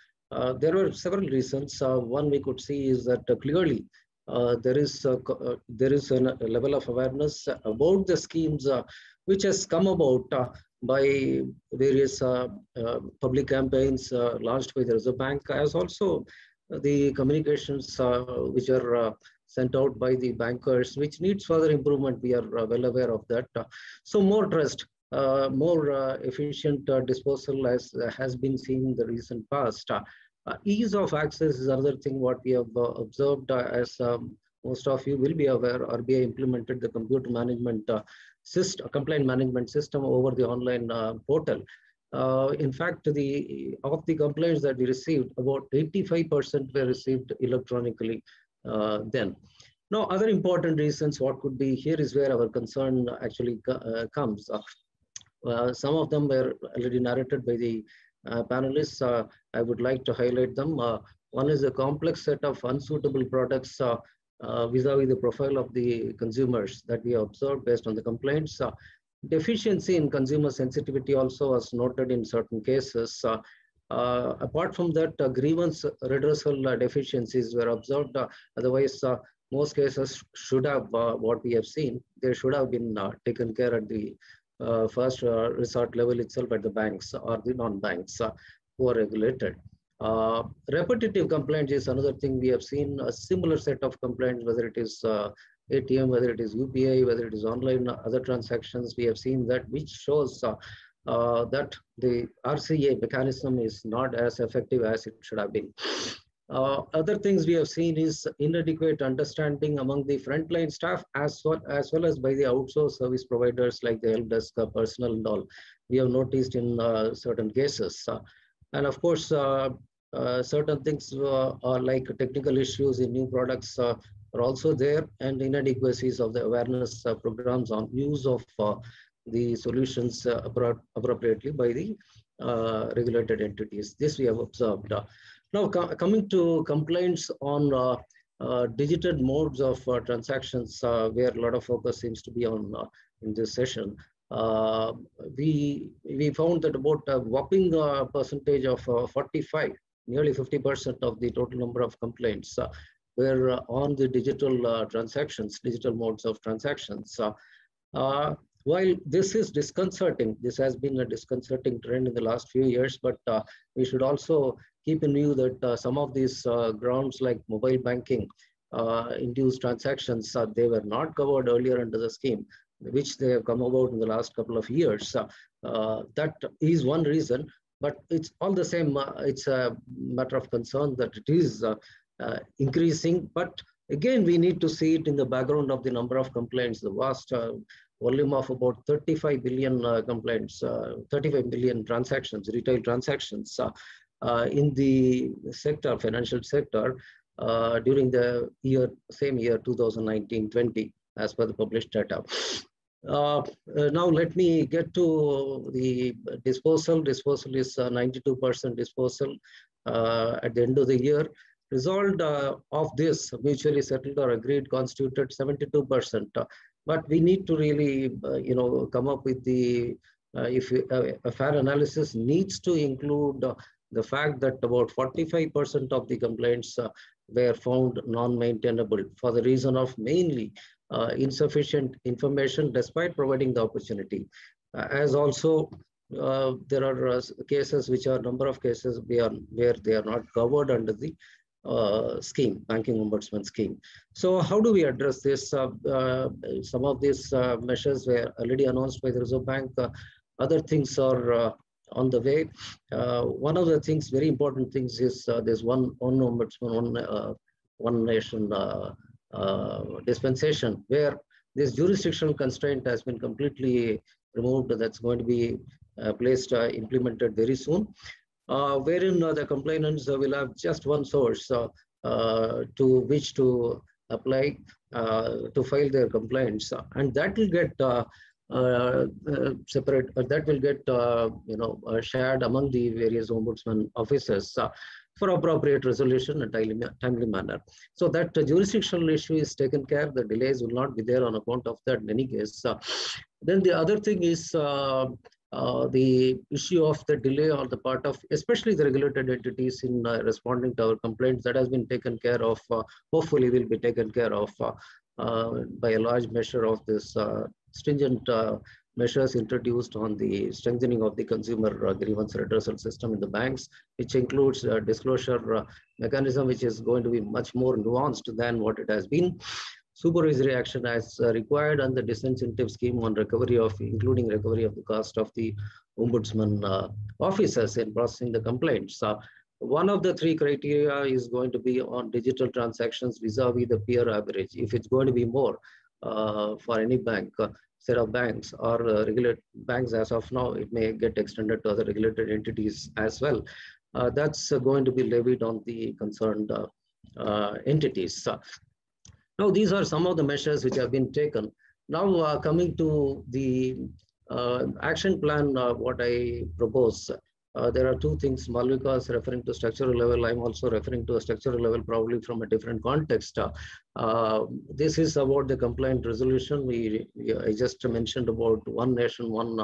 there were several reasons. One we could see is that clearly there is a level of awareness about the schemes which has come about by various public campaigns launched by the Reserve Bank, as also the communications which are sent out by the bankers, which needs further improvement. We are well aware of that. So more trust, more efficient disposal has been seen in the recent past. Ease of access is another thing what we have observed. As most of you will be aware, RBI implemented the computer management system, complaint management system over the online portal. In fact, of the complaints that we received, about 85% were received electronically then. Now, other important reasons what could be here is where our concern actually comes. Some of them were already narrated by the panelists. I would like to highlight them. One is a complex set of unsuitable products vis-a-vis the profile of the consumers that we observed based on the complaints. Deficiency in consumer sensitivity also was noted in certain cases. Apart from that, grievance redressal deficiencies were observed. Otherwise, most cases should have, what we have seen, they should have been taken care at the first resort level itself at the banks or the non-banks who are regulated. Repetitive complaints is another thing we have seen. A similar set of complaints, whether it is ATM, whether it is UPI, whether it is online, other transactions, we have seen that, which shows that the RCA mechanism is not as effective as it should have been. Other things we have seen is inadequate understanding among the frontline staff as well as by the outsourced service providers like the help desk personnel and all. We have noticed in certain cases. And of course, certain things are like technical issues in new products are also there, and inadequacies of the awareness programs on use of the solutions appropriately by the regulated entities. This we have observed. Now, coming to complaints on digital modes of transactions, where a lot of focus seems to be on in this session. We found that about a whopping percentage of 45, nearly 50% of the total number of complaints were on the digital transactions, digital modes of transactions. While this is disconcerting, this has been a disconcerting trend in the last few years, but we should also keep in view that some of these grounds like mobile banking induced transactions, they were not covered earlier under the scheme, which they have come about in the last couple of years. That is one reason, but it's all the same. It's a matter of concern that it is increasing, but again, we need to see it in the background of the number of complaints, the vast volume of about 35 billion complaints, 35 million transactions, retail transactions in the sector, financial sector, during the same year 2019-20, as per the published data. Now let me get to the disposal. Disposal is 92% disposal at the end of the year. Resolved of this mutually settled or agreed constituted 72%. But we need to really, come up with the, a fair analysis needs to include the fact that about 45% of the complaints were found non-maintainable for the reason of mainly insufficient information despite providing the opportunity. As also, there are cases which are number of cases where they are not covered under the scheme, Banking Ombudsman scheme. So how do we address this? Some of these measures were already announced by the Reserve Bank. Other things are on the way. One of the things, very important things, is there's one ombudsman, one nation dispensation, where this jurisdictional constraint has been completely removed. That's going to be implemented very soon. Wherein the complainants will have just one source to which to apply to file their complaints, and that will get separate. That will get shared among the various ombudsman officers. for appropriate resolution in a timely manner. So that jurisdictional issue is taken care. The delays will not be there on account of that in any case. Then the other thing is the issue of the delay on the part of especially the regulated entities in responding to our complaints. That has been taken care of, hopefully will be taken care of by a large measure of this stringent measures introduced on the strengthening of the consumer grievance redressal system in the banks, which includes disclosure mechanism, which is going to be much more nuanced than what it has been. Supervisory action as required, and the disincentive scheme on recovery of, including recovery of the cost of the ombudsman officers in processing the complaints. One of the three criteria is going to be on digital transactions vis-a-vis the peer average. If it's going to be more for any bank, set of banks or regulated banks as of now, it may get extended to other regulated entities as well. That's going to be levied on the concerned entities. Now, these are some of the measures which have been taken. Now, coming to the action plan, what I propose, there are two things. Malvika is referring to structural level. I'm also referring to a structural level, probably from a different context. This is about the complaint resolution. I just mentioned about one nation, one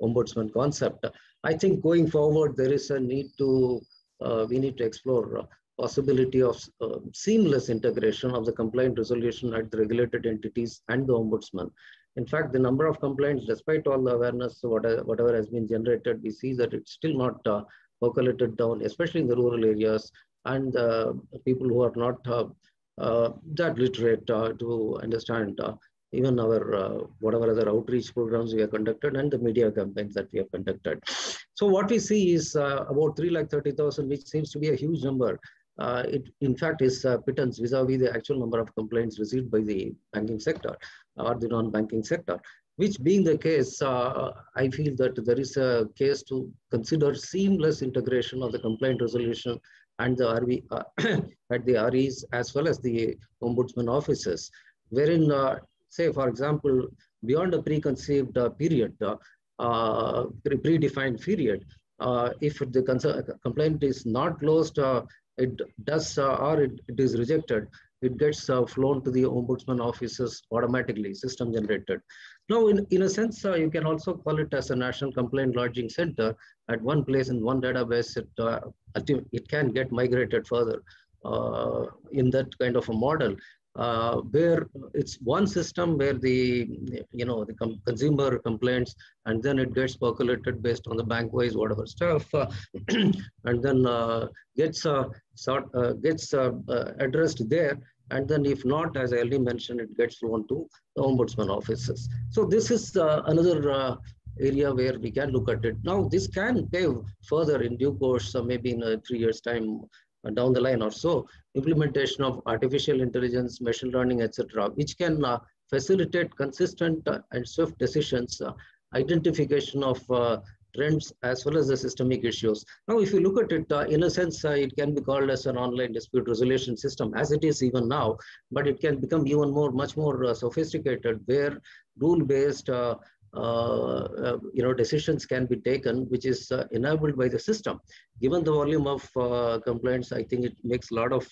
ombudsman concept. I think going forward, there is a need to, we need to explore possibility of seamless integration of the complaint resolution at the regulated entities and the ombudsman. In fact, the number of complaints, despite all the awareness, whatever has been generated, we see that it's still not percolated down, especially in the rural areas, and people who are not that literate to understand even our whatever other outreach programs we have conducted and the media campaigns that we have conducted. So what we see is about 330,000, which seems to be a huge number. It in fact is pittance vis-a-vis the actual number of complaints received by the banking sector or the non-banking sector. Which being the case, I feel that there is a case to consider seamless integration of the complaint resolution and the RV at the REs as well as the ombudsman offices, wherein, say for example, beyond a preconceived period, predefined period, if the complaint is not closed, it does or it is rejected, it gets flown to the ombudsman offices automatically, system generated. Now, in a sense, you can also call it as a national complaint lodging center at one place in one database. It can get migrated further in that kind of a model. Where it's one system where the consumer complaints, and then it gets percolated based on the bank-wise whatever stuff, and then gets addressed there, and then if not, as I already mentioned, it gets flown to the ombudsman offices. So this is another area where we can look at it. Now, this can pave further in due course, maybe in 3 years' time down the line or so, implementation of artificial intelligence, machine learning, etc., which can facilitate consistent and swift decisions, identification of trends as well as the systemic issues. Now, if you look at it, in a sense, it can be called as an online dispute resolution system, as it is even now, but it can become even more, much more sophisticated, where rule-based decisions can be taken, which is enabled by the system. Given the volume of complaints, I think it makes a lot of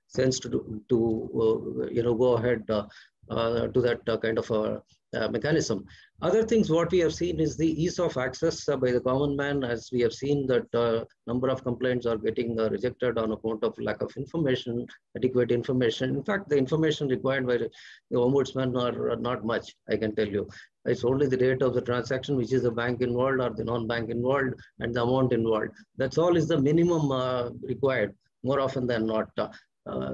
sense to go ahead to that kind of a mechanism. Other things what we have seen is the ease of access by the common man, as we have seen that number of complaints are getting rejected on account of lack of information, adequate information. In fact, the information required by the ombudsman are not much, I can tell you. It's only the date of the transaction, which is the bank involved or the non-bank involved, and the amount involved. That's all is the minimum required, more often than not.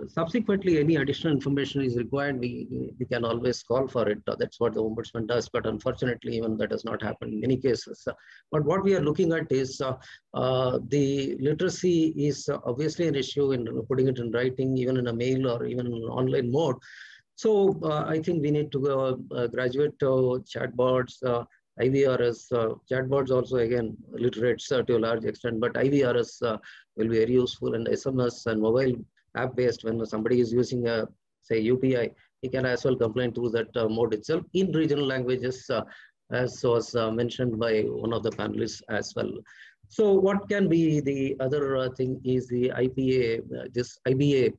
Subsequently, any additional information is required, we can always call for it. That's what the ombudsman does, but unfortunately, even that does not happen in many cases. But what we are looking at is the literacy is obviously an issue in putting it in writing, even in a mail or even in an online mode. So I think we need to graduate to chatbots, IVRs, chatbots also again literates to a large extent, but IVRs will be very useful, and SMS and mobile app-based. When somebody is using say UPI, he can as well complain through that mode itself in regional languages, as was mentioned by one of the panelists as well. So what can be the other thing is the IPA, this IBA.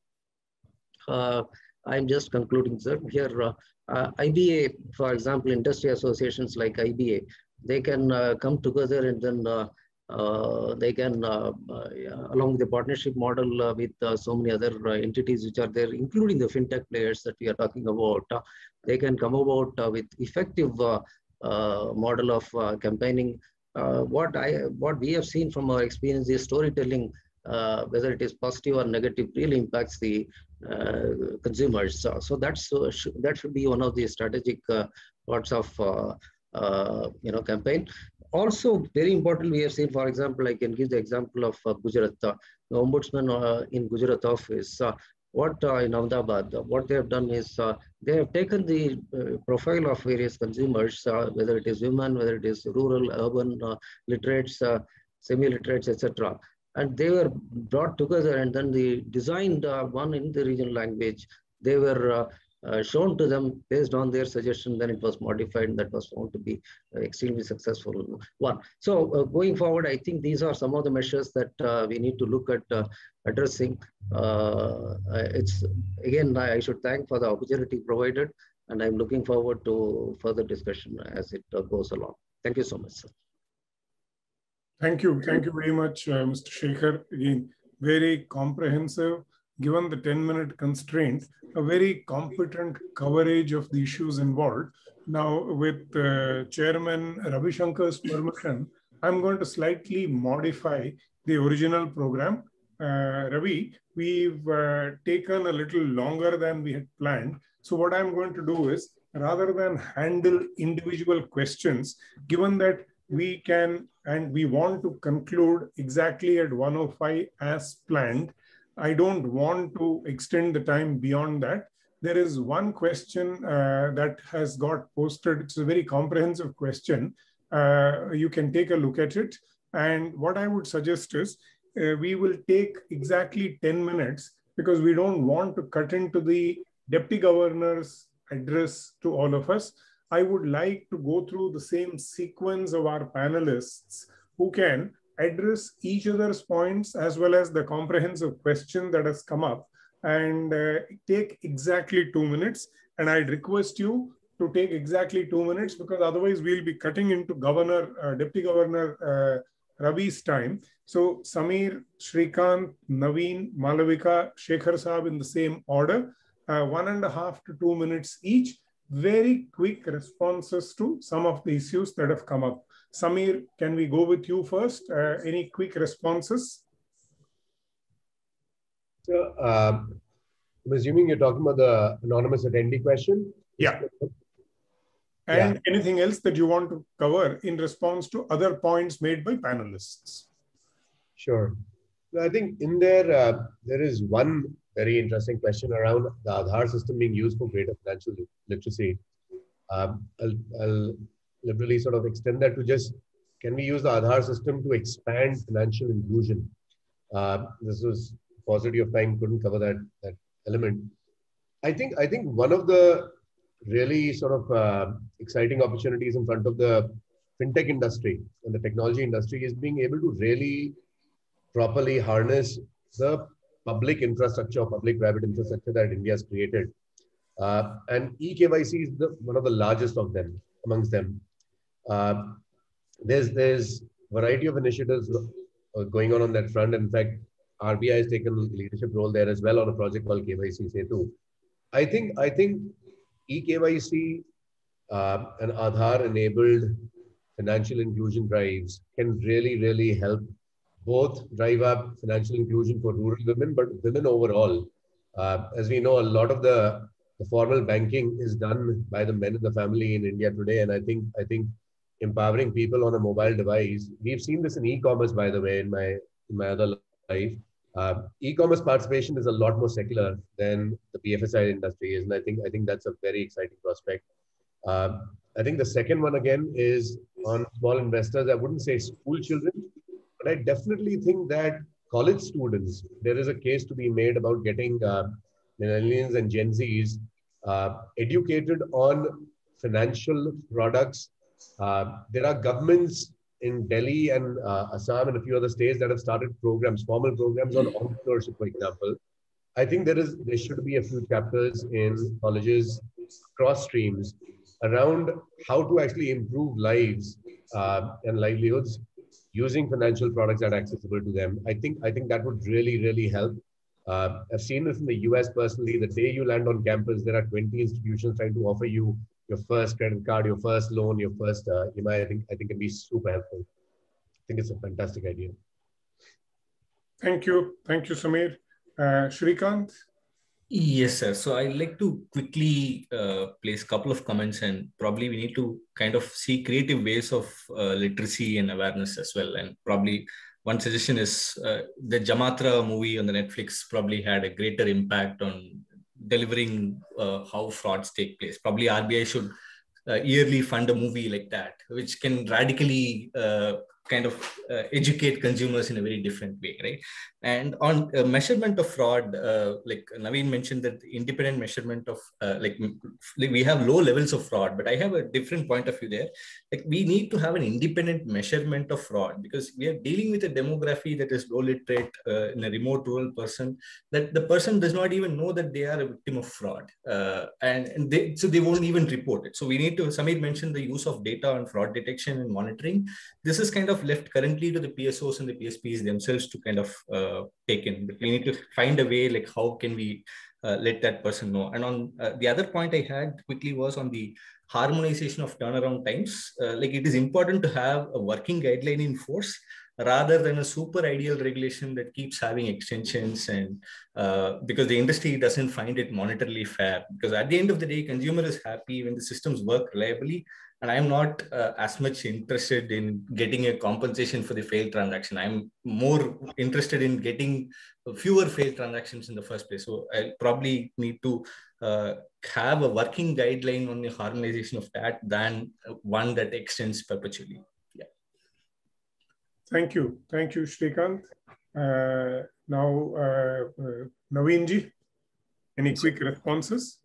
I'm just concluding, sir. Here, IBA, for example, industry associations like IBA, they can come together and then they can, along with the partnership model with so many other entities which are there, including the fintech players that we are talking about, they can come about with effective model of campaigning. What we have seen from our experience is storytelling, whether it is positive or negative, really impacts the consumers. So that should be one of the strategic parts of campaign. Also, very important, we have seen, for example, I can give the example of Gujarat, the ombudsman in Gujarat office. In Ahmedabad, what they have done is they have taken the profile of various consumers, whether it is women, whether it is rural, urban, literates, semi-literates, etc. And they were brought together and then they designed one in the regional language. They were shown to them based on their suggestion, then it was modified and that was found to be extremely successful one. So going forward, I think these are some of the measures that we need to look at addressing. It's again, I should thank for the opportunity provided, and I'm looking forward to further discussion as it goes along. Thank you so much, sir. Thank you very much, Mr. Shekhar. Again, very comprehensive. Given the 10-minute constraint, a very competent coverage of the issues involved. Now, with Chairman Ravi Shankar's permission, I'm going to slightly modify the original program. Ravi, we've taken a little longer than we had planned. So what I'm going to do is, rather than handle individual questions, given that we can and we want to conclude exactly at 1:05 as planned, I don't want to extend the time beyond that. There is one question that has got posted. It's a very comprehensive question. You can take a look at it. And what I would suggest is we will take exactly 10 minutes because we don't want to cut into the Deputy Governor's address to all of us. I would like to go through the same sequence of our panelists who can address each other's points as well as the comprehensive question that has come up and take exactly 2 minutes. And I'd request you to take exactly 2 minutes because otherwise we'll be cutting into Deputy Governor Ravi's time. So Samir, Shrikant, Naveen, Malavika, Shekhar Saab in the same order, 1.5 to 2 minutes each. Very quick responses to some of the issues that have come up. Samir, can we go with you first? Any quick responses? So, I'm assuming you're talking about the anonymous attendee question? Yeah. And anything else that you want to cover in response to other points made by panelists? Sure. I think in there, there is one very interesting question around the Aadhaar system being used for greater financial literacy. I'll liberally sort of extend that to just, can we use the Aadhaar system to expand financial inclusion? This was paucity of time, couldn't cover that element. I think one of the really sort of exciting opportunities in front of the fintech industry and the technology industry is being able to really properly harness the public infrastructure, public-private infrastructure that India has created. And eKYC is one of the largest of them, amongst them. There's a variety of initiatives going on that front. In fact, RBI has taken a leadership role there as well on a project called KYC Setu. I think eKYC and Aadhaar-enabled financial inclusion drives can really, really help both drive up financial inclusion for rural women, but women overall. As we know, a lot of the formal banking is done by the men in the family in India today. And I think empowering people on a mobile device, we've seen this in e-commerce, by the way, in my other life. E-commerce participation is a lot more secular than the BFSI industry is. And I think that's a very exciting prospect. I think the second one again is on small investors. I wouldn't say school children, but I definitely think that college students, there is a case to be made about getting millennials and Gen Zs educated on financial products. There are governments in Delhi and Assam and a few other states that have started programs, formal programs on entrepreneurship, for example. I think there should be a few chapters in colleges across streams around how to actually improve lives and livelihoods using financial products that are accessible to them. I think that would really help. I've seen this in the US personally. The day you land on campus, there are 20 institutions trying to offer you your first credit card, your first loan, your first EMI. I think it can be super helpful. I think it's a fantastic idea. Thank you, Samir. Shrikant? Yes, sir. So I'd like to quickly place a couple of comments, and probably we need to kind of see creative ways of literacy and awareness as well. And probably one suggestion is the Jamatra movie on the Netflix probably had a greater impact on delivering how frauds take place. Probably RBI should yearly fund a movie like that, which can radically kind of educate consumers in a very different way, right? And on measurement of fraud, like Naveen mentioned that independent measurement of like we have low levels of fraud, but I have a different point of view there. Like we need to have an independent measurement of fraud because we are dealing with a demography that is low literate in a remote rural person, that the person does not even know that they are a victim of fraud. So they won't even report it. So we need to, Samir mentioned the use of data on fraud detection and monitoring. This is kind of left currently to the PSOs and the PSPs themselves to kind of take in. But we need to find a way, like how can we let that person know? And on the other point I had quickly was on the harmonization of turnaround times. Like it is important to have a working guideline in force rather than a super ideal regulation that keeps having extensions, and because the industry doesn't find it monetarily fair. Because at the end of the day, consumer is happy when the systems work reliably, and I'm not as much interested in getting a compensation for the failed transaction. I'm more interested in getting fewer failed transactions in the first place. So I probably need to have a working guideline on the harmonization of that than one that extends perpetually. Yeah. Thank you, Shrikant. Now, Naveenji, any quick responses?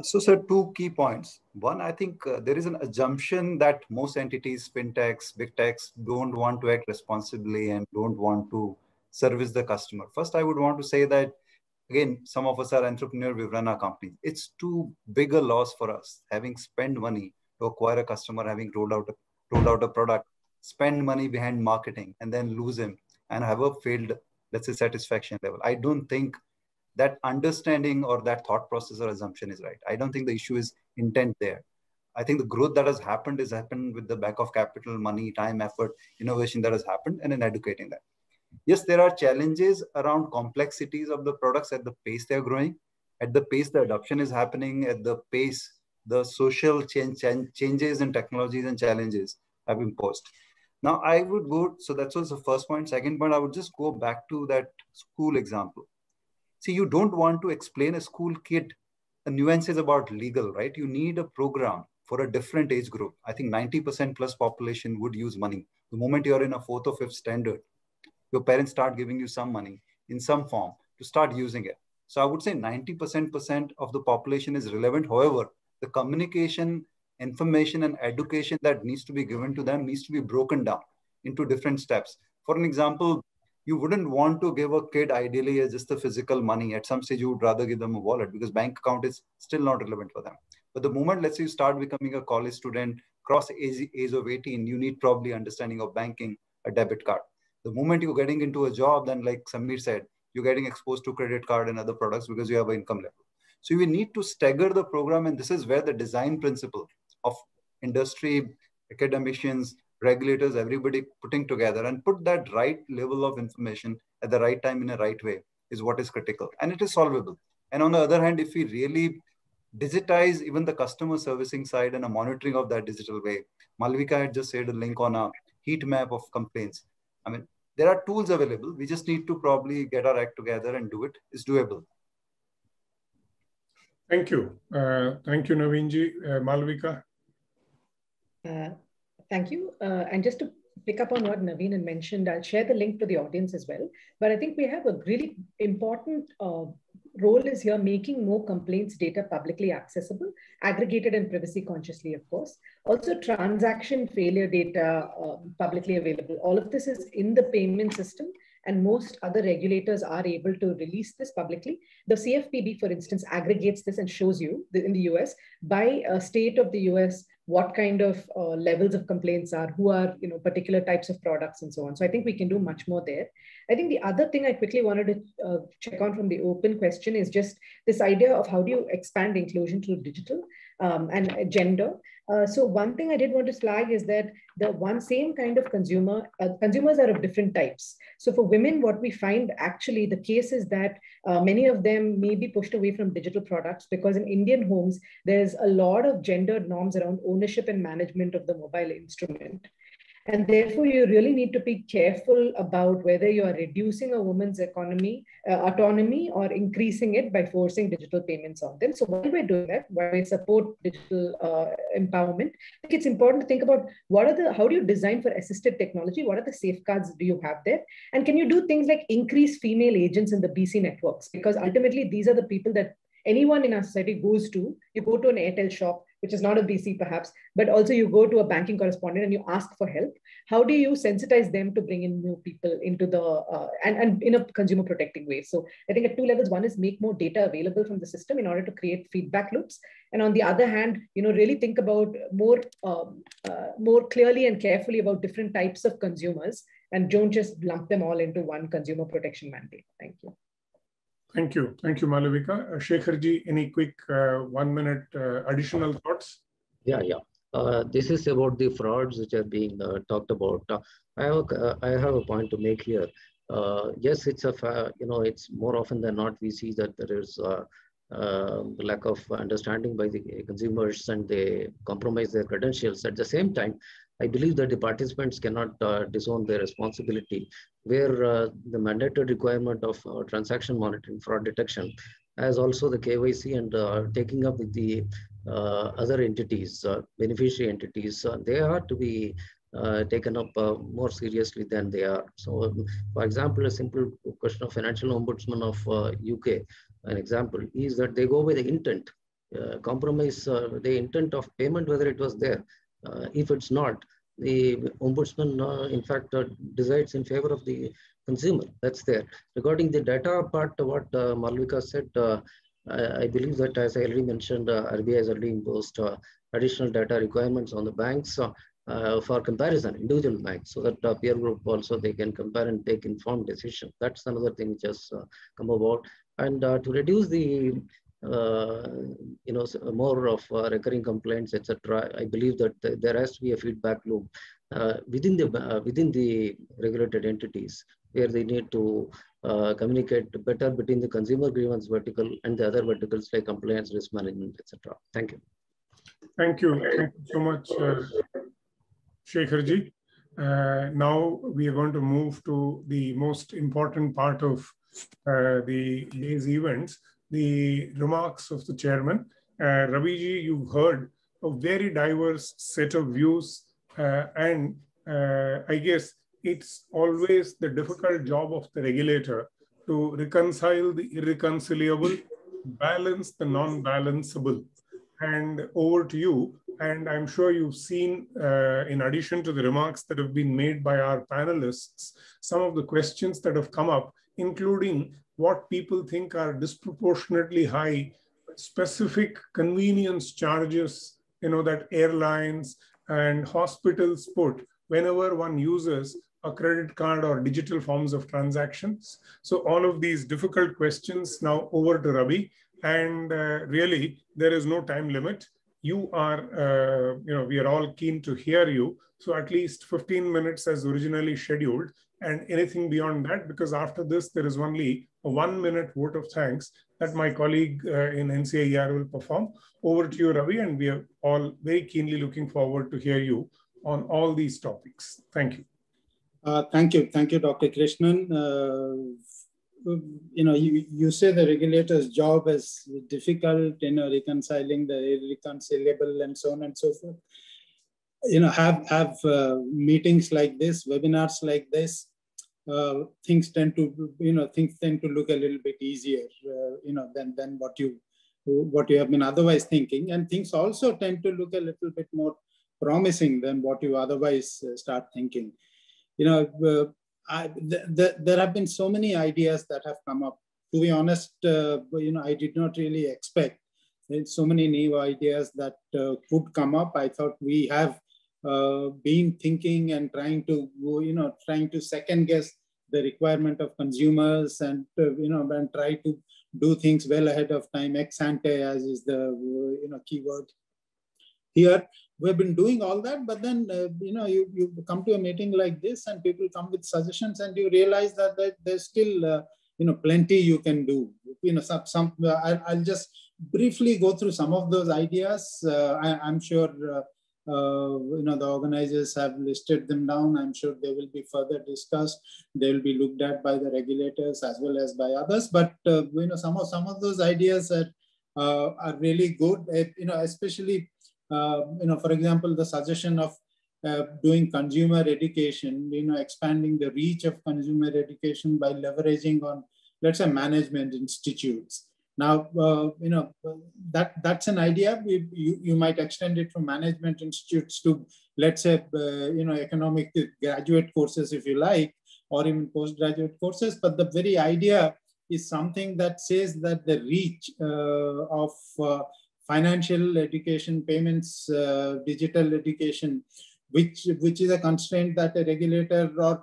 So, sir, two key points. One, I think there is an assumption that most entities, fintechs, big techs, don't want to act responsibly and don't want to service the customer. First, I would want to say that, again, some of us are entrepreneurs, we've run our company. It's too big a loss for us, having spent money to acquire a customer, having rolled out a product, spend money behind marketing, and then lose him and have a failed, let's say, satisfaction level. I don't think that understanding or that thought process or assumption is right. I don't think the issue is intent there. I think the growth that has happened with the back of capital, money, time, effort, innovation that has happened, and in educating that. Yes, there are challenges around complexities of the products at the pace they're growing, at the pace the adoption is happening, at the pace the social changes in technologies and challenges have imposed. Now, I would go, so that was the first point. Second point, I would just go back to that school example. See, you don't want to explain a school kid the nuances about legal, right? You need a program for a different age group. I think 90% plus population would use money. The moment you're in a 4th or 5th standard, your parents start giving you some money in some form to start using it. So I would say 90% of the population is relevant. However, the communication, information, and education that needs to be given to them needs to be broken down into different steps. For an example, you wouldn't want to give a kid ideally just the physical money. At some stage, you would rather give them a wallet because bank account is still not relevant for them. But the moment, let's say you start becoming a college student, cross age of 18, you need probably understanding of banking, a debit card. The moment you're getting into a job, then like Samir said, you're getting exposed to credit card and other products because you have an income level. So you need to stagger the program. And this is where the design principle of industry, academicians, regulators, everybody putting together and put that right level of information at the right time in a right way is what is critical. And it is solvable. And on the other hand, if we really digitize even the customer servicing side and a monitoring of that digital way, Malvika had just shared a link on a heat map of complaints. I mean, there are tools available. We just need to probably get our act together and do it. It's doable. Thank you. Thank you, Naveenji. Malvika? Thank you. And just to pick up on what Naveen had mentioned, I'll share the link to the audience as well. But I think we have a really important role is here making more complaints data publicly accessible, aggregated and privacy consciously, of course. Also transaction failure data publicly available. All of this is in the payment system, and most other regulators are able to release this publicly. The CFPB, for instance, aggregates this and shows you in the US by state of the US what kind of levels of complaints are, who are particular types of products and so on. So I think we can do much more there. I think the other thing I quickly wanted to check on from the open question is just this idea of how do you expand inclusion to digital and gender. So one thing I did want to flag is that the one same kind of consumers are of different types. So for women, what we find actually the case is that many of them may be pushed away from digital products because in Indian homes, there's a lot of gendered norms around ownership and management of the mobile instrument. And therefore, you really need to be careful about whether you are reducing a woman's autonomy or increasing it by forcing digital payments on them. So while we're doing that, while we support digital empowerment, I think it's important to think about how do you design for assisted technology? What are the safeguards do you have there? And can you do things like increase female agents in the BC networks? Because ultimately, these are the people that anyone in our society goes to. You go to an Airtel shop, which is not a BC perhaps, but also you go to a banking correspondent and you ask for help. How do you sensitize them to bring in new people into the, and in a consumer protecting way? So I think at two levels, one is make more data available from the system in order to create feedback loops. And on the other hand, really think about more clearly and carefully about different types of consumers and don't just lump them all into one consumer protection mandate. Thank you. Thank you. Thank you, Malavika. Shekhar-ji, any quick 1 minute additional thoughts? Yeah. This is about the frauds which are being talked about. I have a point to make here. Yes, it's it's more often than not we see that there is lack of understanding by the consumers and they compromise their credentials. At the same time, I believe that the participants cannot disown their responsibility, where the mandated requirement of transaction monitoring, fraud detection, as also the KYC and taking up with the other entities, beneficiary entities, they are to be taken up more seriously than they are. So, for example, a simple question of financial ombudsman of UK, an example is that they go by the intent, compromise the intent of payment, whether it was there. If it's not, the ombudsman, in fact, decides in favor of the consumer. That's there. Regarding the data part, what Malavika said, I believe that, as I already mentioned, RBI has already imposed additional data requirements on the banks for comparison, individual banks, so that peer group also they can compare and take informed decision. That's another thing which has come about. And to reduce the more of recurring complaints, etc. I believe that there has to be a feedback loop within the regulated entities where they need to communicate better between the consumer grievance vertical and the other verticals like compliance, risk management, etc. Thank you. Thank you. Thank you so much, Shekhar-ji. Now we are going to move to the most important part of the day's events, the remarks of the chairman. Ravi-ji, you've heard a very diverse set of views and I guess it's always the difficult job of the regulator to reconcile the irreconcilable, balance the non-balanceable. And over to you. And I'm sure you've seen, in addition to the remarks that have been made by our panelists, some of the questions that have come up, including what people think are disproportionately high specific convenience charges, that airlines and hospitals put whenever one uses a credit card or digital forms of transactions. So all of these difficult questions now over to Ravi. And really, there is no time limit. You are, we are all keen to hear you. So at least 15 minutes as originally scheduled, and anything beyond that, because after this, there is only a 1 minute vote of thanks that my colleague in NCAER will perform. Over to you, Ravi, and we are all very keenly looking forward to hear you on all these topics. Thank you. Thank you, Dr. Krishnan. You say the regulator's job is difficult, reconciling the irreconcilable and so on and so forth. Have meetings like this, webinars like this, things tend to look a little bit easier, than what you have been otherwise thinking, and things also tend to look a little bit more promising than what you otherwise start thinking. There have been so many ideas that have come up. To be honest, I did not really expect so many new ideas that could come up. I thought we have been thinking and trying to second guess the requirement of consumers, and and try to do things well ahead of time, ex ante, as is the keyword here. We've been doing all that, but then you come to a meeting like this, and people come with suggestions, and you realize that there's still plenty you can do. I'll just briefly go through some of those ideas. I'm sure the organizers have listed them down. I'm sure they will be further discussed. They will be looked at by the regulators as well as by others. But some of those ideas are really good. Especially for example, the suggestion of doing consumer education, expanding the reach of consumer education by leveraging on, let's say, management institutes. Now, that's an idea. You might extend it from management institutes to, let's say, economic graduate courses, if you like, or even postgraduate courses. But the very idea is something that says that the reach of financial education, payments, digital education, which is a constraint that a regulator or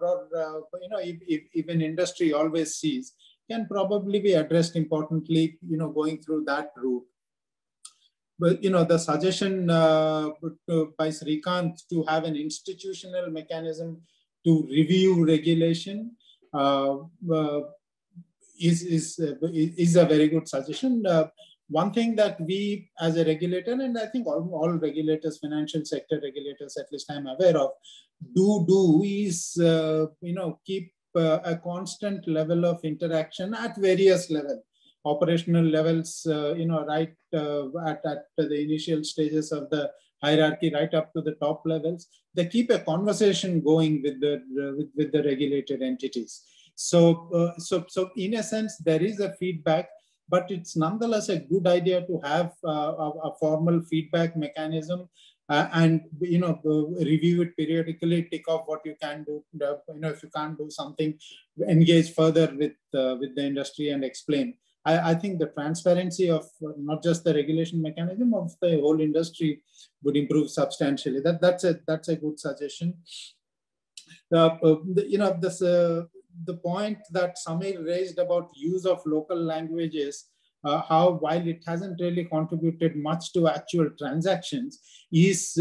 even industry always sees, can probably be addressed importantly, going through that route. But, the suggestion by Srikanth to have an institutional mechanism to review regulation is a very good suggestion. One thing that we as a regulator, and I think all regulators, financial sector regulators, at least I'm aware of, do is, keep a constant level of interaction at various levels, operational levels, right at the initial stages of the hierarchy, right up to the top levels. They keep a conversation going with the regulated entities. So in a sense, there is a feedback, but it's nonetheless a good idea to have a formal feedback mechanism and review it periodically, tick off what you can do. If you can't do something, engage further with the industry and explain. I think the transparency of not just the regulation mechanism of the whole industry would improve substantially. That's a good suggestion. The point that Samir raised about use of local languages, how while it hasn't really contributed much to actual transactions, is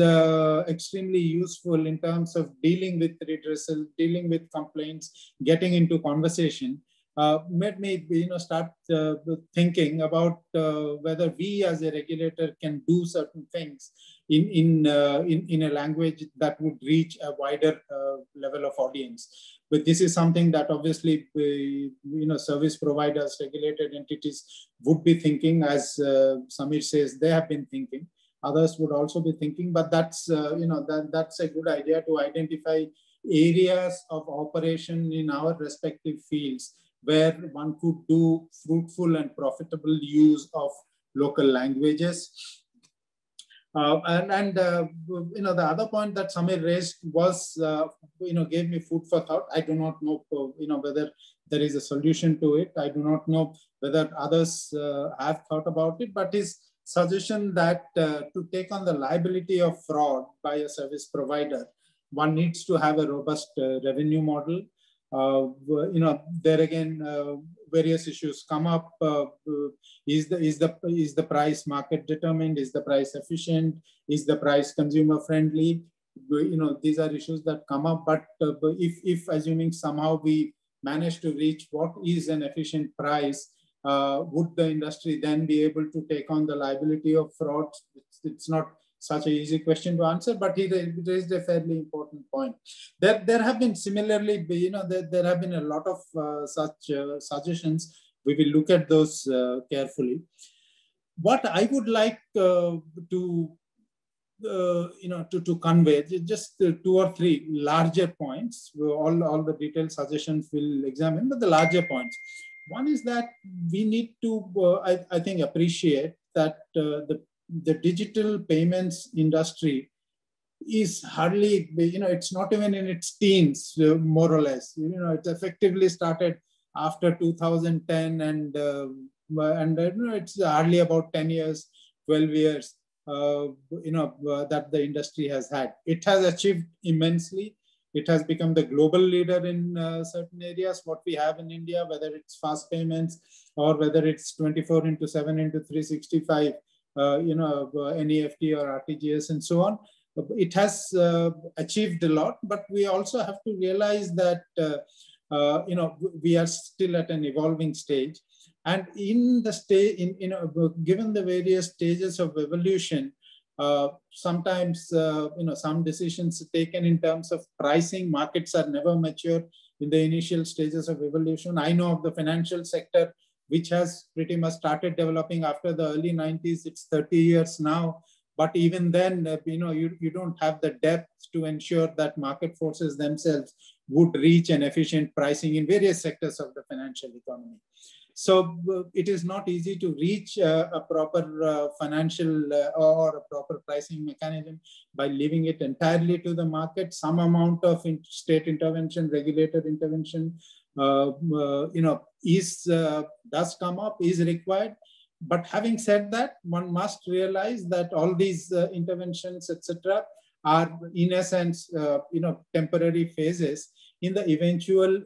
extremely useful in terms of dealing with redressal, dealing with complaints, getting into conversation. Made me start thinking about whether we as a regulator can do certain things in a language that would reach a wider level of audience. But this is something that obviously service providers, regulated entities would be thinking, as Samir says, they have been thinking. Others would also be thinking, but that's that's a good idea to identify areas of operation in our respective fields where one could do fruitful and profitable use of local languages. The other point that Samir raised was, gave me food for thought. I do not know, whether there is a solution to it. I do not know whether others have thought about it, but his suggestion that to take on the liability of fraud by a service provider, one needs to have a robust revenue model. There again, various issues come up. Is the price market determined? Is the price efficient? Is the price consumer friendly? These are issues that come up. But if assuming somehow we manage to reach what is an efficient price, would the industry then be able to take on the liability of fraud? It's not such an easy question to answer, but he raised a fairly important point. There have been similarly, there have been a lot of such suggestions. We will look at those carefully. What I would like to to convey just 2 or 3 larger points. All the detailed suggestions we'll examine, but the larger points. One is that we need to, I think, appreciate that the digital payments industry is hardly, it's not even in its teens, more or less. It effectively started after 2010, and it's hardly about 10 years, 12 years, that the industry has had. It has achieved immensely. It has become the global leader in certain areas. What we have in India, whether it's fast payments or whether it's 24/7/365, NEFT or RTGS and so on, it has achieved a lot. But we also have to realize that we are still at an evolving stage. And in the stage, given the various stages of evolution, sometimes some decisions taken in terms of pricing, markets are never mature in the initial stages of evolution. I know of the financial sector, which has pretty much started developing after the early 90s. It's 30 years now. But even then, you don't have the depth to ensure that market forces themselves would reach an efficient pricing in various sectors of the financial economy. So it is not easy to reach a proper financial or a proper pricing mechanism by leaving it entirely to the market. Some amount of state intervention, regulator intervention, does come up, is required. But having said that, one must realize that all these interventions, etc., are in essence, temporary phases in the eventual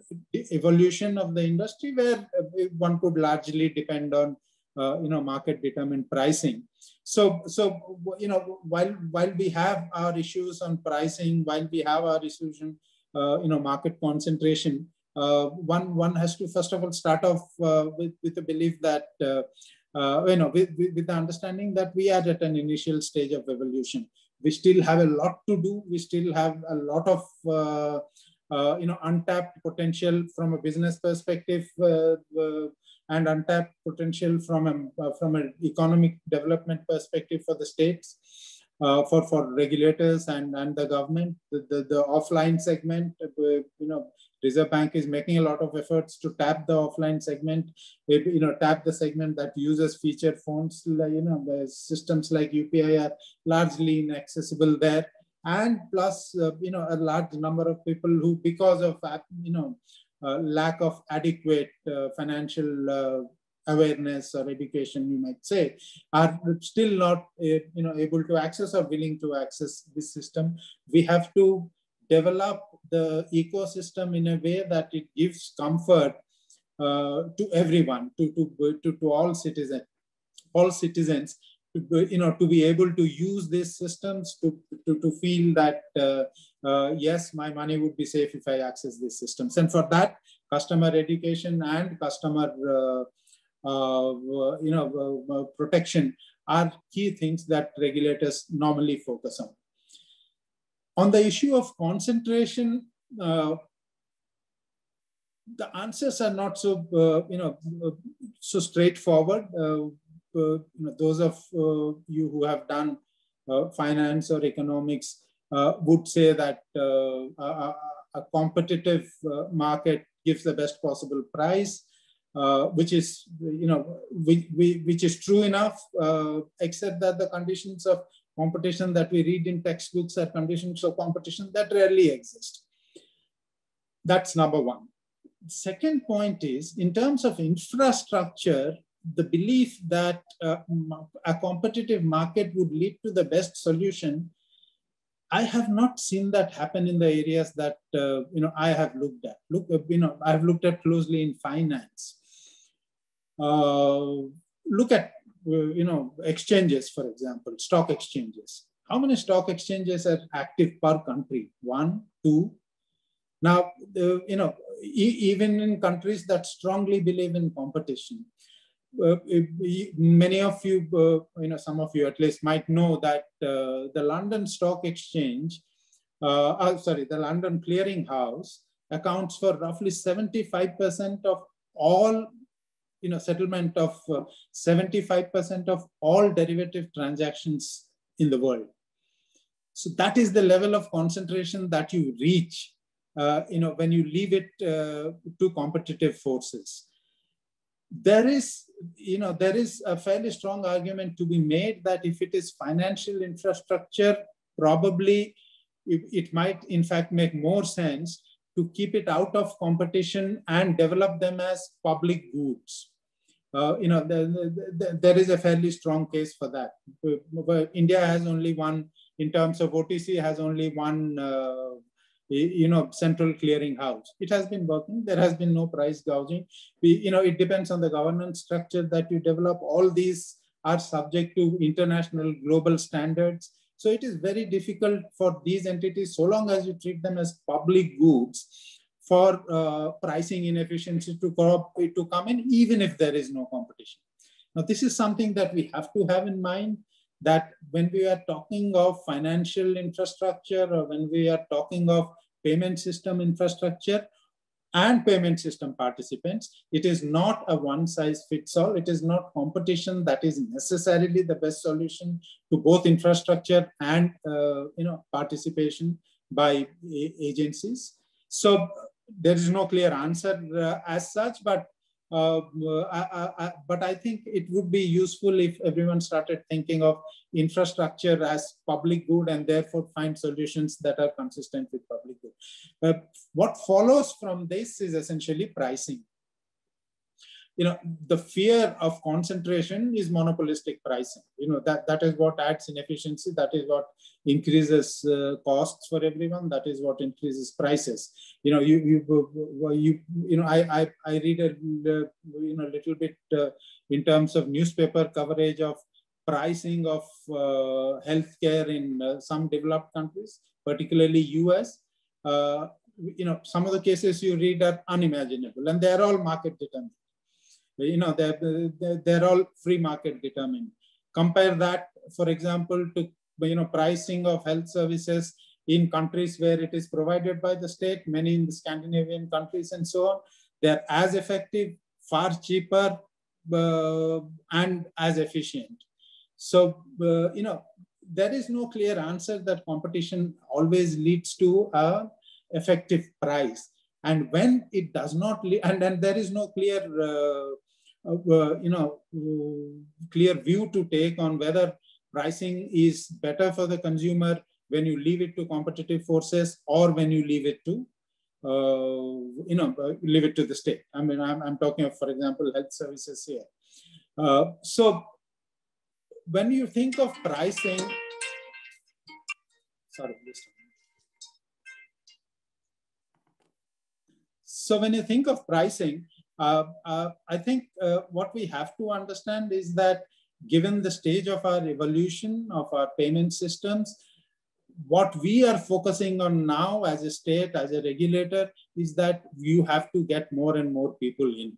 evolution of the industry, where one could largely depend on, market-determined pricing. So while we have our issues on pricing, while we have our issues on, market concentration, one has to first of all start off with the belief that, with the understanding that we are at an initial stage of evolution. We still have a lot to do. We still have a lot of untapped potential from a business perspective, and untapped potential from an economic development perspective for the states, for regulators and the government. The offline segment, Reserve Bank is making a lot of efforts to tap the offline segment, tap the segment that uses feature phones. The systems like UPI are largely inaccessible there. And plus, a large number of people who, because of, lack of adequate financial awareness or education, you might say, are still not, able to access or willing to access this system. We have to develop the ecosystem in a way that it gives comfort to everyone, to all citizens, to be able to use these systems, to feel that, yes, my money would be safe if I access these systems. And for that, customer education and customer protection are key things that regulators normally focus on. On the issue of concentration, the answers are not so, so straightforward. Those of you who have done finance or economics would say that a competitive market gives the best possible price, which is, which is true enough, except that the conditions of competition that we read in textbooks are conditions of competition that rarely exist. That's number one. Second point is, in terms of infrastructure, the belief that a competitive market would lead to the best solution, I have not seen that happen in the areas that I have looked at. I have looked at closely in finance. Look at exchanges, for example, stock exchanges. How many stock exchanges are active per country? 1, 2. Now, even in countries that strongly believe in competition, many of you, some of you at least might know that the London Stock Exchange, the London Clearing House accounts for roughly 75% of all, settlement of 75% of all derivative transactions in the world. So that is the level of concentration that you reach, when you leave it to competitive forces. There is a fairly strong argument to be made that if it is financial infrastructure, probably it might in fact make more sense to keep it out of competition and develop them as public goods. There is a fairly strong case for that. India has only one, in terms of OTC, has only one central clearing house. It has been working. There has been no price gouging. It depends on the governance structure that you develop. All these are subject to international global standards. So it is very difficult for these entities, so long as you treat them as public goods, for pricing inefficiency to come in, even if there is no competition. Now, this is something that we have to have in mind, that when we are talking of financial infrastructure, or when we are talking of payment system infrastructure and payment system participants, it is not a one-size-fits-all. It is not competition that is necessarily the best solution to both infrastructure and participation by agencies. So there is no clear answer as such, but I think it would be useful if everyone started thinking of infrastructure as public good and therefore find solutions that are consistent with public good. What follows from this is essentially pricing. The fear of concentration is monopolistic pricing. That is what adds inefficiency. That is what increases costs for everyone. That is what increases prices. I read a little bit in terms of newspaper coverage of pricing of healthcare in some developed countries, particularly US. Some of the cases you read are unimaginable, and they're all market determined. They're all free market determined. Compare that, for example, to pricing of health services in countries where it is provided by the state, many in the Scandinavian countries and so on. They're as effective, far cheaper, and as efficient. So, there is no clear answer that competition always leads to an effective price. And when it does not, and then there is no clear clear view to take on whether pricing is better for the consumer when you leave it to competitive forces or when you leave it to leave it to the state. I mean, I'm talking of, for example, health services here. So when you think of pricing, so when you think of pricing, I think what we have to understand is that given the stage of our evolution of our payment systems, what we are focusing on now as a state, as a regulator, is that you have to get more and more people in.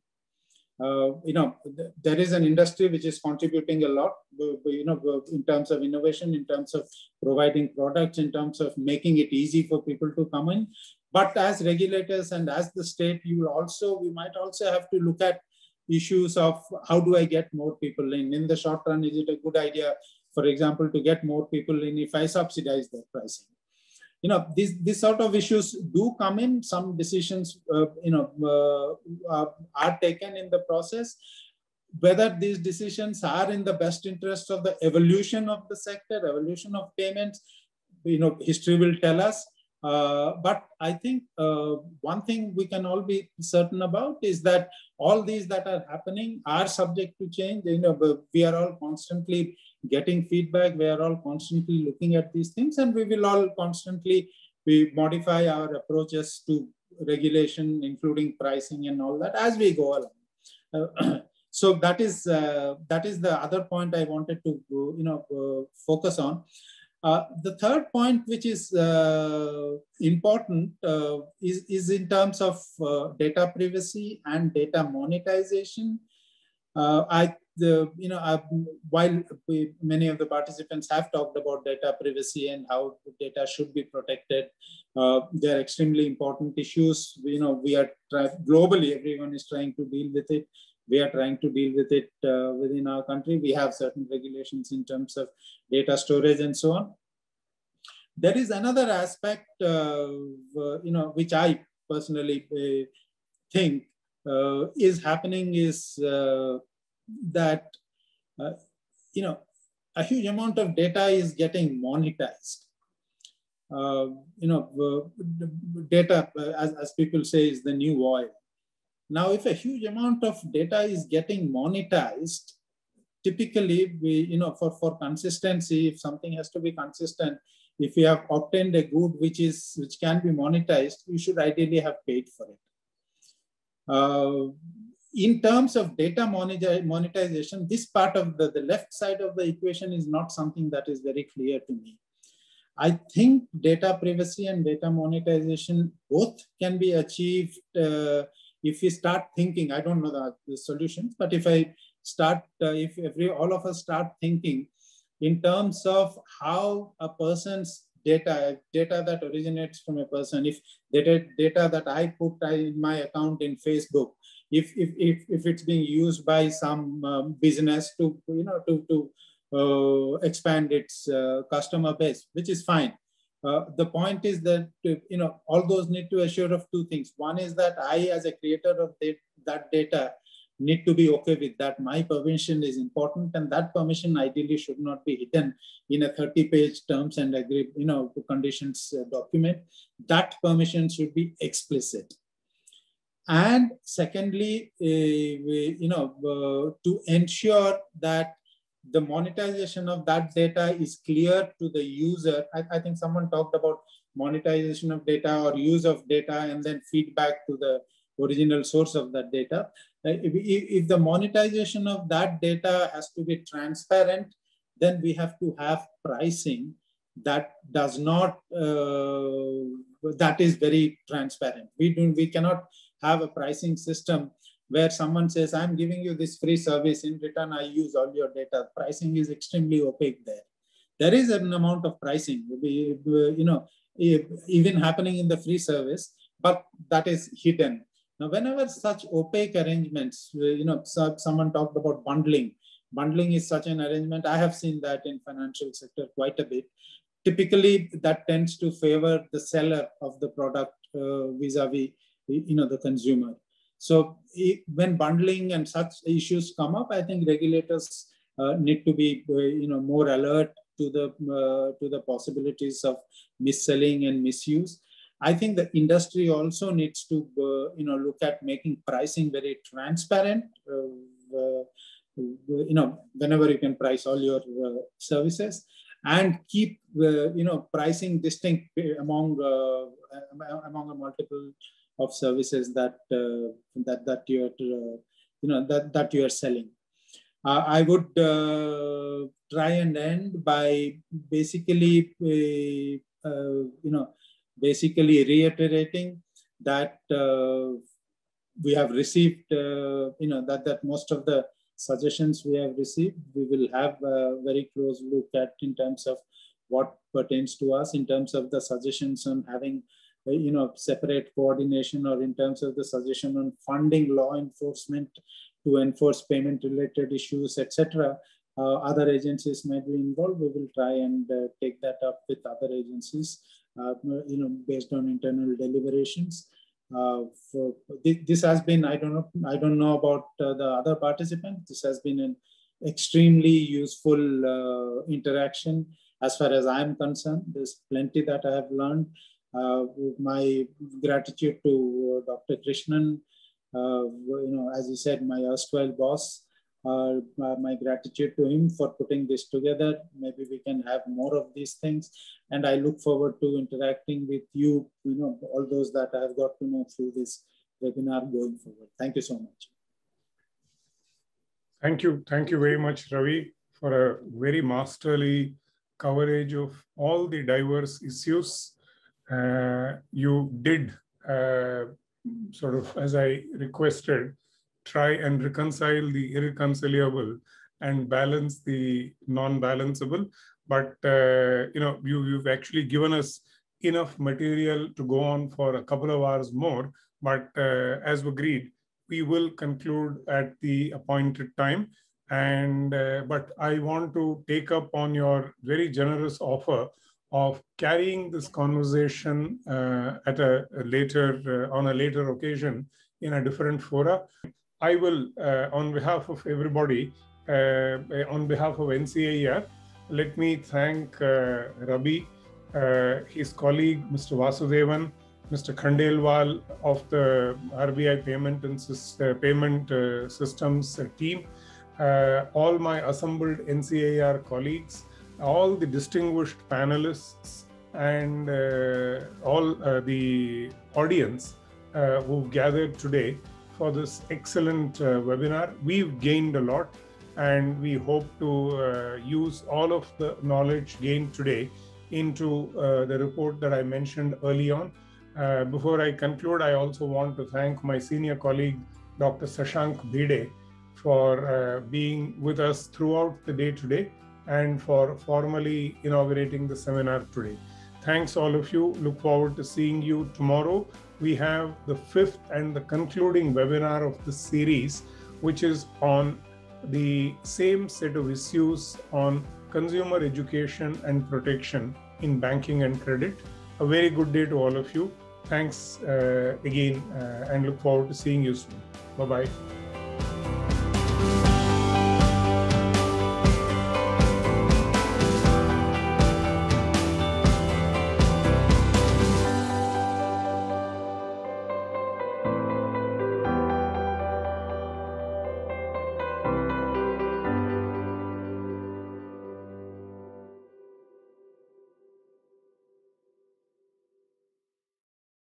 There is an industry which is contributing a lot, in terms of innovation, in terms of providing products, in terms of making it easy for people to come in. But as regulators and as the state, we might also have to look at issues of how do I get more people in? In the short run, is it a good idea, for example, to get more people in if I subsidize their pricing? These sort of issues do come in. Some decisions, are taken in the process. Whether these decisions are in the best interest of the evolution of the sector, evolution of payments, history will tell us. But I think one thing we can all be certain about is that all these that are happening are subject to change. We are all constantly getting feedback. We are all constantly looking at these things, and we will all constantly modify our approaches to regulation, including pricing and all that as we go along. So that is the other point I wanted to focus on. The third point, which is important, is in terms of data privacy and data monetization. While many of the participants have talked about data privacy and how data should be protected, they are extremely important issues. We are globally, everyone is trying to deal with it. We are trying to deal with it within our country. We have certain regulations in terms of data storage and so on. There is another aspect, which I personally think is happening is that, a huge amount of data is getting monetized. Data, as people say, is the new oil. Now, if a huge amount of data is getting monetized, typically, for consistency, if something has to be consistent, if you have obtained a good which can be monetized, you should ideally have paid for it. In terms of data monetization, this part of the left side of the equation is not something that is very clear to me. I think data privacy and data monetization both can be achieved if we start thinking. I don't know the solutions, but if I start, all of us start thinking in terms of how a person's data that originates from a person, if data that I put in my account in Facebook, if it's being used by some business to expand its customer base, which is fine. The point is that all those need to assure of two things. One is that I, as a creator of that data, need to be okay with that. My permission is important, and that permission ideally should not be hidden in a 30-page terms and conditions document. That permission should be explicit. And secondly, to ensure that the monetization of that data is clear to the user. I think someone talked about monetization of data or use of data and then feedback to the original source of that data. If the monetization of that data has to be transparent, then we have to have pricing that does not, that is very transparent. We cannot have a pricing system where someone says, I'm giving you this free service, in return I use all your data. Pricing is extremely opaque there. There is an amount of pricing, even happening in the free service, but that is hidden. Now, whenever such opaque arrangements, someone talked about bundling. Bundling is such an arrangement. I have seen that in financial sector quite a bit. Typically, that tends to favor the seller of the product vis-a-vis, the consumer. So when bundling and such issues come up, I think regulators need to be, more alert to the possibilities of mis-selling and misuse. I think the industry also needs to, look at making pricing very transparent. Whenever you can price all your services, and keep, pricing distinct among a multiple of services that you are selling. I would try and end by basically reiterating that we have received, that most of the suggestions we have received, we will have a very close look at in terms of what pertains to us, in terms of the suggestions on having, separate coordination, or in terms of the suggestion on funding law enforcement to enforce payment-related issues, etc. Other agencies might be involved. We will try and take that up with other agencies, based on internal deliberations. This has been, I don't know about the other participants. This has been an extremely useful interaction as far as I am concerned. There's plenty that I have learned. My gratitude to Dr. Krishnan, as he said, my erstwhile boss. My gratitude to him for putting this together. Maybe we can have more of these things. And I look forward to interacting with you, all those that I have got to know through this webinar going forward. Thank you so much. Thank you. Thank you very much, Ravi, for a very masterly coverage of all the diverse issues. You did, sort of, as I requested, try and reconcile the irreconcilable and balance the non-balanceable. But, you've actually given us enough material to go on for a couple of hours more. But as agreed, we will conclude at the appointed time. And but I want to take up on your very generous offer of carrying this conversation at a later on a later occasion in a different fora. I will, on behalf of everybody, on behalf of NCAER, let me thank Rabi, his colleague, Mr. Vasudevan, Mr. Khandelwal of the RBI Payment Systems team, all my assembled NCAER colleagues, all the distinguished panelists, and all the audience who gathered today for this excellent webinar. We've gained a lot, and we hope to use all of the knowledge gained today into the report that I mentioned early on. Before I conclude, I also want to thank my senior colleague, Dr. Shashank Bhide, for being with us throughout the day today and for formally inaugurating the seminar today. Thanks all of you. Look forward to seeing you tomorrow. We have the 5th and the concluding webinar of this series, which is on the same set of issues on consumer education and protection in banking and credit. A very good day to all of you. Thanks again, and look forward to seeing you soon. Bye-bye.